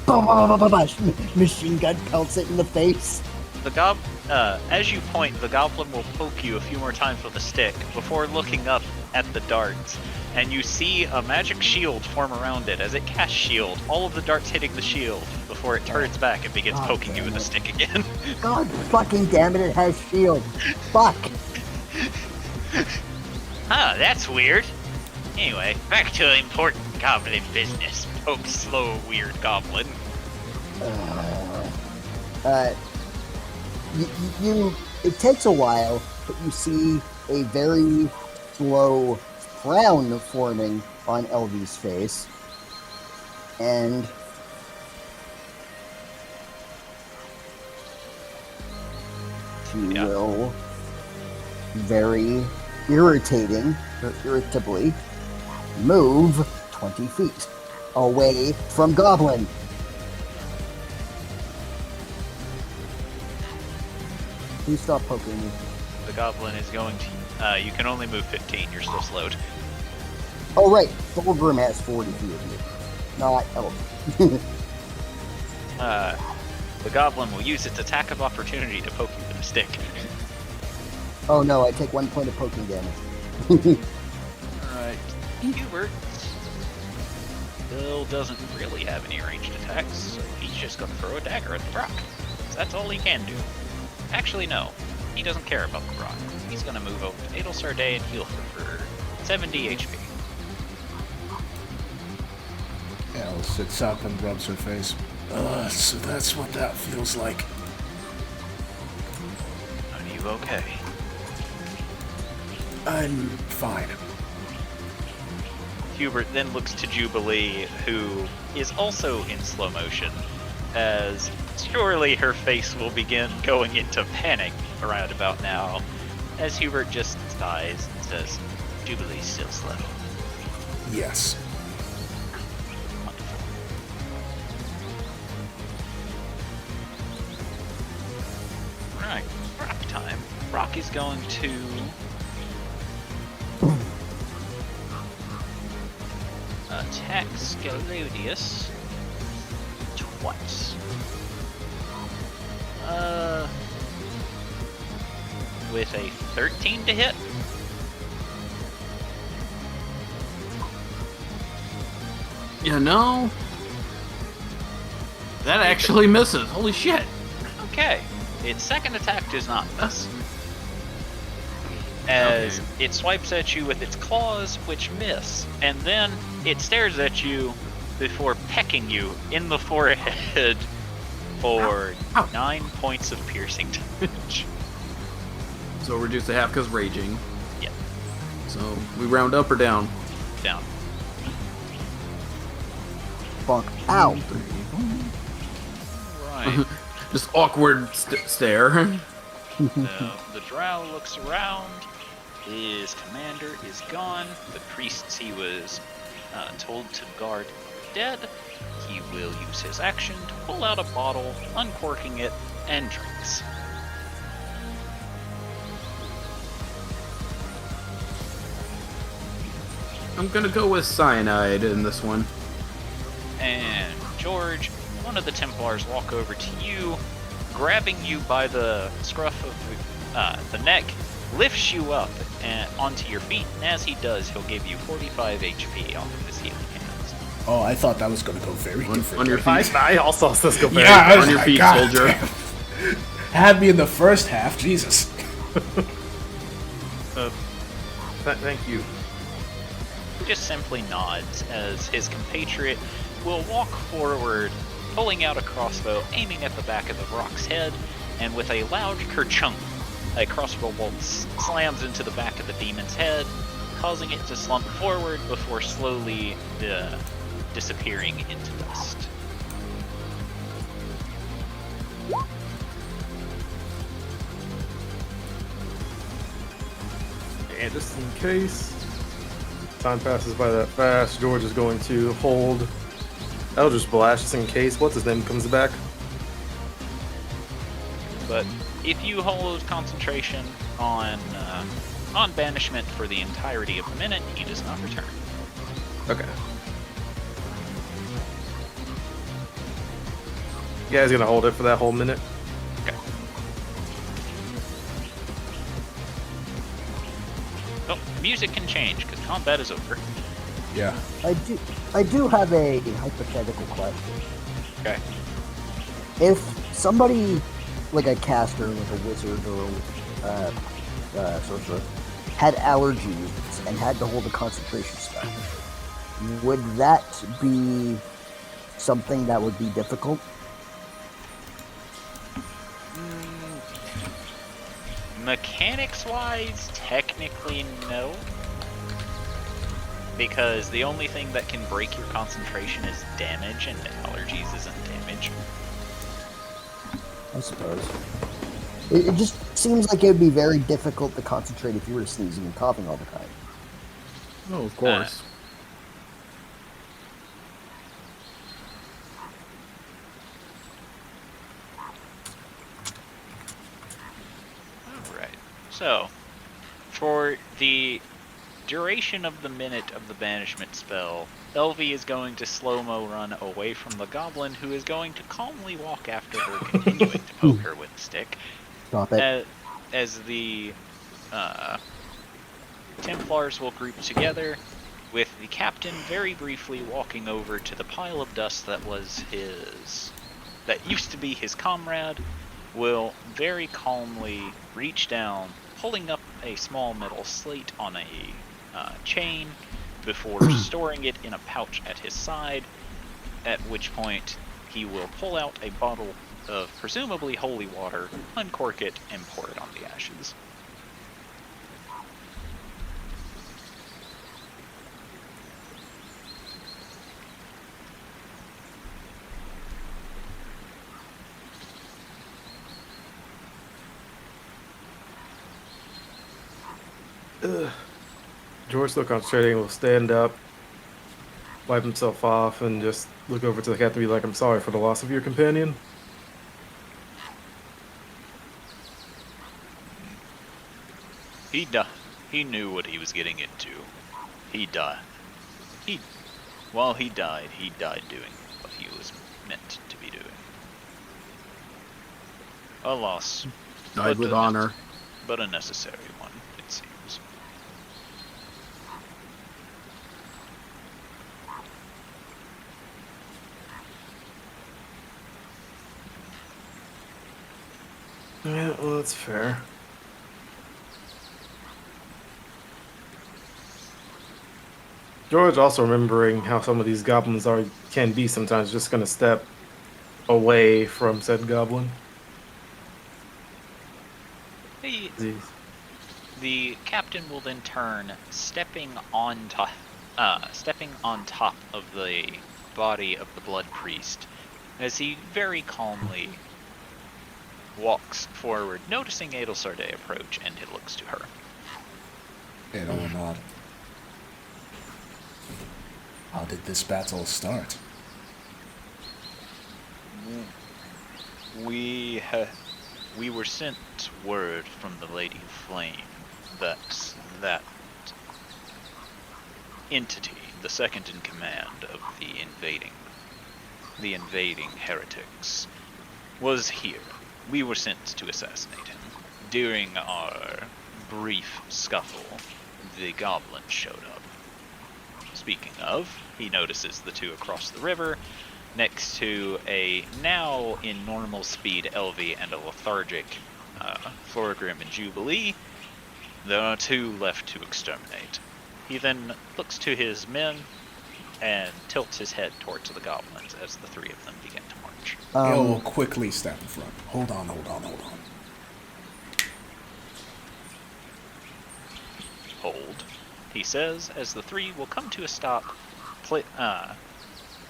S5: machine gun pelts it in the face.
S2: As you point, the goblin will poke you a few more times with a stick before looking up at the darts, and you see a magic shield form around it. As it casts shield, all of the darts hitting the shield before it turns back and begins poking you with a stick again.
S5: God fucking damn it, it has shield. Fuck.
S2: Huh, that's weird. Anyway, back to important goblin business. Poke slow, weird goblin.
S5: It takes a while, but you see a very slow frown forming on LV's face, and she will very irritably move 20 feet away from Goblin. Please stop poking me.
S2: The goblin is going to. You can only move 15. You're still slowed.
S5: Oh, right. Thorgrim has 40 feet of you. Not Elf.
S2: The goblin will use its attack of opportunity to poke you with a stick.
S5: Oh no, I take 1 point of poking damage.
S2: Alright. Hubert. Bill doesn't really have any ranged attacks, so he's just going to throw a dagger at the Brock. That's all he can do. Actually, no. He doesn't care about the Brock. He's going to move over to Adelsar Day and heal her for 70 HP.
S3: Elle sits up and rubs her face. So that's what that feels like.
S2: Are you okay?
S3: I'm fine.
S2: Hubert then looks to Jubilee, who is also in slow motion, as surely her face will begin going into panic around about now, as Hubert just sighs and says, Jubilee's still slow.
S3: Yes.
S2: Alright, Brock time. Brock is going to... attack Scalodius twice. With a 13 to hit.
S4: You know, that actually misses. Holy shit.
S2: Okay. Its second attack does not miss. As it swipes at you with its claws, which miss, and then it stares at you before pecking you in the forehead for 9 points of piercing damage.
S4: So reduced to half because raging.
S2: Yep.
S4: So we round up or down?
S2: Down.
S5: Bonk. Ow.
S2: Right.
S4: Just awkward stare.
S2: The drow looks around. His commander is gone. The priests he was told to guard dead. He will use his action to pull out a bottle, uncorking it, and drinks.
S4: I'm gonna go with cyanide in this one.
S2: And George, one of the Templars walk over to you, grabbing you by the scruff of the neck, lifts you up and onto your feet, and as he does, he'll give you 45 HP off of his healing hands.
S3: Oh, I thought that was going to go very different.
S4: On your feet.
S1: I also saw this go very
S3: Yeah, I was
S4: on your
S3: like,
S4: feet,
S3: God
S4: soldier.
S3: damn. Had me in the first half, Jesus.
S1: Thank you.
S2: He just simply nods as his compatriot will walk forward, pulling out a crossbow, aiming at the back of the rock's head, and with a loud kerchunk, a crossbow bolt slams into the back of the demon's head, causing it to slump forward before slowly disappearing into dust.
S1: And just in case time passes by that fast, George is going to hold Eldritch Blast just in case what's his name comes back.
S2: But if you hold concentration on banishment for the entirety of the minute, he does not return.
S1: Okay. You guys gonna hold it for that whole minute?
S2: Okay. Oh, music can change because combat is over.
S3: Yeah.
S5: I do have a hypothetical question.
S2: Okay.
S5: If somebody, like a caster, like a wizard or sorcerer, had allergies and had to hold a concentration spell, would that be something that would be difficult?
S2: Mechanics-wise, technically no. because the only thing that can break your concentration is damage, and allergies isn't damage.
S5: I suppose. It just seems like it would be very difficult to concentrate if you were sneezing and coughing all the time.
S4: Oh, of course.
S2: Alright, so, for the duration of the minute of the banishment spell, Elvie is going to slow-mo run away from the goblin, who is going to calmly walk after her, continuing to poke her with a stick.
S5: Stop it.
S2: As the Templars will group together, with the captain very briefly walking over to the pile of dust that used to be his comrade, will very calmly reach down, pulling up a small metal slate on a chain before storing it in a pouch at his side, at which point he will pull out a bottle of presumably holy water, uncork it, and pour it on the ashes.
S1: George, still concentrating, will stand up, wipe himself off, and just look over to the captain and be like, I'm sorry for the loss of your companion.
S2: He knew what he was getting into. While he died doing what he was meant to be doing. A loss.
S4: Died with honor.
S2: But a necessary one, it seems.
S1: Yeah, well, that's fair. George also remembering how some of these goblins can be sometimes just gonna step away from said goblin.
S2: The captain will then turn, stepping on top of the body of the blood priest, as he very calmly walks forward, noticing Adelsarde approach, and he looks to her.
S3: Edelmod, how did this battle start?
S2: We were sent word from the Lady of Flame that entity, the second in command of the invading heretics, was here. We were sent to assassinate him. During our brief scuffle, the goblin showed up. Speaking of, he notices the two across the river, next to a now in normal speed Elvie and a lethargic Florigrim and Jubilee. There are two left to exterminate. He then looks to his men and tilts his head towards the goblins as the three of them begin to march.
S3: Gil will quickly step in front. Hold on.
S2: Hold, he says, as the three will come to a stop,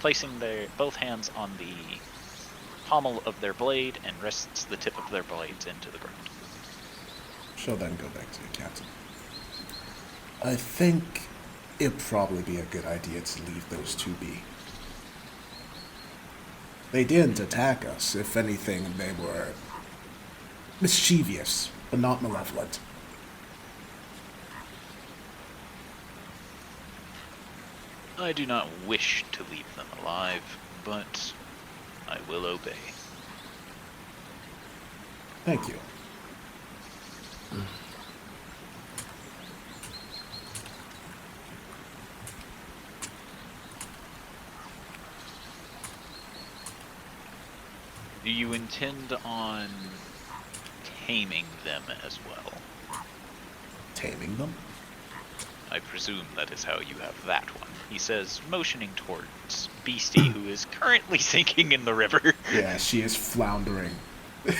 S2: placing both hands on the pommel of their blade and rests the tip of their blades into the ground.
S3: She'll then go back to the captain. I think it'd probably be a good idea to leave those two be. They didn't attack us. If anything, they were mischievous, but not malevolent.
S2: I do not wish to leave them alive, but I will obey.
S3: Thank you.
S2: Do you intend on taming them as well?
S3: Taming them?
S2: I presume that is how you have that one, he says, motioning towards Beastie, who is currently sinking in the river.
S3: Yeah, she is floundering.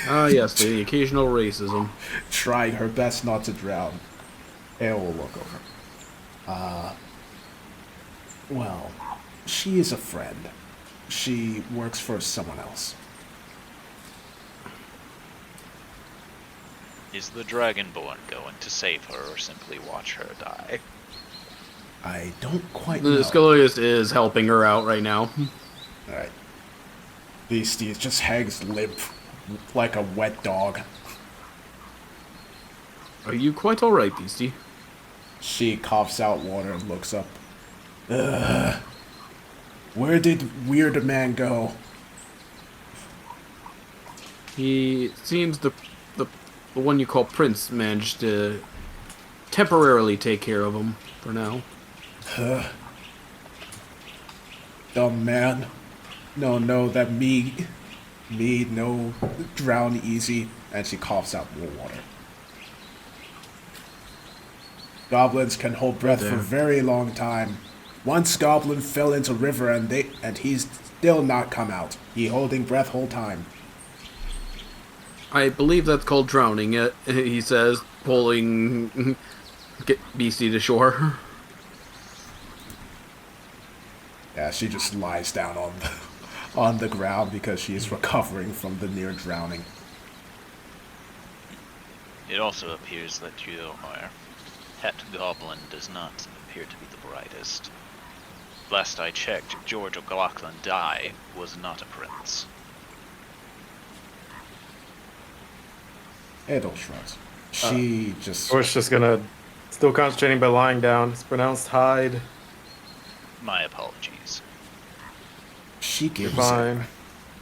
S4: Ah, yes, the occasional racism.
S3: Trying her best not to drown. And we'll look over. Well, she is a friend. She works for someone else.
S2: Is the Dragonborn going to save her or simply watch her die?
S3: I don't quite
S4: The
S3: know.
S4: Scolius is helping her out right now.
S3: Alright. Beastie just hangs limp like a wet dog.
S4: Are you quite alright, Beastie?
S3: She coughs out water and looks up. Ugh. Where did Weird Man go?
S4: He seems the one you call Prince managed to temporarily take care of him for now.
S3: Dumb man. No, that me, no, drown easy. And she coughs out more water. Goblins can hold breath for a very long time. Once goblin fell into river and he's still not come out. He holding breath whole time.
S4: I believe that's called drowning, he says, pulling Beastie to shore.
S3: Yeah, she just lies down on the ground because she is recovering from the near drowning.
S2: It also appears that your pet goblin does not appear to be the brightest. Last I checked, George O'Glocklan Dye was not a prince.
S3: Adol shrugs. She just...
S1: We're just gonna... Still concentrating by lying down. It's pronounced hide.
S2: My apologies.
S3: She gives
S1: Fine.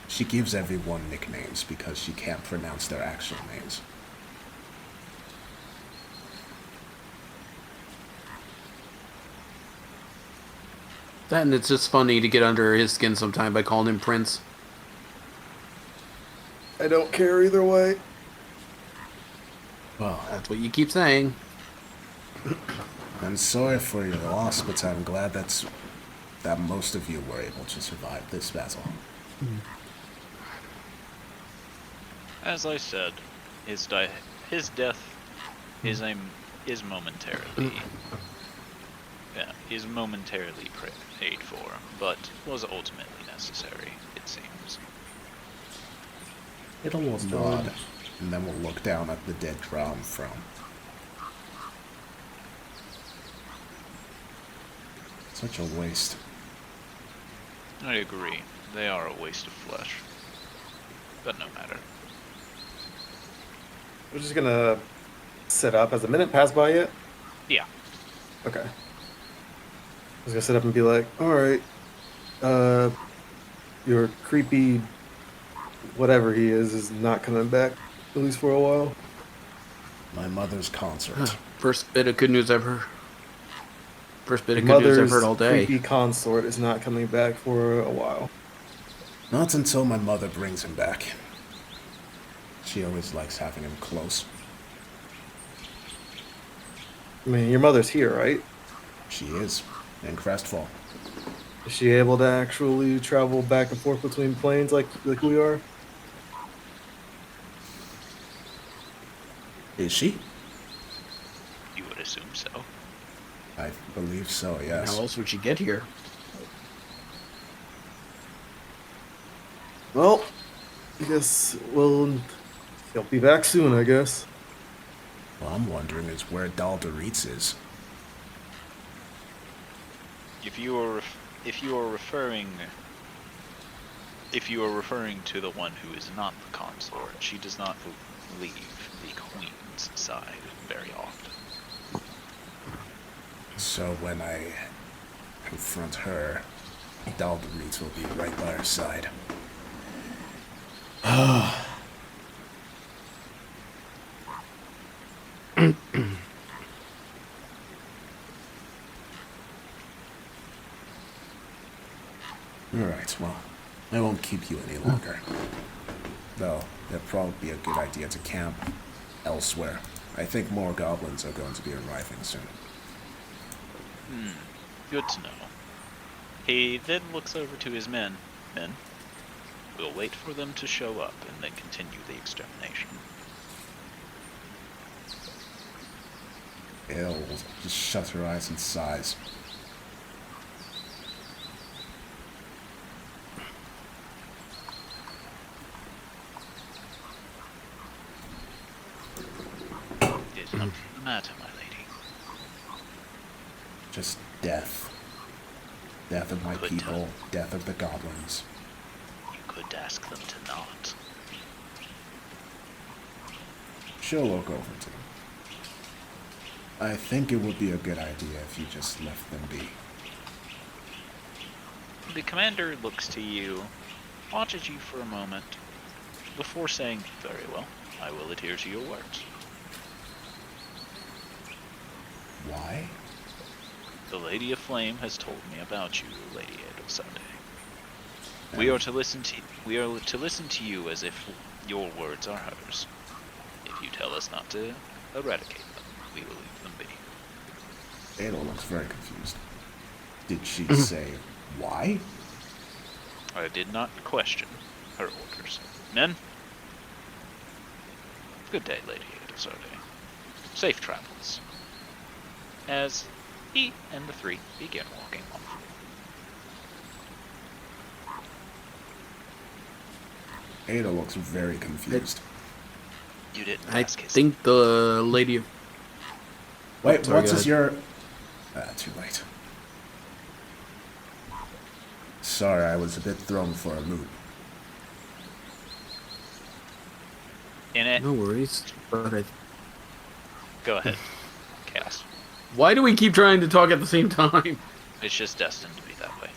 S3: She gives everyone nicknames because she can't pronounce their actual names.
S4: And it's just funny to get under his skin sometime by calling him Prince.
S1: I don't care either way.
S3: Well,
S4: That's what you keep saying.
S3: I'm sorry for your loss, but I'm glad that most of you were able to survive this battle.
S2: As I said, his death is momentarily is momentarily paid for, but was ultimately necessary, it seems.
S3: It'll nod, and then we'll look down at the dead drown from. Such a waste.
S2: I agree. They are a waste of flesh. But no matter.
S1: We're just gonna sit up. Has a minute passed by yet?
S2: Yeah.
S1: Okay. I was gonna sit up and be like, alright, your creepy whatever he is not coming back, at least for a while.
S3: My mother's concert.
S4: First bit of good news I've heard. First bit of good
S1: Mother's
S4: news I've heard all day.
S1: creepy consort is not coming back for a while.
S3: Not until my mother brings him back. She always likes having him close.
S1: I mean, your mother's here, right?
S3: She is, in Crestfall.
S1: Is she able to actually travel back and forth between planes like we are?
S3: Is she?
S2: You would assume so.
S3: I believe so, yes.
S4: How else would she get here?
S1: Well, I guess he'll be back soon, I guess.
S3: Well, I'm wondering is where Daldaritz is.
S2: If you are referring to the one who is not the consort, she does not leave the Queen's side very often.
S3: So when I confront her, Daldaritz will be right by her side. Alright, well, I won't keep you any longer. Though, it'd probably be a good idea to camp elsewhere. I think more goblins are going to be arriving soon.
S2: Good to know. He then looks over to his men. Men, we'll wait for them to show up and then continue the extermination.
S3: Elle will just shut her eyes and sighs.
S2: matter, my lady?
S3: Just death. Death of my
S2: Good
S3: people, death of the goblins.
S2: You could ask them to not.
S3: She'll look over to them. I think it would be a good idea if you just left them be.
S2: The commander looks to you, watches you for a moment, before saying, very well, I will adhere to your words.
S3: Why?
S2: The Lady of Flame has told me about you, Lady Adelsade. We are to listen to you as if your words are hers. If you tell us not to eradicate them, we will leave them be.
S3: Ada looks very confused. Did she say why?
S2: I did not question her orders. Men? Good day, Lady Adelsade. Safe travels. As he and the three begin walking off.
S3: Ada looks very confused.
S2: You didn't
S4: I
S2: ask his
S4: think the lady.
S3: Wait,
S4: sorry,
S3: what's
S4: go
S3: his your... too late. Sorry, I was a bit thrown for a loop.
S2: in it.
S4: No worries. But
S2: Go ahead. Cast.
S4: why do we keep trying to talk at the same time?
S2: It's just destined to be that way.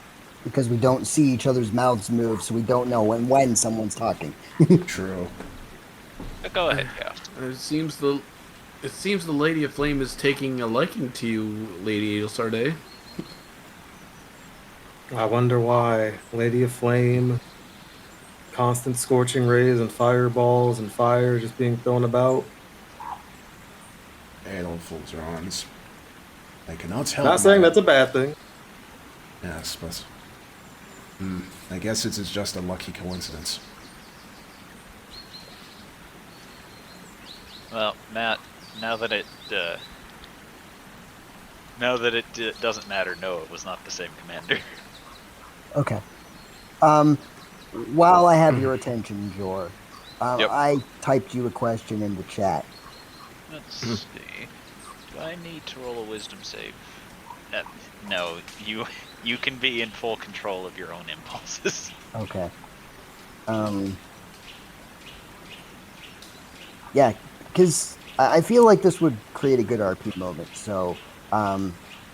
S5: Because we don't see each other's mouths move, so we don't know when someone's talking.
S3: True.
S2: But go ahead, Cast.
S4: It seems the Lady of Flame is taking a liking to you, Lady Adelsarde.
S1: I wonder why. Lady of Flame, constant scorching rays and fireballs and fire just being thrown about.
S3: Ada folds her arms. I cannot help
S1: Not saying that's a bad thing.
S3: Yes, but... I guess it is just a lucky coincidence.
S2: Well, Matt, now that it doesn't matter, no, it was not the same commander.
S5: Okay. While I have your attention, Jor,
S2: Yep.
S5: I typed you a question in the chat.
S2: Let's see. Do I need to roll a wisdom save? No, you can be in full control of your own impulses.
S5: Okay. Yeah, because I feel like this would create a good RP moment. So,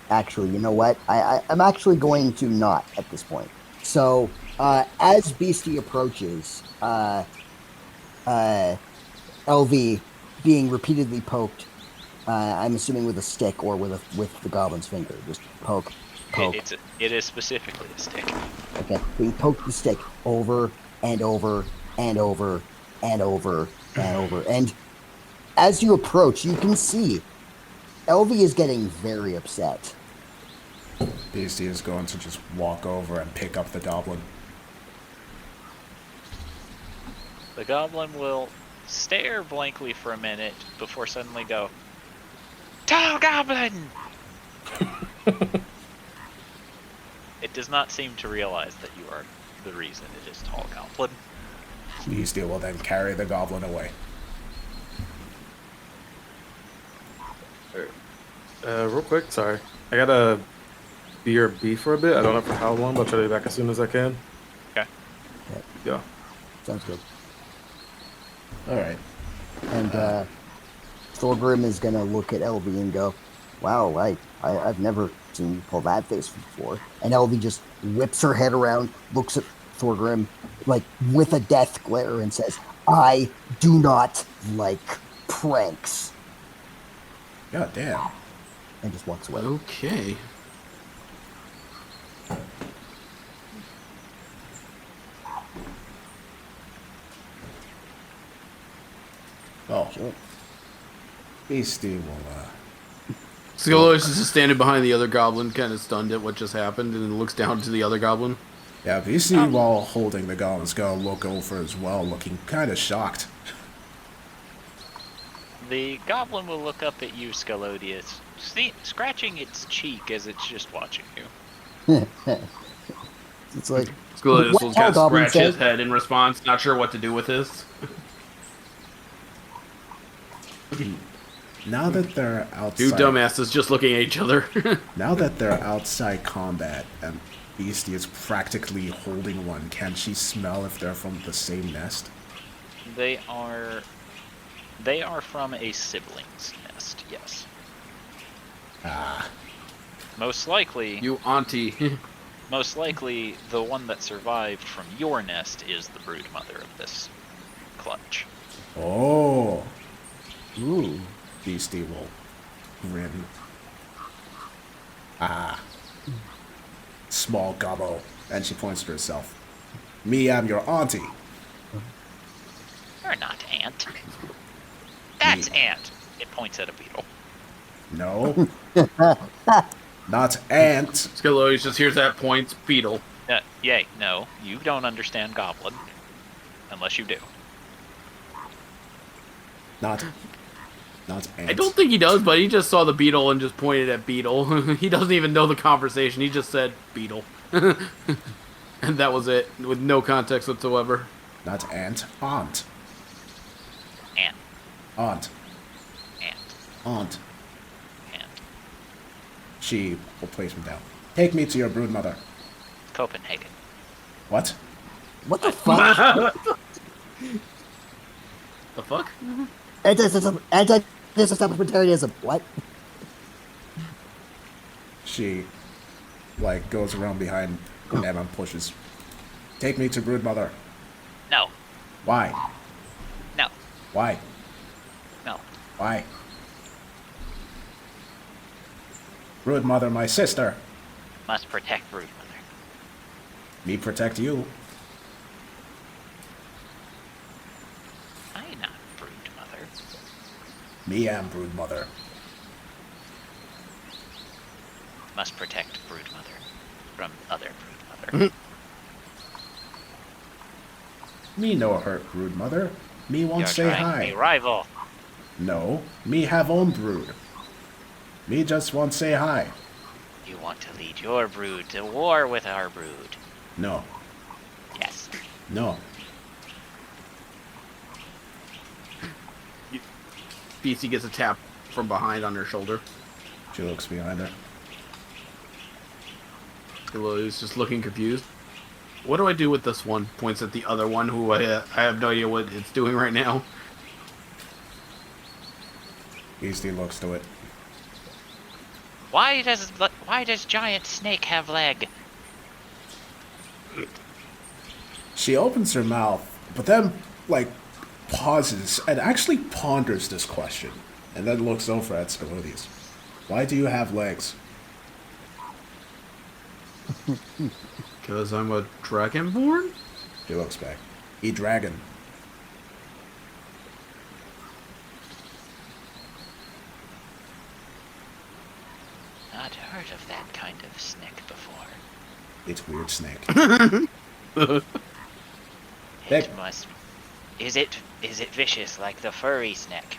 S5: actually, you know what? I'm actually going to not at this point. So, as Beastie approaches, LV being repeatedly poked, I'm assuming with a stick or with the goblin's finger, just poke.
S2: It is specifically a stick.
S5: Okay, being poked with the stick over and over and over and over and over. And as you approach, you can see LV is getting very upset.
S3: Beastie is going to just walk over and pick up the goblin.
S2: The goblin will stare blankly for a minute before suddenly go, "Tall goblin!" It does not seem to realize that you are the reason it is tall goblin.
S3: Beastie will then carry the goblin away.
S1: Real quick, sorry. I gotta BRB for a bit. I don't know for how long, but I'll try to be back as soon as I can.
S2: Okay.
S1: Yeah.
S5: Sounds good.
S3: Alright.
S5: And Thorgrim is gonna look at LV and go, "Wow, I've never seen you pull that face before." And LV just whips her head around, looks at Thorgrim like with a death glare, and says, "I do not like pranks,"
S3: God damn.
S5: and just walks away.
S4: Okay.
S3: Oh,
S5: Sure.
S3: Beastie will,
S4: Scalorius is just standing behind the other goblin, kind of stunned at what just happened, and then looks down to the other goblin.
S3: Yeah, Beastie, while holding the goblin, is gonna look over as well, looking kind of shocked.
S2: The goblin will look up at you, Scalodius, scratching its cheek as it's just watching you.
S5: It's like,
S4: Scalorius
S5: what
S4: will
S5: tall
S4: kind of
S5: goblin
S4: scratch his
S5: said?
S4: head in response, not sure what to do with this.
S3: Now that they're outside,
S4: Two dumbasses just looking at each other.
S3: now that they're outside combat and Beastie is practically holding one, can she smell if they're from the same nest?
S2: They are from a sibling's nest, yes.
S3: Ah,
S2: Most likely,
S4: You auntie.
S2: most likely, the one that survived from your nest is the brood mother of this clutch.
S3: oh,
S5: Ooh.
S3: Beastie will grin. Ah, small gobbo, and she points to herself. Me, I'm your auntie.
S2: You're not Ant. That's
S3: Me.
S2: Ant. It points at a beetle.
S3: No, not Ant.
S4: Skilloids just hears that point. Beetle.
S2: Yay, no, you don't understand Goblin. Unless you do.
S3: Not Ant.
S4: I don't think he does, but he just saw the beetle and just pointed at beetle. He doesn't even know the conversation. He just said beetle. And that was it, with no context whatsoever.
S3: Not Ant. Aunt.
S2: Ant.
S3: Aunt.
S2: Ant.
S3: Aunt.
S2: Ant.
S3: She will place him down. Take me to your brood mother.
S2: Copenhagen.
S3: What?
S5: What the fuck?
S4: The fuck?
S5: Anti-disestablishmentarianism. What?
S3: She, like, goes around behind Emma and pushes. Take me to brood mother.
S2: No.
S3: Why?
S2: No.
S3: Why?
S2: No.
S3: Why? Brood mother, my sister.
S2: Must protect brood mother.
S3: Me protect you.
S2: I not brood mother.
S3: Me am brood mother.
S2: Must protect brood mother from other brood mother.
S3: Me no hurt brood mother. Me won't
S2: You're
S3: say
S2: trying to be
S3: hi.
S2: rival.
S3: No, me have own brood. Me just won't say hi.
S2: You want to lead your brood to war with our brood.
S3: No,
S2: Yes.
S3: no.
S4: Beastie gets a tap from behind on her shoulder.
S3: She looks behind her.
S4: Skilloids just looking confused. What do I do with this one? Points at the other one, who I have no idea what it's doing right now.
S3: Beastie looks to it.
S2: Why does giant snake have leg?
S3: She opens her mouth, but then, like, pauses and actually ponders this question, and then looks over at Scalodius. Why do you have legs?
S4: Because I'm a dragonborn?
S3: She looks back. E dragon.
S2: Not heard of that kind of snake before.
S3: It's weird snake.
S2: It must. Is it vicious like the furry snake?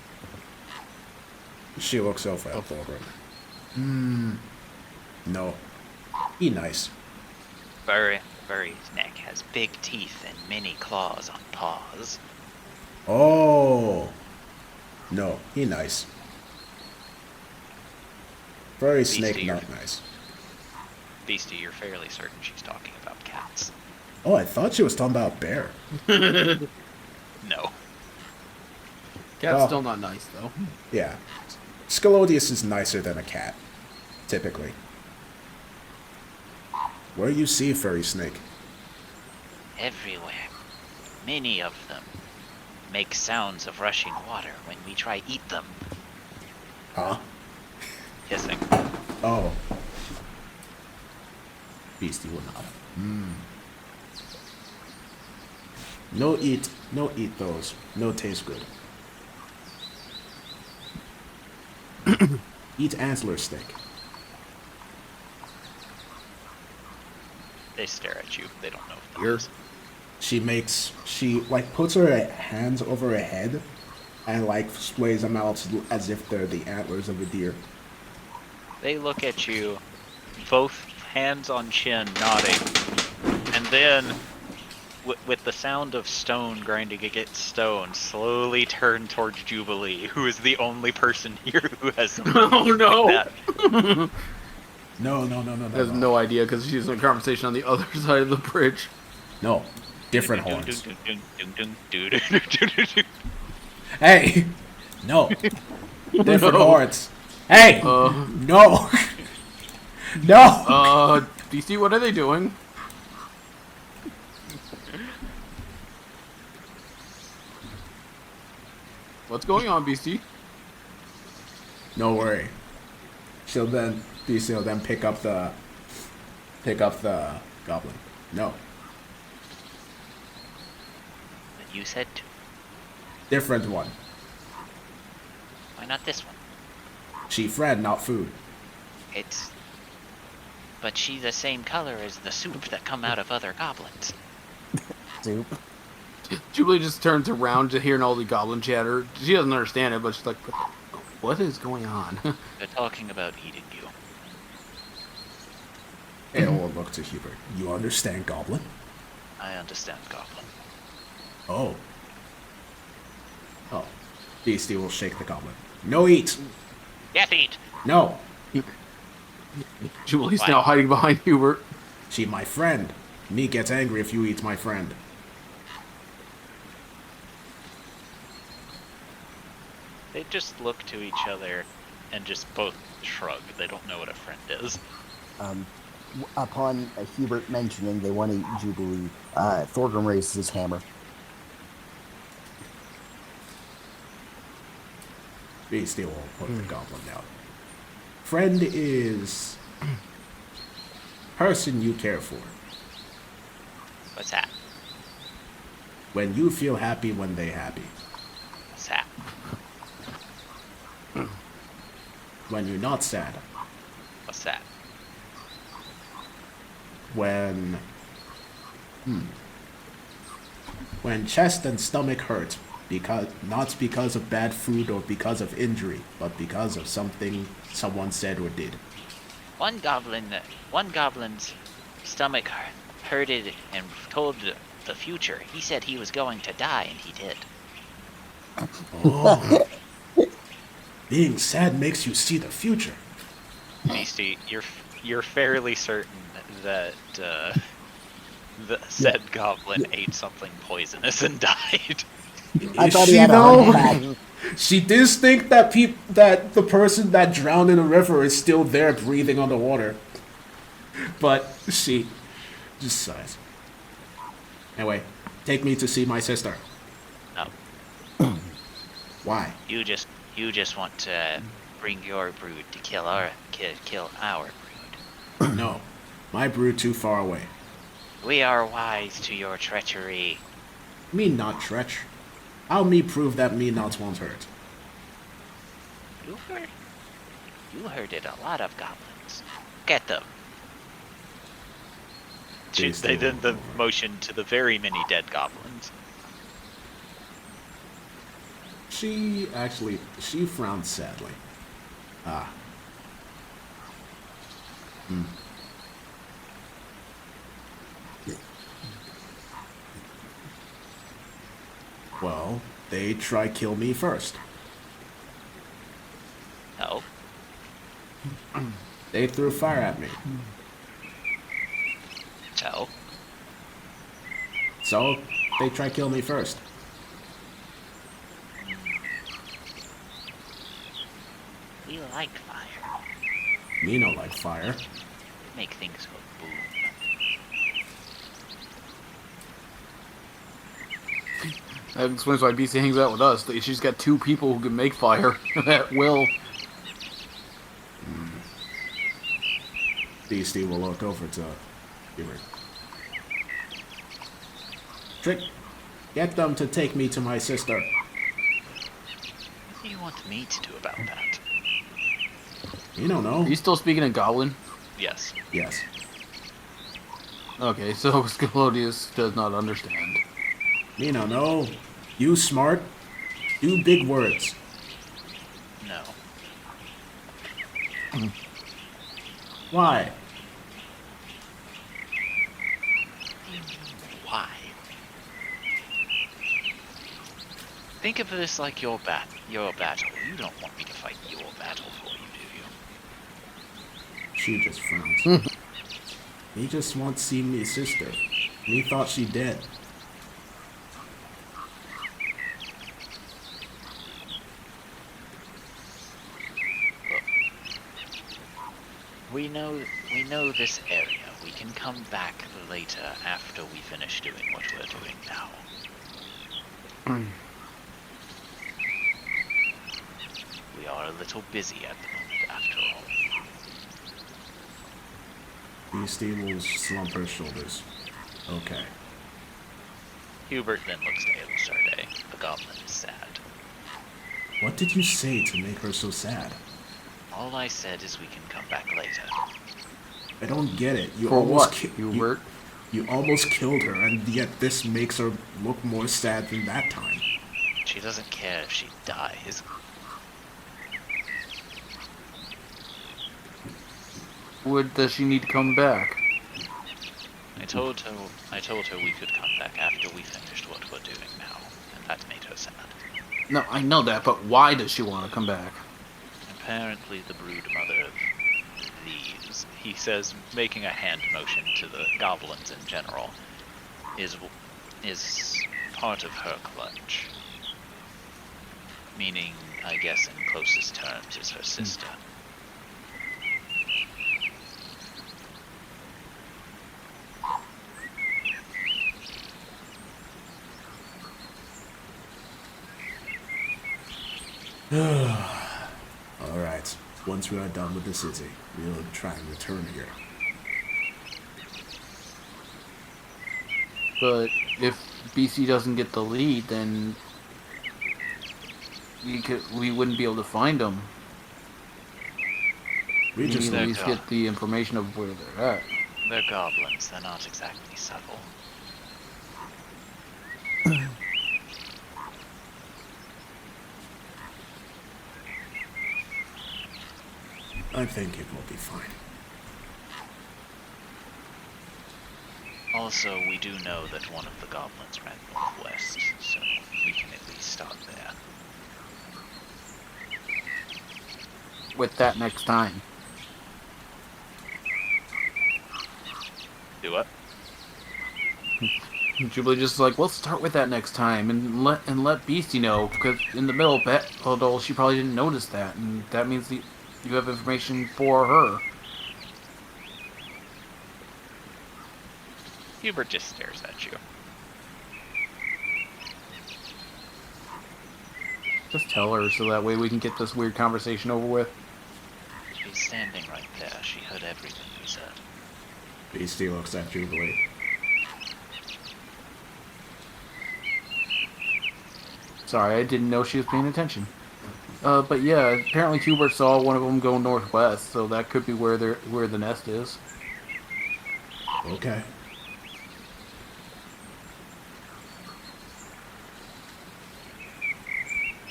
S3: She looks over at Thorgrim. No. Be nice.
S2: Furry snake has big teeth and many claws on paws.
S3: Oh. No, he nice. Furry snake
S2: Beastie.
S3: not nice.
S2: Beastie, you're fairly certain she's talking about cats.
S3: Oh, I thought she was talking about bear.
S2: No.
S4: Cat's
S3: Well.
S4: still not nice, though.
S3: Yeah. Scalodius is nicer than a cat. Typically. Where you see furry snake?
S2: Everywhere. Many of them make sounds of rushing water when we try eat them.
S3: Huh?
S2: Hissing.
S3: Oh. Beastie will not. No eat those. No taste good. Eat antler steak.
S2: They stare at you. They don't know what
S4: Here.
S2: that is.
S3: She puts her hands over her head and like sways them out as if they're the antlers of a deer.
S2: They look at you, both hands on chin, nodding, and then with the sound of stone grinding against stone, slowly turn towards Jubilee, who is the only person here who has something
S4: Oh no!
S2: like that.
S3: No.
S4: Has no idea because she's in a conversation on the other side of the bridge.
S3: No. Different horns.
S2: Dun, dun, dun, dun, dun, dun, dun, dun, dun.
S3: Hey! No. Different
S4: No.
S3: horns. Hey! No! No!
S4: DC, what are they doing? What's going on, BC?
S3: No worry. DC will then pick up the goblin. No.
S6: But you said to.
S3: Different one.
S6: Why not this one?
S3: She friend, not food.
S6: It's. But she's the same color as the soup that come out of other goblins.
S5: Soup.
S4: Jubilee just turns around to hearing all the goblin chatter. She doesn't understand it, but she's like, what is going on?
S6: They're talking about eating you.
S3: And we'll look to Hubert. You understand goblin?
S6: I understand goblin.
S3: Oh. Oh. Beastie will shake the goblin. No eat!
S6: Yes, eat!
S3: No!
S4: Julie's
S6: Why?
S4: now hiding behind Hubert.
S3: She my friend. Me gets angry if you eat my friend.
S2: They just look to each other and just both shrug. They don't know what a friend is.
S5: Upon Hubert mentioning they want to eat Jubilee, Thorgrim raises his hammer.
S3: Beastie will put the goblin down. Friend is person you care for.
S6: What's that?
S3: When you feel happy when they happy.
S6: What's that?
S3: When you're not sad.
S6: What's that?
S3: When chest and stomach hurt, because not because of bad food or because of injury, but because of something someone said or did.
S6: One goblin's stomach hurted and told the future. He said he was going to die, and he did.
S3: Oh. Being sad makes you see the future.
S2: Beastie, you're fairly certain that the said goblin ate something poisonous and died.
S5: I
S3: Is
S5: thought he
S3: she
S5: had a
S3: though?
S5: heart attack.
S3: She does think that that the person that drowned in the river is still there breathing underwater. But she just sighs. Anyway, take me to see my sister.
S6: No,
S3: Why?
S6: you just want to bring your brood to kill our brood.
S3: No. My brood too far away.
S6: We are wise to your treachery.
S3: Me not tretch. How me prove that me not won't hurt?
S6: You herded a lot of goblins. Get them.
S2: They did the motion to the very many dead goblins.
S3: She frowned sadly. Ah. Well, they try kill me first.
S6: No.
S3: They threw fire at me.
S6: So,
S3: So, they try kill me first.
S6: we like fire.
S3: Me no like fire.
S6: Make things go boom.
S4: That explains why BC hangs out with us. She's got two people who can make fire at will.
S3: Beastie will look over to Hubert. Trick, get them to take me to my sister.
S6: What do you want me to do about that?
S3: You don't know.
S4: Are you still speaking in Goblin?
S2: Yes.
S3: Yes.
S4: Okay, so Scalodius does not understand.
S3: Me no know. You smart. Do big words.
S6: No.
S3: Why?
S6: Why? Think of this like your battle. You don't want me to fight your battle for you, do you?
S3: She just frowns. Me just want to see me sister. Me thought she dead.
S6: We know this area. We can come back later after we finish doing what we're doing now. We are a little busy at the moment, after all.
S3: Beastie will slump her shoulders. Okay.
S6: Hubert then looks to Aelisarde. The goblin is sad.
S3: What did you say to make her so sad?
S6: All I said is we can come back later.
S3: I don't get it. You
S4: For
S3: almost
S4: what, Hubert?
S3: You almost killed her, and yet this makes her look more sad than that time.
S6: She doesn't care if she dies.
S4: Does she need to come back?
S6: I told her we could come back after we finished what we're doing now, and that made her sad.
S4: No, I know that, but why does she want to come back?
S6: Apparently the brood mother of these, he says, making a hand motion to the goblins in general, is part of her clutch. Meaning, I guess in closest terms, is her sister.
S3: Alright, once we are done with the city, we'll try and return here.
S4: But if BC doesn't get the lead, then we wouldn't be able to find them.
S3: We just
S4: at
S6: need
S4: least
S6: to-
S4: get the information of where they're at.
S6: They're goblins, they're not exactly subtle.
S3: I think it will be fine.
S6: Also, we do know that one of the goblins ran northwest, so we can at least start there.
S4: With that next time.
S6: Do what?
S4: Jubilee just like, let's start with that next time, and let Beastie know, because in the middle, although she probably didn't notice that, and that means you have information for her.
S2: Hubert just stares at you.
S4: Just tell her so that way we can get this weird conversation over with.
S6: She's standing right there. She heard everything you said.
S3: Beastie looks at Jubilee.
S4: Sorry, I didn't know she was paying attention. But yeah, apparently Hubert saw one of them go northwest, so that could be where the nest is.
S3: Okay.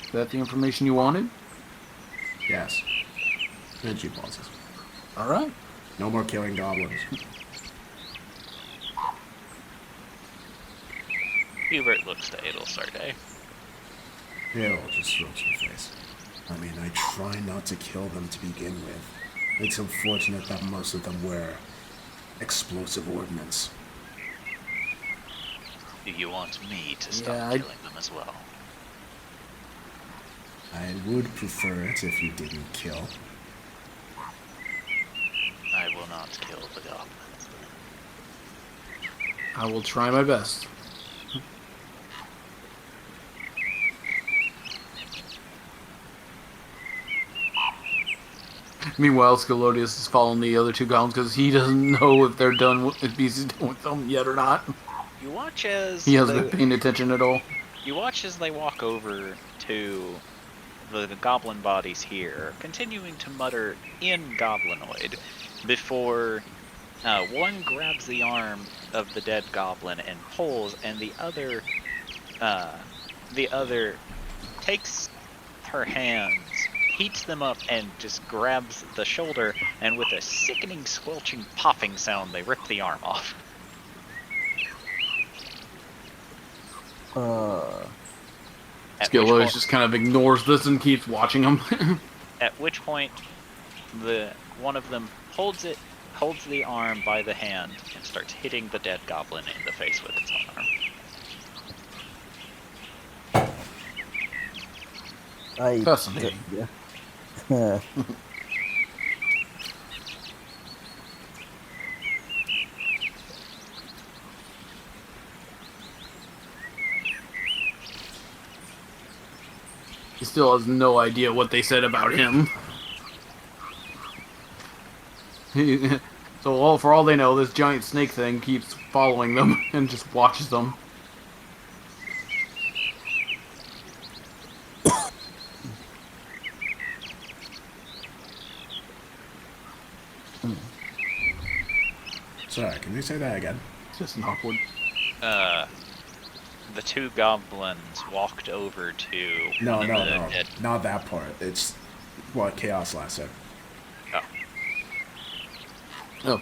S4: Is that the information you wanted?
S3: Yes. And she pauses.
S4: Alright.
S3: No more killing goblins.
S2: Hubert looks to Aelisarde.
S3: Hell just strokes her face. I mean, I try not to kill them to begin with. It's unfortunate that most of them were explosive ordnance.
S6: Do you want me to
S4: Yeah,
S6: stop killing them as well?
S3: I would prefer it if you didn't kill.
S6: I will not kill the goblins.
S4: I will try my best. Meanwhile, Scalodius is following the other two goblins because he doesn't know if they're done with, if BC's done with them yet or not.
S2: You watch as
S4: He hasn't been paying attention at all.
S2: You watch as they walk over to the goblin bodies here, continuing to mutter in goblinoid before one grabs the arm of the dead goblin and pulls, and the other takes her hands, heats them up, and just grabs the shoulder, and with a sickening, squelching, popping sound, they rip the arm off.
S5: Uh,
S2: At
S4: Skillows just kind of ignores this and keeps watching him.
S2: At which point, one of them holds the arm by the hand and starts hitting the dead goblin in the face with its arm.
S4: Fascinating.
S5: Yeah.
S4: He still has no idea what they said about him. So for all they know, this giant snake thing keeps following them and just watches them.
S3: Sorry, can you say that again?
S4: It's just an awkward.
S2: The two goblins walked over to
S3: No,
S2: one of the
S3: no.
S2: dead.
S3: Not that part. It's what Chaos last said.
S4: Oh.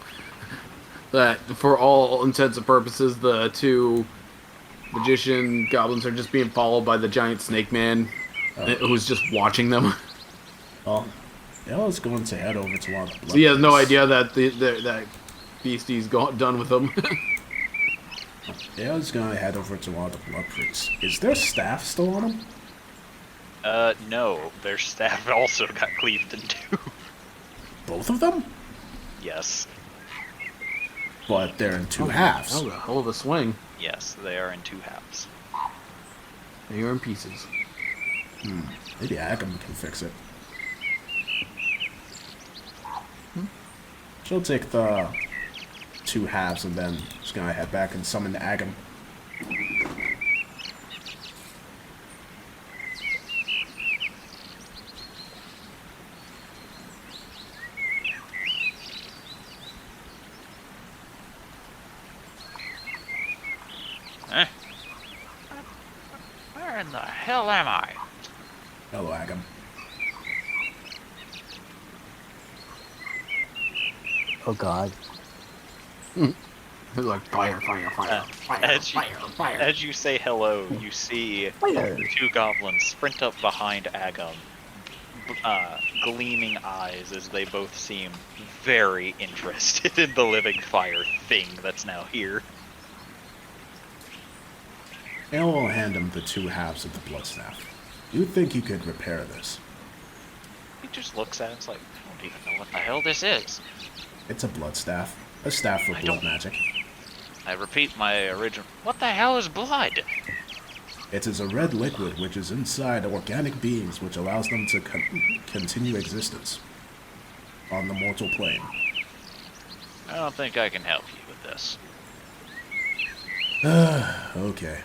S4: That, for all intents and purposes, the two magician goblins are just being followed by the giant snake man who's just watching them.
S3: Well, Ella's going to head over to one of the blood
S4: So he has no
S3: pits.
S4: idea that that beastie's done with them.
S3: Ella's going to head over to one of the blood priests. Is their staff still on him?
S2: No, their staff also got cleaved in two.
S3: Both of them?
S2: Yes.
S3: But they're in two halves.
S4: Oh, a hell of a swing.
S2: Yes, they are in two halves.
S4: They are in pieces.
S3: Maybe Agam can fix it. She'll take the two halves and then she's gonna head back and summon Agam.
S2: Where in the hell am I?
S3: Hello, Agam.
S5: Oh God.
S4: He's like, fire, fire, fire, fire,
S2: As you,
S4: fire, fire.
S2: as you say hello, you see
S5: Fire.
S2: the two goblins sprint up behind Agam, gleaming eyes as they both seem very interested in the living fire thing that's now here.
S3: Ella will hand him the two halves of the blood staff. You think you could repair this?
S2: He just looks at it and is like, I don't even know what the hell this is.
S3: It's a blood staff. A staff for
S2: I
S3: blood
S2: don't-
S3: magic.
S2: I repeat my original. What the hell is blood?
S3: It is a red liquid which is inside organic beings which allows them to continue existence on the mortal plane.
S2: I don't think I can help you with this.
S3: Okay.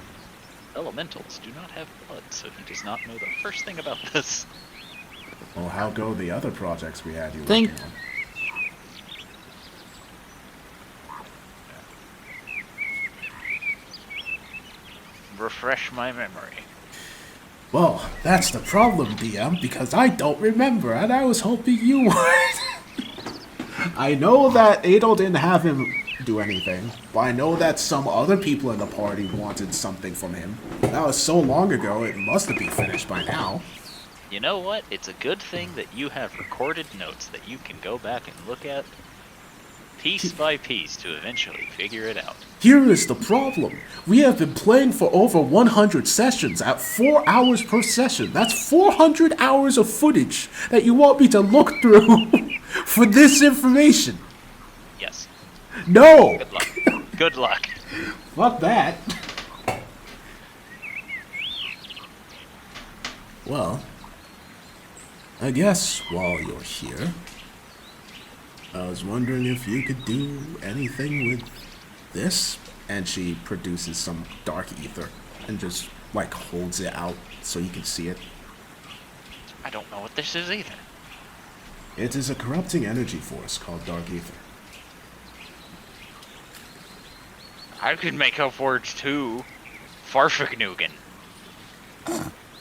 S2: Elementals do not have blood, so he does not know the first thing about this.
S3: Well, how go the other projects we had you
S4: Think-
S3: working on?
S2: Refresh my memory.
S3: Well, that's the problem, DM, because I don't remember, and I was hoping you would. I know that Adol didn't have him do anything, but I know that some other people in the party wanted something from him. That was so long ago, it must have been finished by now.
S2: You know what? It's a good thing that you have recorded notes that you can go back and look at piece by piece to eventually figure it out.
S3: Here is the problem. We have been playing for over 100 sessions at 4 hours per session. That's 400 hours of footage that you want me to look through for this information.
S2: Yes.
S3: No!
S2: Good luck. Good luck.
S3: Fuck that. Well, I guess while you're here, I was wondering if you could do anything with this. And she produces some dark ether and just like holds it out so you can see it.
S2: I don't know what this is either.
S3: It is a corrupting energy force called dark ether.
S2: I could make up words too. Farfignugan.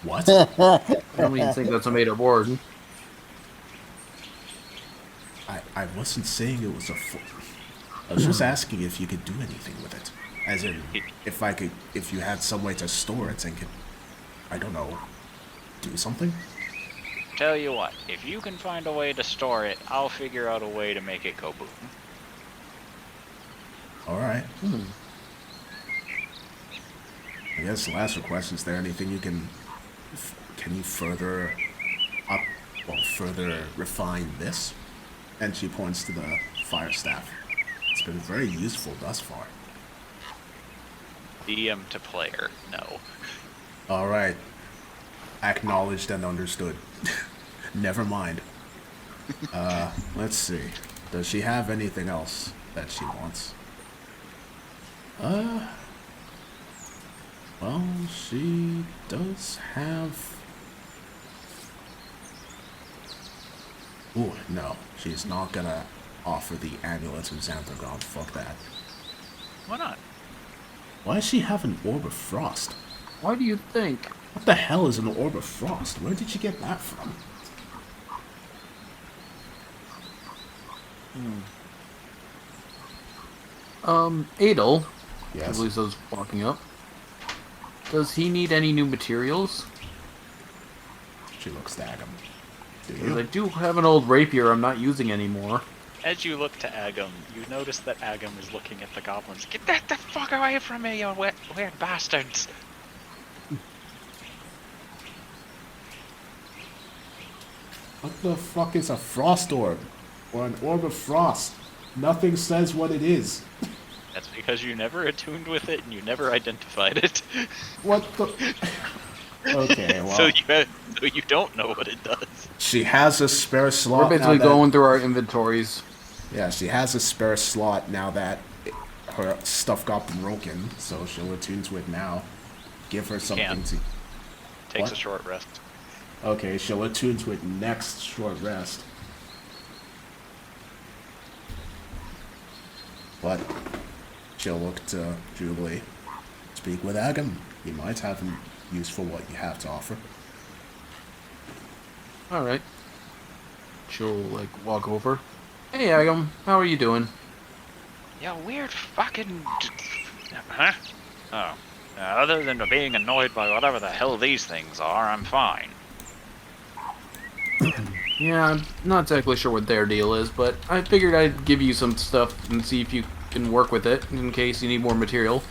S3: What?
S4: I don't even think that's a made up word.
S3: I wasn't saying it was a I was just asking if you could do anything with it. As in, if you had some way to store it and could, I don't know, do something?
S6: Tell you what, if you can find a way to store it, I'll figure out a way to make it go boom.
S3: Alright. I guess last request, is there anything you can you further further refine this? And she points to the fire staff. It's been very useful thus far.
S6: DM to player, no.
S3: Alright. Acknowledged and understood. Never mind. Let's see. Does she have anything else that she wants? Well, she does have... Ooh, no. She's not gonna offer the amulet to Xanthogron. Fuck that.
S6: Why not?
S3: Why does she have an Orb of Frost?
S4: Why do you think?
S3: What the hell is an Orb of Frost? Where did she get that from?
S4: Adel, I
S3: Yes.
S4: believe those walking up. Does he need any new materials?
S3: She looks at him. Do
S4: 'Cause
S3: you?
S4: I do have an old rapier I'm not using anymore.
S6: As you look to Agam, you notice that Agam is looking at the goblins. Get that the fuck away from me, you weird bastards!
S3: What the fuck is a Frost Orb? Or an Orb of Frost? Nothing says what it is.
S6: That's because you never attuned with it and you never identified it.
S3: What the... Okay, well...
S6: so you don't know what it does.
S3: She has a spare slot
S4: We're basically
S3: now that-
S4: going through our inventories.
S3: Yeah, she has a spare slot now that her stuff got broken, so she'll attune to it now. Give her something
S6: Can't.
S3: to...
S6: Takes
S3: What?
S6: a short rest.
S3: Okay, she'll attune to it next short rest. But she'll look to Jubilee. Speak with Agam. He might have use for what you have to offer.
S4: Alright. She'll, like, walk over. Hey, Agam, how are you doing?
S6: Yeah, weird fucking... Huh? Oh. Other than being annoyed by whatever the hell these things are, I'm fine.
S4: Yeah, I'm not exactly sure what their deal is, but I figured I'd give you some stuff and see if you can work with it in case you need more material.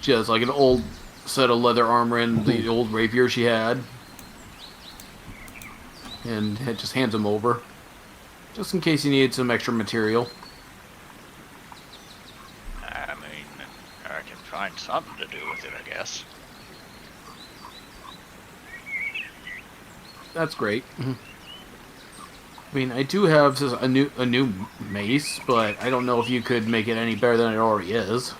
S4: She has, like, an old set of leather armor and the old rapier she had. And it just hands them over. Just in case you needed some extra material.
S6: I mean, I can find something to do with it, I guess.
S4: That's great. I mean, I do have a new mace, but I don't know if you could make it any better than it already is.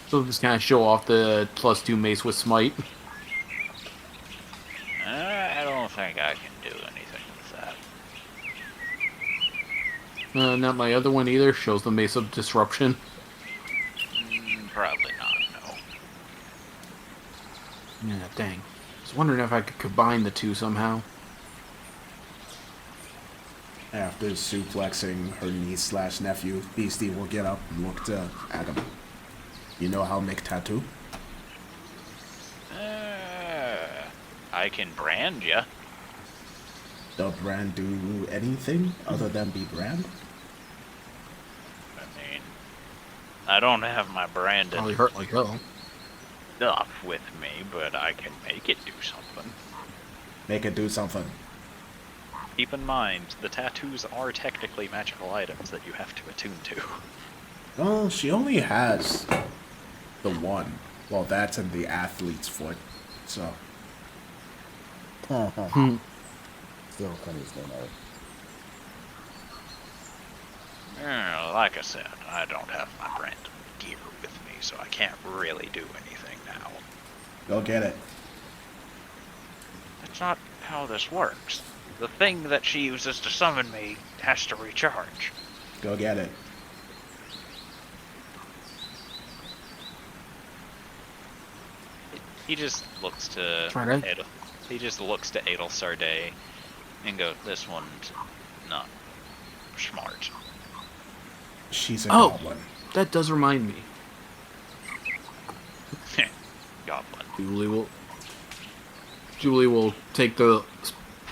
S4: So just kind of show off the +2 mace with smite.
S6: I don't think I can do anything with that.
S4: Not my other one either. Shows the mace of disruption.
S6: Probably not, no.
S4: Yeah, dang. I was wondering if I could combine the two somehow.
S3: After suplexing her niece/nephew, Beastie will get up and look to Agam. You know how to make tattoo?
S6: I can brand ya.
S3: Does brand do anything other than be brand?
S6: I mean, I don't have my branded
S4: Probably hurt like hell.
S6: stuff with me, but I can make it do something.
S3: Make it do something.
S6: Keep in mind, the tattoos are technically magical items that you have to attune to.
S3: Well, she only has the one. Well, that's in the athlete's foot, so...
S5: Still funniest name ever.
S6: Like I said, I don't have my branded gear with me, so I can't really do anything now.
S3: Go get it.
S6: That's not how this works. The thing that she uses to summon me has to recharge.
S3: Go get it.
S6: He just looks to
S4: Try that.
S6: Adel. He just looks to Adel Sarday and goes, "This one's not smart."
S3: She's a
S4: Oh.
S3: goblin.
S4: That does remind me.
S6: Goblin.
S4: Julie will Julie will take the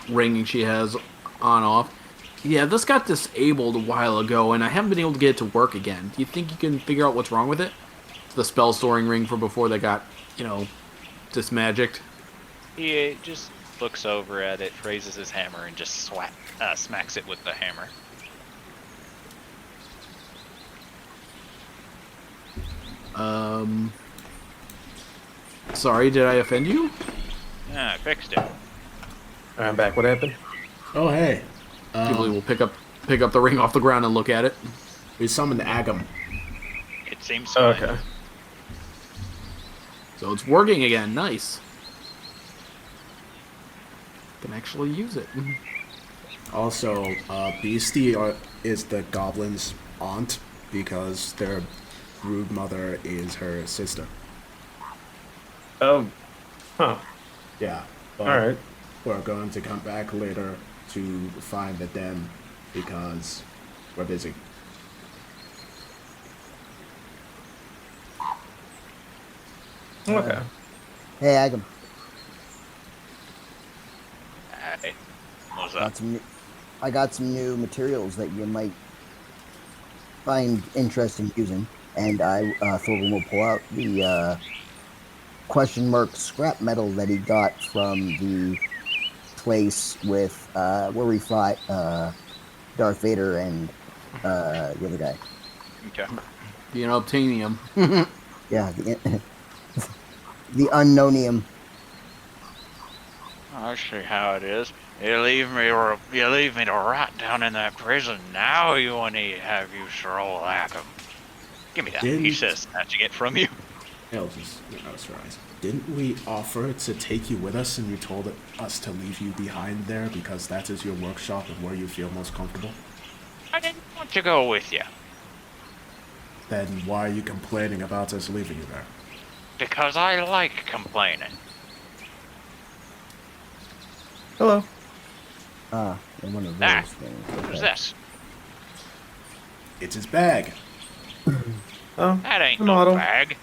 S4: ring she has on off. Yeah, this got disabled a while ago, and I haven't been able to get it to work again. Do you think you can figure out what's wrong with it? It's the spell storing ring from before they got, dismagicked.
S2: He just looks over at it, raises his hammer, and just smacks it with the hammer.
S4: Sorry, did I offend you?
S2: I fixed it.
S1: I'm back. What happened?
S3: Oh, hey.
S4: Jubilee will pick up the ring off the ground and look at it.
S3: We summoned Agam.
S2: It seems fine.
S1: Okay.
S4: So it's working again. Nice. Can actually use it.
S3: Also, Beastie is the goblin's aunt because their brood mother is her sister.
S1: Oh. Huh.
S3: Yeah. But
S1: All right.
S3: we're going to come back later to find the den because we're busy.
S1: Okay.
S5: Hey, Agam.
S2: Hey, what's
S5: Got
S2: up?
S5: I got some new materials that you might find interesting using, and Thorvald will pull out the question mark scrap metal that he got from the place with where we fought Darth Vader and the other guy.
S2: Okay.
S4: The unobtainium.
S5: Yeah, the unknownium.
S2: I see how it is. You leave me to rot down in that prison. Now you want to have you stroll at him. Give me that. He says, snatching it from you.
S3: Right. Didn't we offer to take you with us and you told us to leave you behind there because that is your workshop and where you feel most comfortable?
S2: I didn't want to go with you.
S3: Then why are you complaining about us leaving you there?
S2: Because I like complaining.
S1: Hello.
S5: And one of those
S2: Ah,
S5: things.
S2: Who's
S5: Okay.
S2: this?
S3: It's his bag.
S1: Oh.
S2: That ain't
S1: I'm
S2: no
S1: Otto.
S2: bag.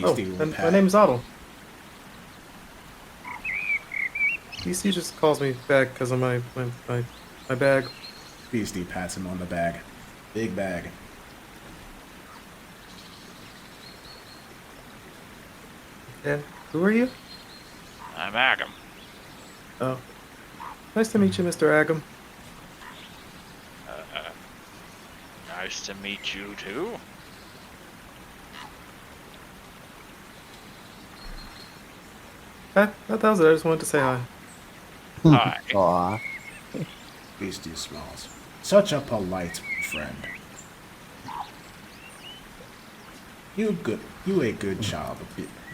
S1: Oh,
S3: Beastie will
S1: and my
S3: pat.
S1: name's Otto. DC just calls me back because of my bag.
S3: Beastie pats him on the bag. Big bag.
S1: And who are you?
S2: I'm Agam.
S1: Oh. Nice to meet you, Mr. Agam.
S2: Nice to meet you too.
S1: That was it. I just wanted to say hi.
S2: Hi.
S5: Aw.
S3: Beastie smiles. Such a polite friend. You a good job,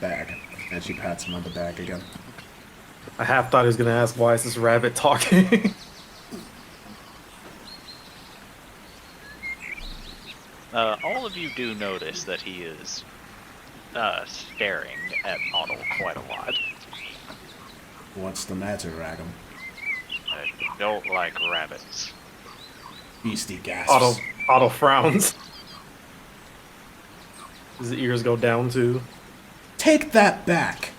S3: bag. And she pats him on the back again.
S1: I half thought he was gonna ask why is this rabbit talking.
S2: All of you do notice that he is staring at Otto quite a lot.
S3: What's the matter, Agam?
S2: I don't like rabbits.
S3: Beastie gasps.
S1: Otto frowns. His ears go down too.
S3: Take that back!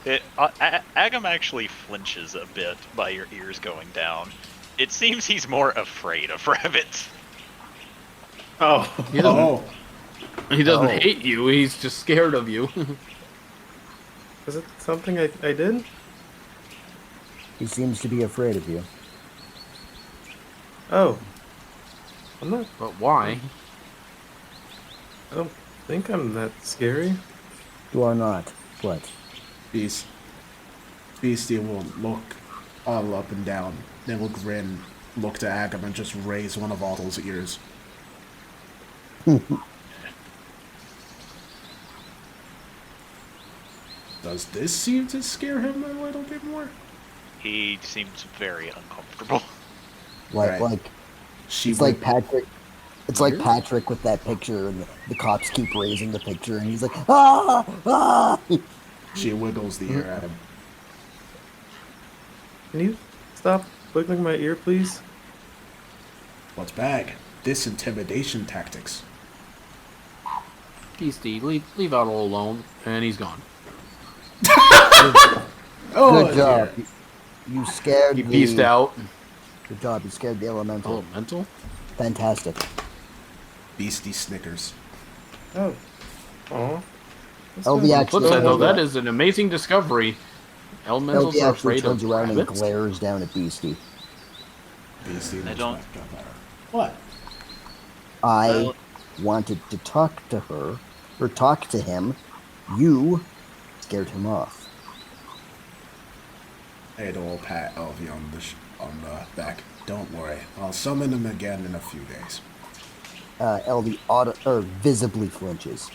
S2: Agam actually flinches a bit by your ears going down. It seems he's more afraid of rabbits.
S1: Oh.
S4: He doesn't, he doesn't
S5: Oh.
S4: hate you, he's just scared of you.
S1: Is it something I did?
S5: He seems to be afraid of you.
S1: Oh. I'm not.
S4: But why?
S1: I don't think I'm that scary.
S5: You are not. What?
S3: Beastie will look all up and down, then will grin, look to Agam, and just raise one of Otto's ears. Does this seem to scare him a little bit more?
S2: He seems very uncomfortable.
S5: Like,
S3: Right. She
S5: it's like
S3: would-
S5: Patrick. It's like Patrick with that picture, and the cops keep raising the picture, and he's like, ah, ah.
S3: She wiggles the ear at him.
S1: Can you stop wiggling my ear, please?
S3: What's bag? Disintimidation tactics.
S4: Beastie, leave out all alone, and he's gone.
S3: Oh,
S5: Good job.
S3: dear.
S5: You scared
S4: He
S5: the.
S4: beasted out.
S5: Good job. You scared the elemental.
S4: Elemental?
S5: Fantastic.
S3: Beastie Snickers.
S1: Oh. Aw. That's
S5: LD
S1: good.
S4: On the flip
S5: actually
S4: side, though,
S5: turns
S4: that
S5: around-
S4: is an amazing discovery. Elementals
S5: LD
S4: are
S5: actually
S4: afraid
S5: turns
S4: of
S5: around and
S4: rabbits?
S5: glares down at Beastie.
S3: Beastie
S2: I
S3: knows
S2: don't-
S3: what got better. What?
S5: I
S2: Well-
S5: wanted to talk to her, or talk to him. You scared him off.
S3: Hey, the old pat Elvie on the back. Don't worry, I'll summon him again in a few days.
S5: LD visibly flinches.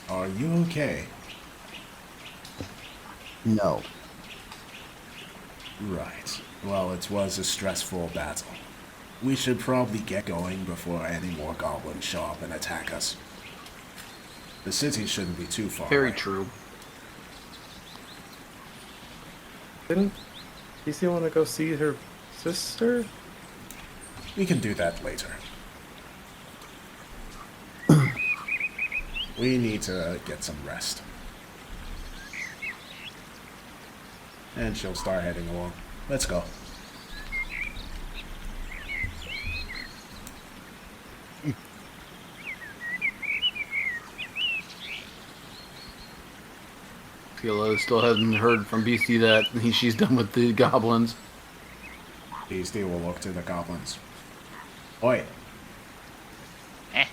S3: Are you okay?
S5: No.
S3: Right. Well, it was a stressful battle. We should probably get going before any more goblins show up and attack us. The city shouldn't be too far
S4: Very
S3: away.
S4: true.
S1: Didn't DC want to go see her sister?
S3: We can do that later. We need to get some rest. And she'll start heading along. Let's go.
S4: Philo still hasn't heard from Beastie that she's done with the goblins.
S3: Beastie will look to the goblins. Oi!
S2: Eh.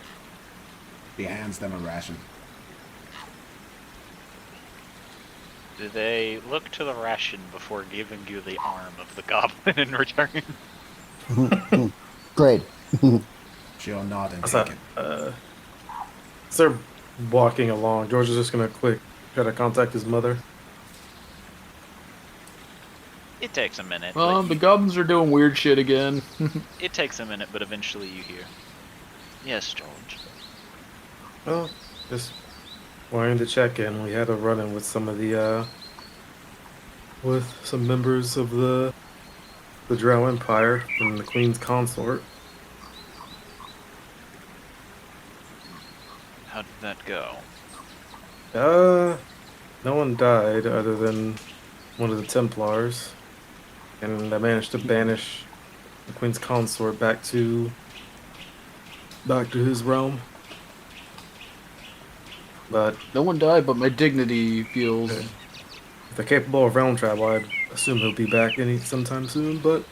S3: He hands them a ration.
S2: Do they look to the ration before giving you the arm of the goblin in return?
S5: Great.
S3: She'll nod and
S1: What's
S3: take
S1: that?
S3: it.
S1: As they're walking along, George is just gonna try to contact his mother.
S2: It takes a minute.
S4: Well,
S2: but
S4: the goblins are doing weird shit again.
S2: it takes a minute, but eventually you hear. Yes, George.
S1: Well, just wanting to check in. We had a run-in with some of the, with some members of the Drow Empire and the Queen's Consort.
S2: How did that go?
S1: No one died other than one of the Templars, and I managed to banish the Queen's Consort back to his realm. But
S4: No one died, but my dignity feels.
S1: if they're capable of realm travel, I'd assume he'll be back sometime soon. But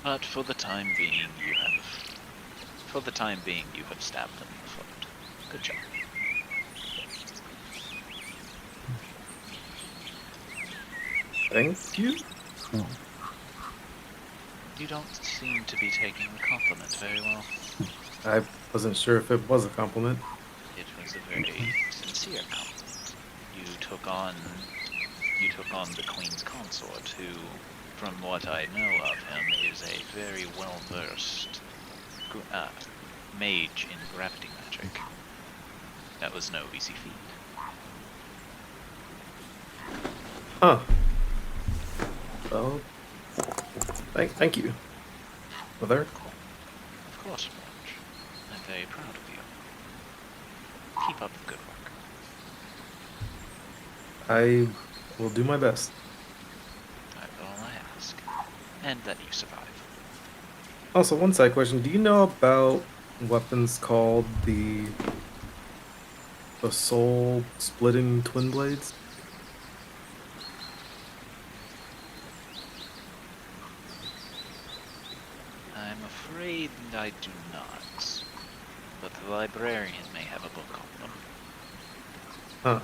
S2: But for the time being, you have stabbed them in the foot. Good job.
S1: thank you.
S2: You don't seem to be taking the compliment very well.
S1: I wasn't sure if it was a compliment.
S2: It was a very sincere compliment. You took on the Queen's Consort, who, from what I know of him, is a very well-versed mage in gravity magic. That was no easy feat.
S1: Huh. Well, thank you, Mother.
S2: Of course, George. I'm very proud of you. Keep up the good work.
S1: I will do my best.
S2: That's all I ask. And that you survive.
S1: Also, one side question: do you know about weapons called the soul-splitting twin blades?
S2: I'm afraid I do not. But the librarian may have a book on them.
S1: Huh.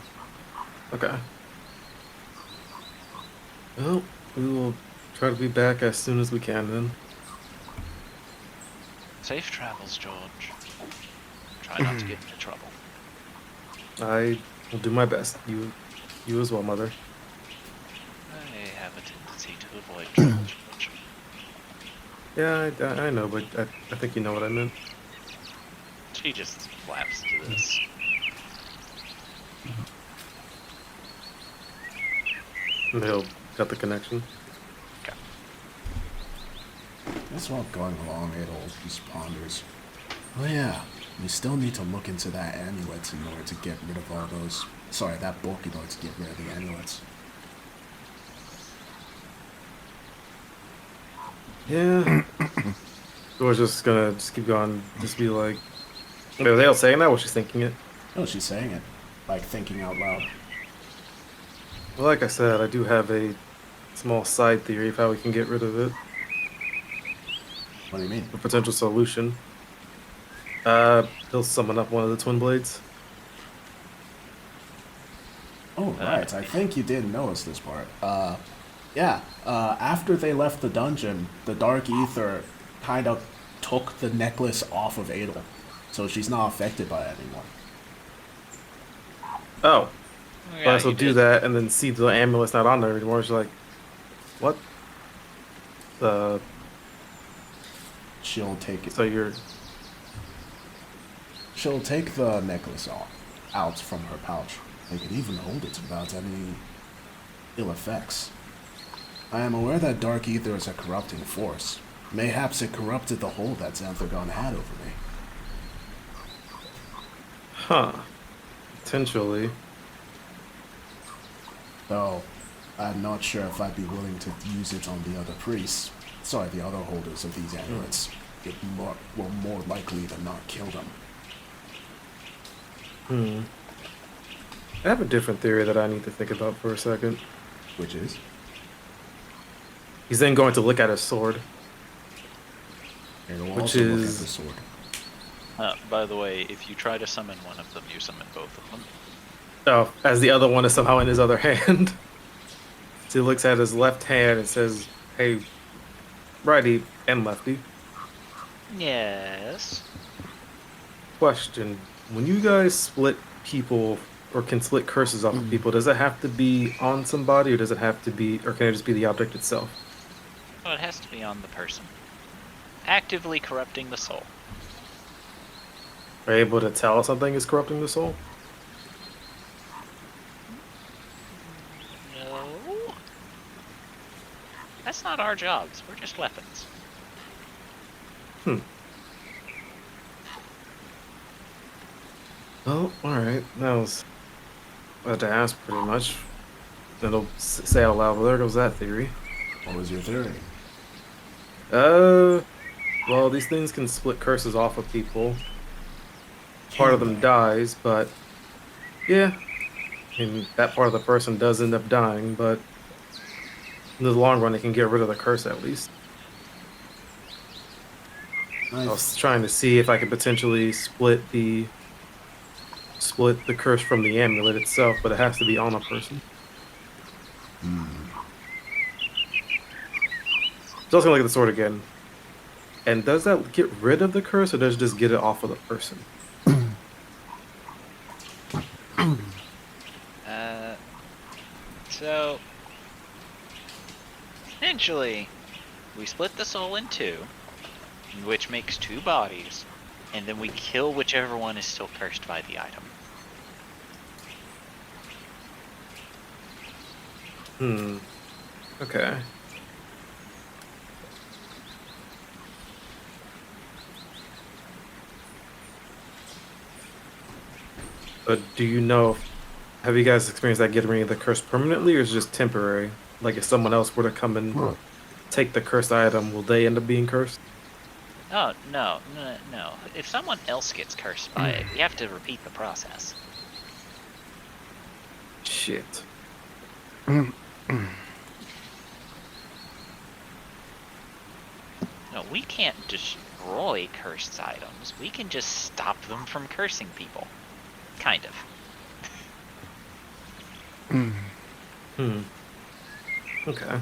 S1: Okay. Well, we will try to be back as soon as we can then.
S2: Safe travels, George. Try not to get into trouble.
S1: I will do my best. You as well, Mother.
S2: I have a tendency to avoid trouble, George.
S1: Yeah, I know, but I think you know what I meant.
S2: She just laughs to this.
S1: And he'll cut the connection.
S3: That's while going along, Adol just ponders. Oh yeah, We still need to look into that amulet in order to get rid of all those. Sorry, that book in order to get rid of the amulets.
S1: Yeah. Or just gonna just keep going, just be like, wait, are they all saying that? Or she's thinking it?
S3: No, she's saying it, like thinking out loud.
S1: Well, like I said, I do have a small side theory of how we can get rid of it.
S3: What do you mean?
S1: A potential solution. He'll summon up one of the twin blades.
S3: Oh, right. I think you did notice this part. Yeah. After they left the dungeon, the Dark Ether kind of took the necklace off of Adel, so she's not affected by it anymore.
S1: Oh.
S2: Yeah,
S1: But also
S2: you
S1: do
S2: did.
S1: that and then see the amulet's not on there anymore. She's like, what?
S3: She'll take it.
S1: So you're...
S3: She'll take the necklace out from her pouch. They could even hold it without any ill effects. I am aware that Dark Ether is a corrupting force. Mayhaps it corrupted the hold that Xanthagon had over me.
S1: Huh. Potentially.
S3: Though, I'm not sure if I'd be willing to use it on the other priests. Sorry, the other holders of these amulets. It will more likely than not kill them.
S1: I have a different theory that I need to think about for a second.
S3: Which is?
S1: He's then going to look at his sword.
S3: And it'll
S1: Which
S3: also look at
S1: is-
S3: the sword.
S2: By the way, if you try to summon one of them, you summon both of them.
S1: Oh, as the other one is somehow in his other hand. So he looks at his left hand and says, hey, righty and lefty.
S2: Yes.
S1: Question. When you guys split people or can split curses off of people, does it have to be on somebody or does it have to be, or can it just be the object itself?
S2: Well, it has to be on the person. Actively corrupting the soul.
S1: Are you able to tell something is corrupting the soul?
S2: No. That's not our jobs. We're just weapons.
S1: Well, alright. That was what I had to ask pretty much. Then it'll say out loud, well, there goes that theory.
S3: What was your theory?
S1: Well, these things can split curses off of people. Part of them dies, but yeah, I mean, that part of the person does end up dying, but in the long run, it can get rid of the curse at least. I was trying to see if I could potentially split the curse from the amulet itself, but it has to be on a person. Just gonna look at the sword again. And does that get rid of the curse, or does it just get it off of the person?
S2: So essentially, we split the soul in two, which makes two bodies, and then we kill whichever one is still cursed by the item.
S1: Okay. But do you know, have you guys experienced that getting rid of the curse permanently, or is it just temporary? Like if someone else were to come and take the cursed item, will they end up being cursed?
S2: Oh, no. If someone else gets cursed by it, we have to repeat the process.
S1: Shit.
S2: No, we can't destroy cursed items. We can just stop them from cursing people. Kind of.
S1: Okay. I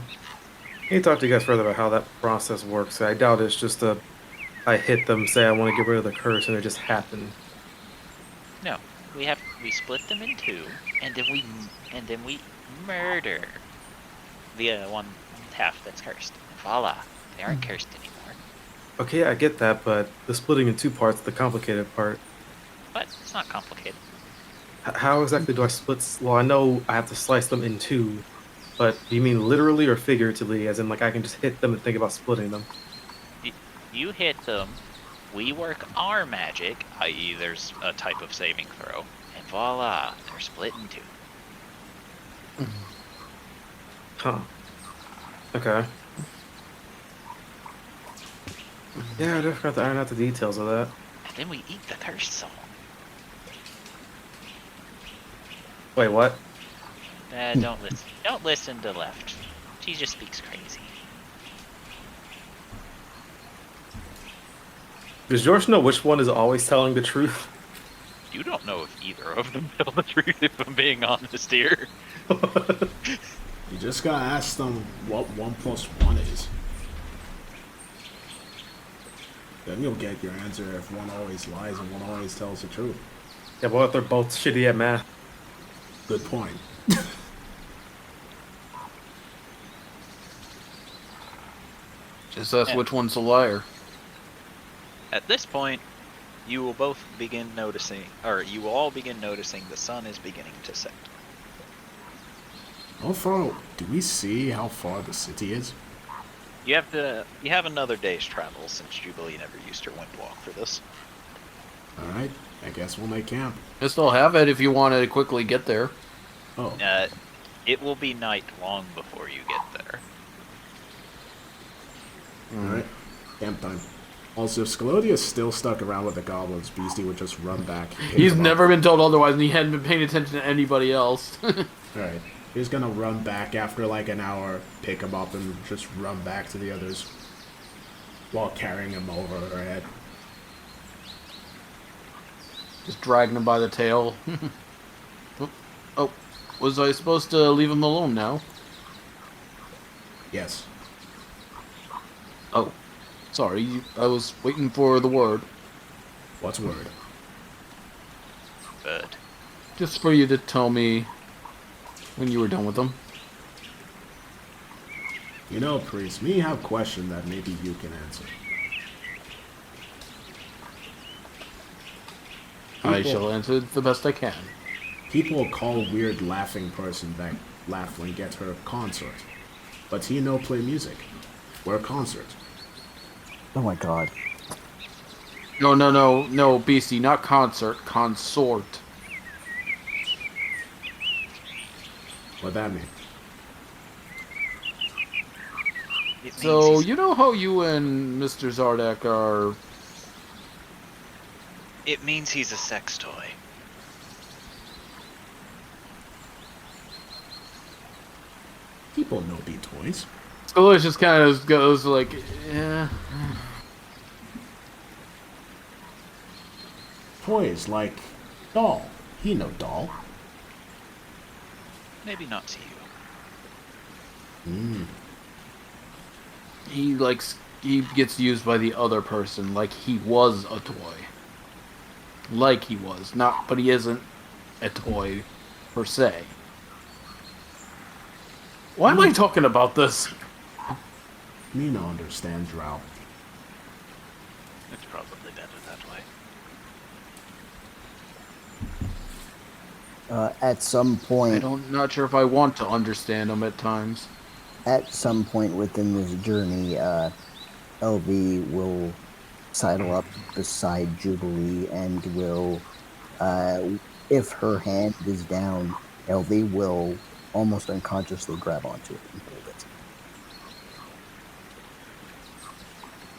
S1: need to talk to you guys further about how that process works. I doubt it's just I hit them, say I want to get rid of the curse, and it just happened.
S2: No, we split them in two, and then we murder the one half that's cursed. Voila, they aren't cursed anymore.
S1: Okay, I get that, but the splitting in two parts, the complicated part.
S2: But it's not complicated.
S1: How exactly do I split? Well, I know I have to slice them in two, but do you mean literally or figuratively? As in, like, I can just hit them and think about splitting them?
S2: You hit them,
S6: We work our magic, i.e. there's a type of saving throw, and voila, they're split in two.
S1: Huh. Okay. Yeah, I just forgot to iron out the details of that.
S6: And then we eat the cursed soul.
S1: Wait, what?
S6: Don't listen. Don't listen to Left. She just speaks crazy.
S1: Does George know which one is always telling the truth?
S6: You don't know if either of them tell the truth, if I'm being honest here.
S3: You just gotta ask them what 1 + 1 is. Then you'll get your answer if one always lies and one always tells the truth.
S1: Yeah, but what if they're both shitty at math?
S3: Good point.
S4: Just ask
S6: Yeah.
S4: which one's the liar.
S6: At this point, you will both begin noticing, or you will all begin noticing the sun is beginning to set.
S3: How far do we see how far the city is?
S6: You have another day's travel since Jubilee never used her wind walk for this.
S3: Alright, I guess we'll make camp.
S4: I still have it if you want to quickly get there.
S3: Oh,
S6: It will be night long before you get there.
S3: alright. Camp time. Also, if Scalodius still stuck around with the goblins, Beastie would just run back. pick
S4: He's
S3: him up.
S4: never been told otherwise, and he hadn't been paying attention to anybody else.
S3: Alright. He's gonna run back after like an hour, pick him up, and just run back to the others while carrying him over her head.
S4: Just dragging him by the tail. Oh, was I supposed to leave him alone now?
S3: Yes.
S4: Oh, sorry, I was waiting for the word.
S3: What's word?
S6: Good.
S4: Just for you to tell me when you were done with them.
S3: You know, Priest, me have a question that maybe you can answer.
S4: I shall answer the best I can.
S3: People call weird laughing person that laugh when get her consort. But he no play music. Where concert?
S5: Oh my god.
S4: No, Beastie, not concert, consort.
S3: What that mean?
S6: It means
S4: So,
S6: he's-
S4: you know how you and Mr. Zardak are...
S6: It means he's a sex toy.
S3: People no be toys.
S4: Scalise just kind of goes like, yeah.
S3: Toys like doll. He no doll.
S6: Maybe not to you.
S4: He gets used by the other person like he was a toy. Like he was. But he isn't a toy, per se. Why am I talking about this?
S3: Me no understand Drow.
S6: It's probably better that way.
S5: At some point,
S4: Not sure if I want to understand him at times.
S5: at some point within this journey, LV will sidle up beside Jubilee and will, if her hand is down, LV will almost unconsciously grab onto it and hold it.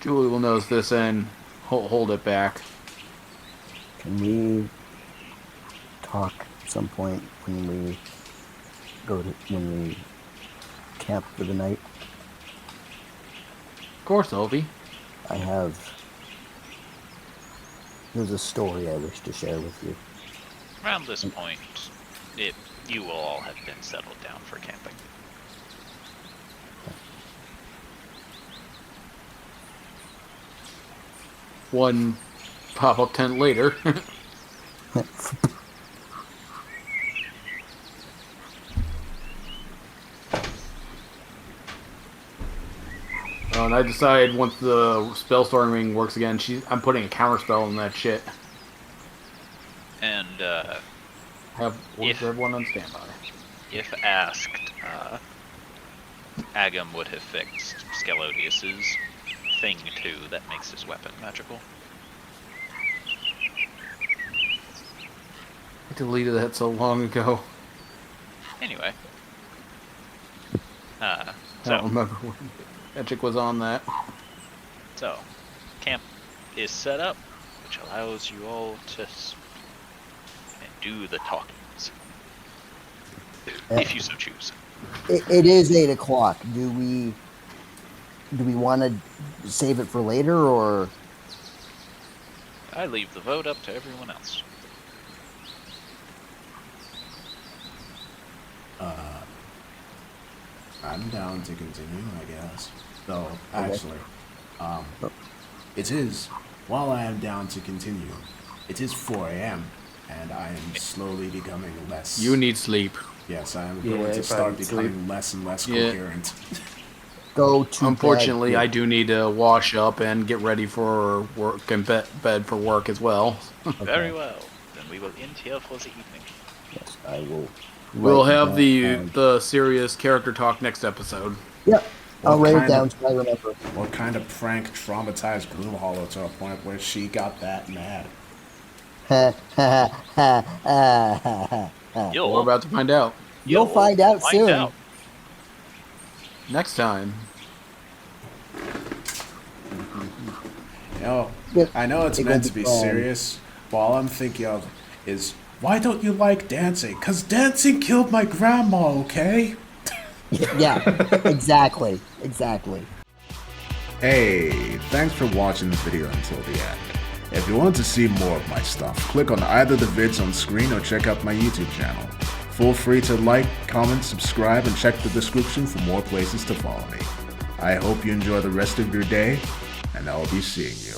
S4: Julie will notice this and hold it back.
S5: Can we talk at some point when we camp for the night?
S4: Of course, Elvie.
S5: There's a story I wish to share with you.
S6: Around this point, you will all have been settled down for camping.
S4: One pop-up tent later. And I decide once the spell storming works again, I'm putting a counter spell on that shit.
S6: And
S4: Have
S6: If-
S4: everyone on standby.
S6: if asked, Agam would have fixed Scalodius's thing too that makes his weapon magical.
S4: I deleted that so long ago.
S2: Anyway.
S4: I don't remember when Magic was on that.
S2: So, camp is set up, which allows you all to do the talkings, if you so choose.
S5: It is 8 o'clock. Do we want to save it for later, or?
S2: I leave the vote up to everyone else.
S3: I'm down to continue, I guess. Though, actually, it is, while I am down to continue, it is 4 a.m., and I am slowly becoming less...
S4: You need sleep.
S3: Yes, I am
S1: Yeah,
S3: going to
S1: if I
S3: start
S1: need
S3: becoming
S1: sleep.
S3: less and less
S4: Yeah.
S3: coherent.
S5: Go to
S4: Unfortunately,
S5: bed.
S4: I do need to wash up and get ready for work and bed for work as well.
S2: Very well. Then we will end here for the evening.
S5: Yes, I will.
S4: We'll
S5: write
S4: have
S5: down-
S4: the serious character talk next episode.
S5: Yep. I'll
S3: What
S5: write it
S3: kind
S5: down
S3: of-
S5: so I remember.
S3: What kind of prank traumatized Gloomhollow to a point where she got that mad?
S4: We're about to find out
S5: You'll find out soon.
S2: out.
S4: next time.
S3: You know,
S5: Yep.
S3: I know it's
S5: It
S3: meant
S5: will
S3: to be
S5: be fun.
S3: serious, but all I'm thinking of is, why don't you like dancing? 'Cause dancing killed my grandma, okay?
S5: Yeah, exactly. Exactly.
S3: Hey, thanks for watching the video until the end. If you want to see more of my stuff, click on either the vids on screen or check out my YouTube channel. Feel free to like, comment, subscribe, and check the description for more places to follow me. I hope you enjoy the rest of your day, and I'll be seeing you.